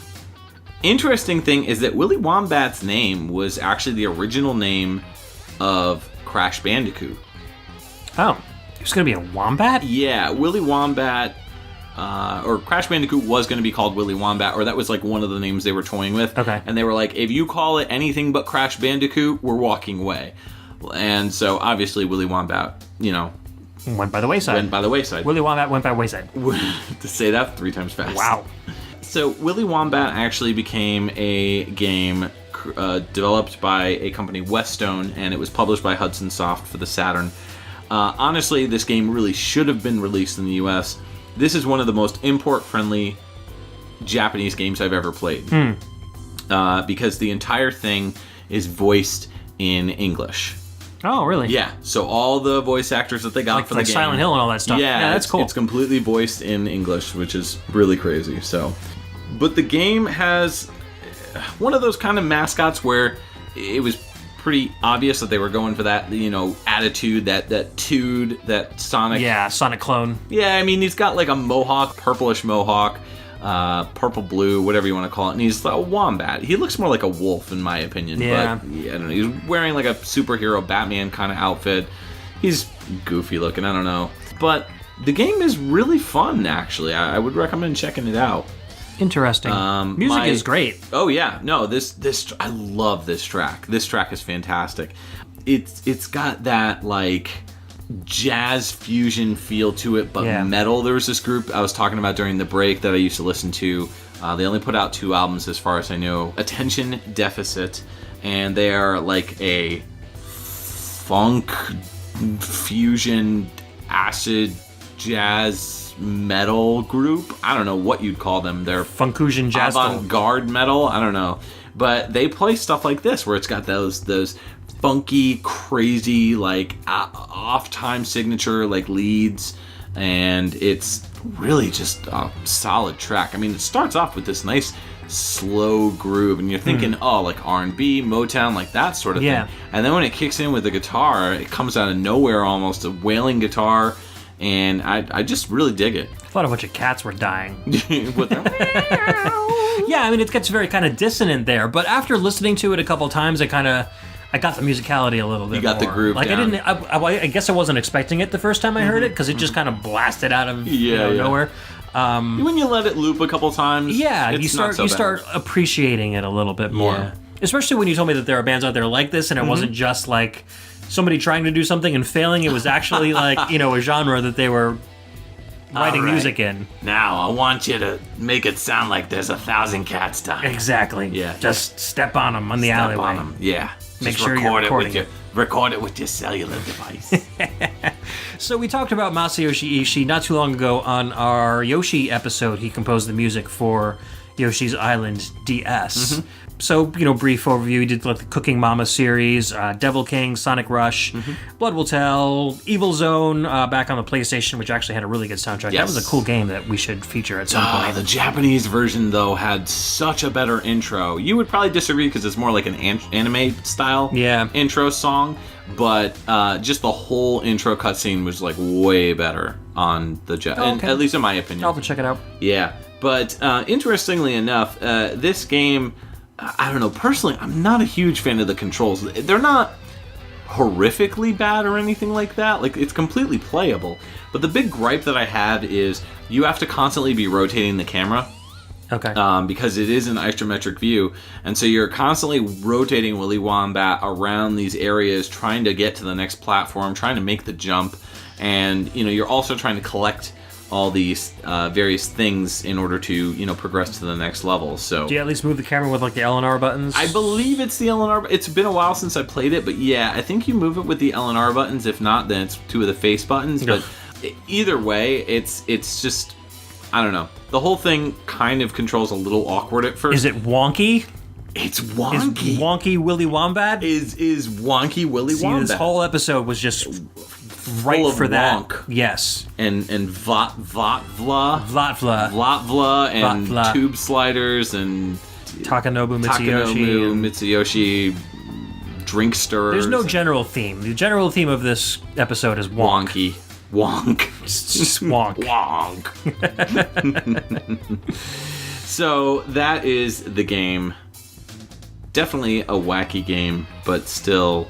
Speaker 1: interesting thing is that Willy Wombat's name was actually the original name of Crash Bandicoot.
Speaker 2: Oh, it's going to be a wombat?
Speaker 1: Yeah, Willy Wombat, or Crash Bandicoot was going to be called Willy Wombat, or that was like one of the names they were toying with.
Speaker 2: Okay.
Speaker 1: And they were like, if you call it anything but Crash Bandicoot, we're walking away. And so obviously Willy Wombat,
Speaker 2: Went by the wayside.
Speaker 1: Willy
Speaker 2: Wombat went by the wayside.
Speaker 1: To say that 3 times fast.
Speaker 2: Wow.
Speaker 1: So Willy Wombat actually became a game developed by a company, Westone, and it was published by Hudson Soft for the Saturn. Honestly, this game really should have been released in the US. This is one of the most import-friendly Japanese games I've ever played. Because the entire thing is voiced in English.
Speaker 2: Oh, really?
Speaker 1: Yeah, so all the voice actors that they got for the game.
Speaker 2: Like Silent Hill and all that stuff.
Speaker 1: Yeah,
Speaker 2: that's cool.
Speaker 1: It's completely voiced in English, which is really crazy. So, but the game has one of those kind of mascots where it was pretty obvious that they were going for that, attitude, that Toad, that Sonic.
Speaker 2: Yeah, Sonic clone.
Speaker 1: Yeah, I mean, he's got like a mohawk, purplish mohawk. Purple-blue, whatever you want to call it, and he's a wombat. He looks more like a wolf, in my opinion.
Speaker 2: Yeah.
Speaker 1: But, I don't know. He's wearing like a superhero Batman kind of outfit. He's goofy looking, I don't know. But the game is really fun, actually. I would recommend checking it out.
Speaker 2: Interesting. Music is great.
Speaker 1: Oh, yeah. No, this I love this track. This track is fantastic. It's got that, like, jazz fusion feel to it, but metal. There was this group I was talking about during the break that I used to listen to. They only put out 2 albums as far as I know. Attention Deficit, and they are like a funk fusion acid jazz metal group. I don't know what you'd call them. They're
Speaker 2: Funkusion jazz
Speaker 1: avant-garde metal. I don't know, but they play stuff like this where it's got those funky, crazy, like off-time signature like leads, and it's really just a solid track. I mean, it starts off with this nice slow groove, and you're thinking, oh, like R&B, Motown, like that sort of thing. And then when it kicks in with the guitar, it comes out of nowhere almost, a wailing guitar, and I just really dig it.
Speaker 2: I thought a bunch of cats were dying.
Speaker 1: With their
Speaker 2: Yeah, I mean, it gets very kind of dissonant there, but after listening to it a couple times, I got the musicality a little bit.
Speaker 1: You got
Speaker 2: more.
Speaker 1: the groove
Speaker 2: like
Speaker 1: down.
Speaker 2: I guess I wasn't expecting it the first time I heard it, because it just kind of blasted out of nowhere.
Speaker 1: When you let it loop a couple times,
Speaker 2: you start appreciating it a little bit more.
Speaker 1: Yeah.
Speaker 2: Especially when you told me that there are bands out there like this, and it wasn't just like somebody trying to do something and failing. It was actually like a genre that they were writing music in.
Speaker 1: Now I want you to make it sound like there's 1,000 cats dying.
Speaker 2: Exactly.
Speaker 1: Yeah.
Speaker 2: Just step on them on the alleyway.
Speaker 1: Step on them. Yeah.
Speaker 2: Make
Speaker 1: Just
Speaker 2: sure you're recording it.
Speaker 1: Record it with your cellular device.
Speaker 2: So we talked about Masayoshi Ishii not too long ago on our Yoshi episode. He composed the music for Yoshi's Island DS. So, brief overview. He did like the Cooking Mama series, Devil King, Sonic Rush, Blood Will Tell, Evil Zone, back on the PlayStation, which actually had a really good soundtrack.
Speaker 1: Yes.
Speaker 2: That was a cool game that we should feature at some point.
Speaker 1: The Japanese version, though, had such a better intro. You would probably disagree because it's more like an anime-style intro song, but just the whole intro cutscene was like way better on the
Speaker 2: okay.
Speaker 1: at least in my opinion.
Speaker 2: I'll have to check it out.
Speaker 1: Yeah, but interestingly enough, this game, I don't know, personally, I'm not a huge fan of the controls. They're not horrifically bad or anything like that. Like, it's completely playable. But the big gripe that I have is you have to constantly be rotating the camera.
Speaker 2: Okay.
Speaker 1: Because it is an isometric view, and so you're constantly rotating Willy Wombat around these areas, trying to get to the next platform, trying to make the jump, and you're also trying to collect all these various things in order to progress to the next level. So
Speaker 2: do you at least move the camera with like the L and R buttons?
Speaker 1: I believe it's the L and R. It's been a while since I played it, but yeah, I think you move it with the L and R buttons. If not, then it's two of the face buttons. But either way, it's just, I don't know. The whole thing kind of controls a little awkward at first.
Speaker 2: Is it wonky?
Speaker 1: It's wonky.
Speaker 2: Is wonky Willy Wombat?
Speaker 1: Is wonky Willy Wombat.
Speaker 2: This whole episode was just right
Speaker 1: full of
Speaker 2: for that.
Speaker 1: wonk.
Speaker 2: Yes.
Speaker 1: And Votvla, and
Speaker 2: Votvla.
Speaker 1: tube sliders and
Speaker 2: Takanobu
Speaker 1: Mitsuyoshi, drink stirrers.
Speaker 2: There's no general theme. The general theme of this episode is wonk.
Speaker 1: Wonky. Wonk.
Speaker 2: Just wonk.
Speaker 1: Wonk. So that is the game. Definitely a wacky game, but still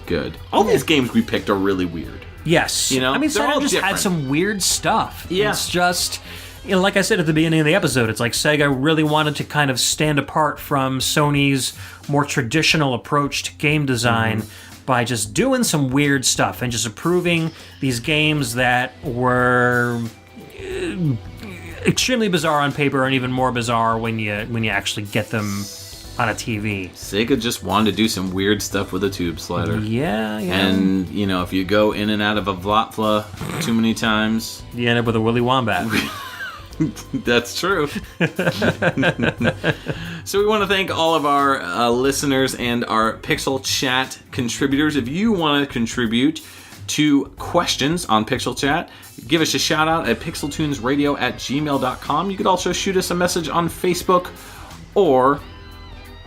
Speaker 1: good. All these games we picked are really weird.
Speaker 2: Yes.
Speaker 1: I
Speaker 2: mean,
Speaker 1: they're all
Speaker 2: Saturn just
Speaker 1: different.
Speaker 2: had some weird stuff.
Speaker 1: Yeah.
Speaker 2: It's just, like I said at the beginning of the episode, it's like Sega really wanted to kind of stand apart from Sony's more traditional approach to game design by just doing some weird stuff and just approving these games that were extremely bizarre on paper and even more bizarre when you actually get them on a TV.
Speaker 1: Sega just wanted to do some weird stuff with a tube slider.
Speaker 2: Yeah.
Speaker 1: And, if you go in and out of a Votvla too many times,
Speaker 2: you end up with a Willy Wombat.
Speaker 1: That's true. So we want to thank all of our listeners and our PixelChat contributors. If you want to contribute to questions on PixelChat, give us a shout out at pixeltunesradio@gmail.com. You could also shoot us a message on Facebook or,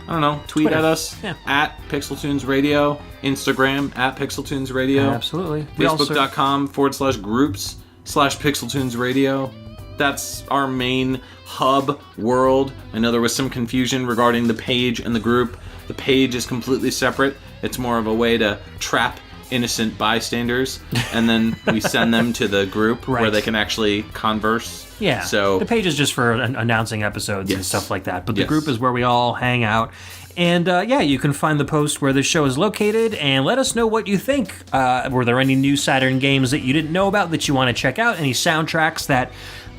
Speaker 1: I don't know, tweet
Speaker 2: Twitter.
Speaker 1: at us at PixelTunesRadio, Instagram at PixelTunesRadio.
Speaker 2: Absolutely.
Speaker 1: Facebook.com/groups/PixelTunesRadio. That's our main hub world. I know there was some confusion regarding the page and the group. The page is completely separate. It's more of a way to trap innocent bystanders, and then we send them to the group where they can actually converse.
Speaker 2: Yeah.
Speaker 1: So
Speaker 2: the page is just for announcing episodes and stuff like that. But the
Speaker 1: Yes.
Speaker 2: group is where we all hang out. And you can find the post where the show is located and let us know what you think. Were there any new Saturn games that you didn't know about that you want to check out? Any soundtracks that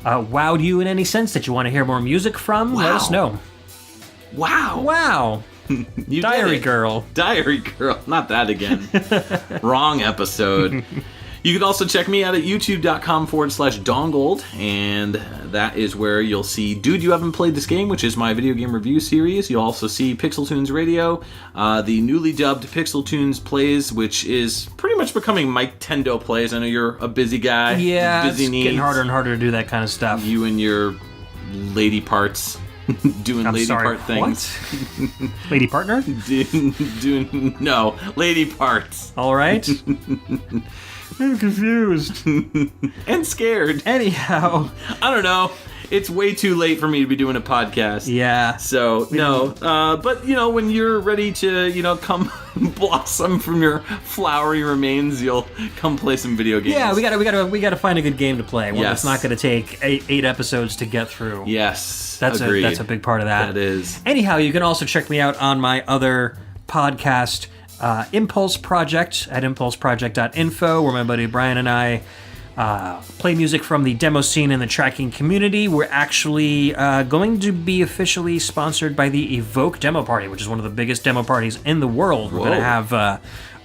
Speaker 2: wowed you in any sense that you want to hear more music from? Let us know. Wow.
Speaker 1: You
Speaker 2: Diary
Speaker 1: did it.
Speaker 2: Girl.
Speaker 1: Diary Girl. Not that again. Wrong episode. You can also check me out at youtube.com/dongold, and that is where you'll see Dude, You Haven't Played This Game, which is my video game review series. You'll also see Pixeltunes Radio, the newly dubbed Pixeltunes Plays, which is pretty much becoming Mike Tendo Plays. I know you're a busy guy.
Speaker 2: Yeah,
Speaker 1: busy
Speaker 2: it's getting harder and harder to do that kind of stuff.
Speaker 1: You and your lady parts. Doing
Speaker 2: I'm
Speaker 1: lady
Speaker 2: sorry,
Speaker 1: part things.
Speaker 2: What? Lady partner?
Speaker 1: No, lady parts.
Speaker 2: All right.
Speaker 4: I'm confused.
Speaker 1: And scared.
Speaker 2: Anyhow.
Speaker 1: I don't know. It's way too late for me to be doing a podcast.
Speaker 2: Yeah.
Speaker 1: So, no. But, when you're ready to, come blossom from your flowery remains, you'll come play some video games.
Speaker 2: Yeah, we gotta find a good game to play. One
Speaker 1: Yes.
Speaker 2: that's not gonna take eight episodes to get through.
Speaker 1: Yes.
Speaker 2: That's
Speaker 1: agreed.
Speaker 2: a big part of that.
Speaker 1: That is.
Speaker 2: Anyhow, you can also check me out on my other podcast, Impulse Project, at impulseproject.info, where my buddy Brian and I play music from the demo scene and the tracking community. We're actually going to be officially sponsored by the Evoke Demo Party, which is one of the biggest demo parties in the world. We're going to have a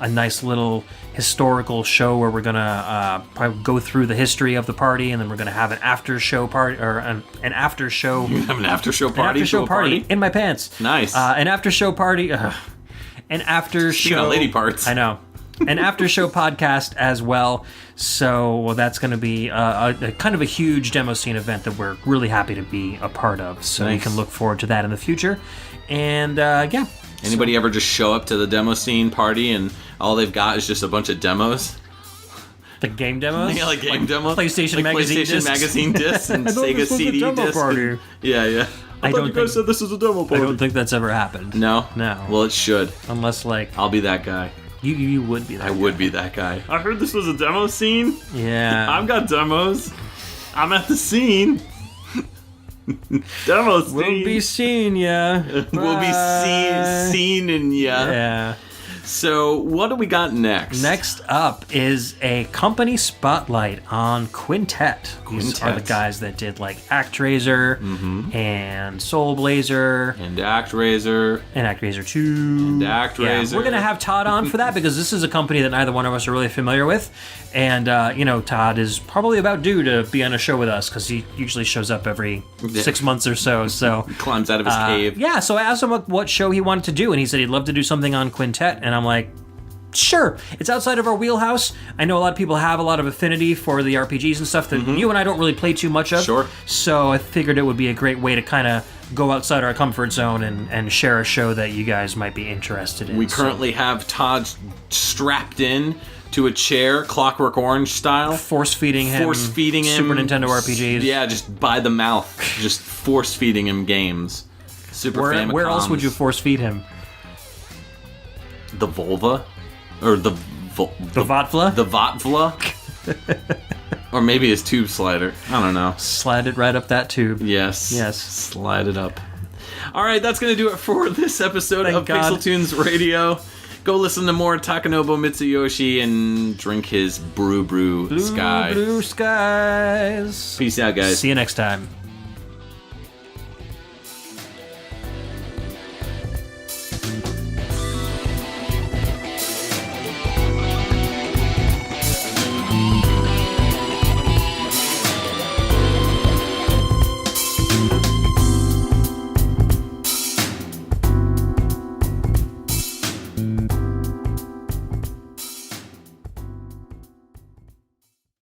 Speaker 2: nice little historical show where we're going to probably go through the history of the party, and then we're going to have an after show party, or an after show.
Speaker 1: You have an after show party?
Speaker 2: An after show
Speaker 1: to a
Speaker 2: party in my pants.
Speaker 1: Nice.
Speaker 2: An after show party. An after
Speaker 1: Speaking
Speaker 2: show.
Speaker 1: of lady parts.
Speaker 2: I know. An after show podcast as well. So that's going to be a kind of a huge demo scene event that we're really happy to be a part of. So
Speaker 1: Nice.
Speaker 2: you can look forward to that in the future. And yeah.
Speaker 1: Anybody ever just show up to the demo scene party and all they've got is just a bunch of demos?
Speaker 2: The game demos?
Speaker 1: Yeah, like game demos.
Speaker 2: PlayStation
Speaker 1: like
Speaker 2: magazine
Speaker 1: PlayStation
Speaker 2: discs.
Speaker 1: magazine discs and
Speaker 4: I thought
Speaker 1: Sega
Speaker 4: this was a
Speaker 1: CD
Speaker 4: demo
Speaker 1: discs.
Speaker 4: party.
Speaker 1: Yeah.
Speaker 2: I
Speaker 4: thought
Speaker 2: don't
Speaker 4: you guys
Speaker 2: think
Speaker 4: said this was a demo
Speaker 2: I
Speaker 4: party.
Speaker 2: don't think that's ever happened.
Speaker 1: No?
Speaker 2: No.
Speaker 1: Well, it should.
Speaker 2: Unless like
Speaker 1: I'll be that guy.
Speaker 2: you would be that.
Speaker 1: I would be that guy.
Speaker 4: I heard this was a demo scene.
Speaker 2: Yeah.
Speaker 4: I've got demos. I'm at the scene. Demo scene.
Speaker 2: We'll be seeing ya.
Speaker 1: We'll be seen in ya.
Speaker 2: Yeah.
Speaker 1: So, what do we got next?
Speaker 2: Next up is a company spotlight on Quintet. These are the
Speaker 1: Quintet.
Speaker 2: guys that did like ActRaiser and Soul Blazer
Speaker 1: And ActRaiser.
Speaker 2: and ActRaiser 2.
Speaker 1: And ActRaiser.
Speaker 2: Yeah, we're going to have Todd on for that because this is a company that neither one of us are really familiar with. And, Todd is probably about due to be on a show with us because he usually shows up every 6 months or so. So
Speaker 1: Climbs out of his cave.
Speaker 2: yeah, so I asked him what show he wanted to do, and he said he'd love to do something on Quintet, and I'm like, sure. It's outside of our wheelhouse. I know a lot of people have a lot of affinity for the RPGs and stuff that you and I don't really play too much of.
Speaker 1: Sure.
Speaker 2: So I figured it would be a great way to kind of go outside our comfort zone and share a show that you guys might be interested in.
Speaker 1: We currently have Todd strapped in to a chair, Clockwork Orange style.
Speaker 2: force feeding him Super Nintendo RPGs.
Speaker 1: Yeah, just by the mouth. Just force feeding him games. Super Famicoms.
Speaker 2: Where else would you force feed him?
Speaker 1: The vulva? Or the
Speaker 2: Vatfla?
Speaker 1: The Vatfla? Or maybe his tube slider. I don't know.
Speaker 2: Slide it right up that tube.
Speaker 1: Yes.
Speaker 2: Yes.
Speaker 1: Slide it up. All right, that's going to do it for this episode
Speaker 2: Thank
Speaker 1: of
Speaker 2: God.
Speaker 1: PixelTunes Radio. Go listen to more Takanobu Mitsuyoshi and drink his Brew Sky.
Speaker 2: Blue skies.
Speaker 1: Peace out, guys.
Speaker 2: See you next time.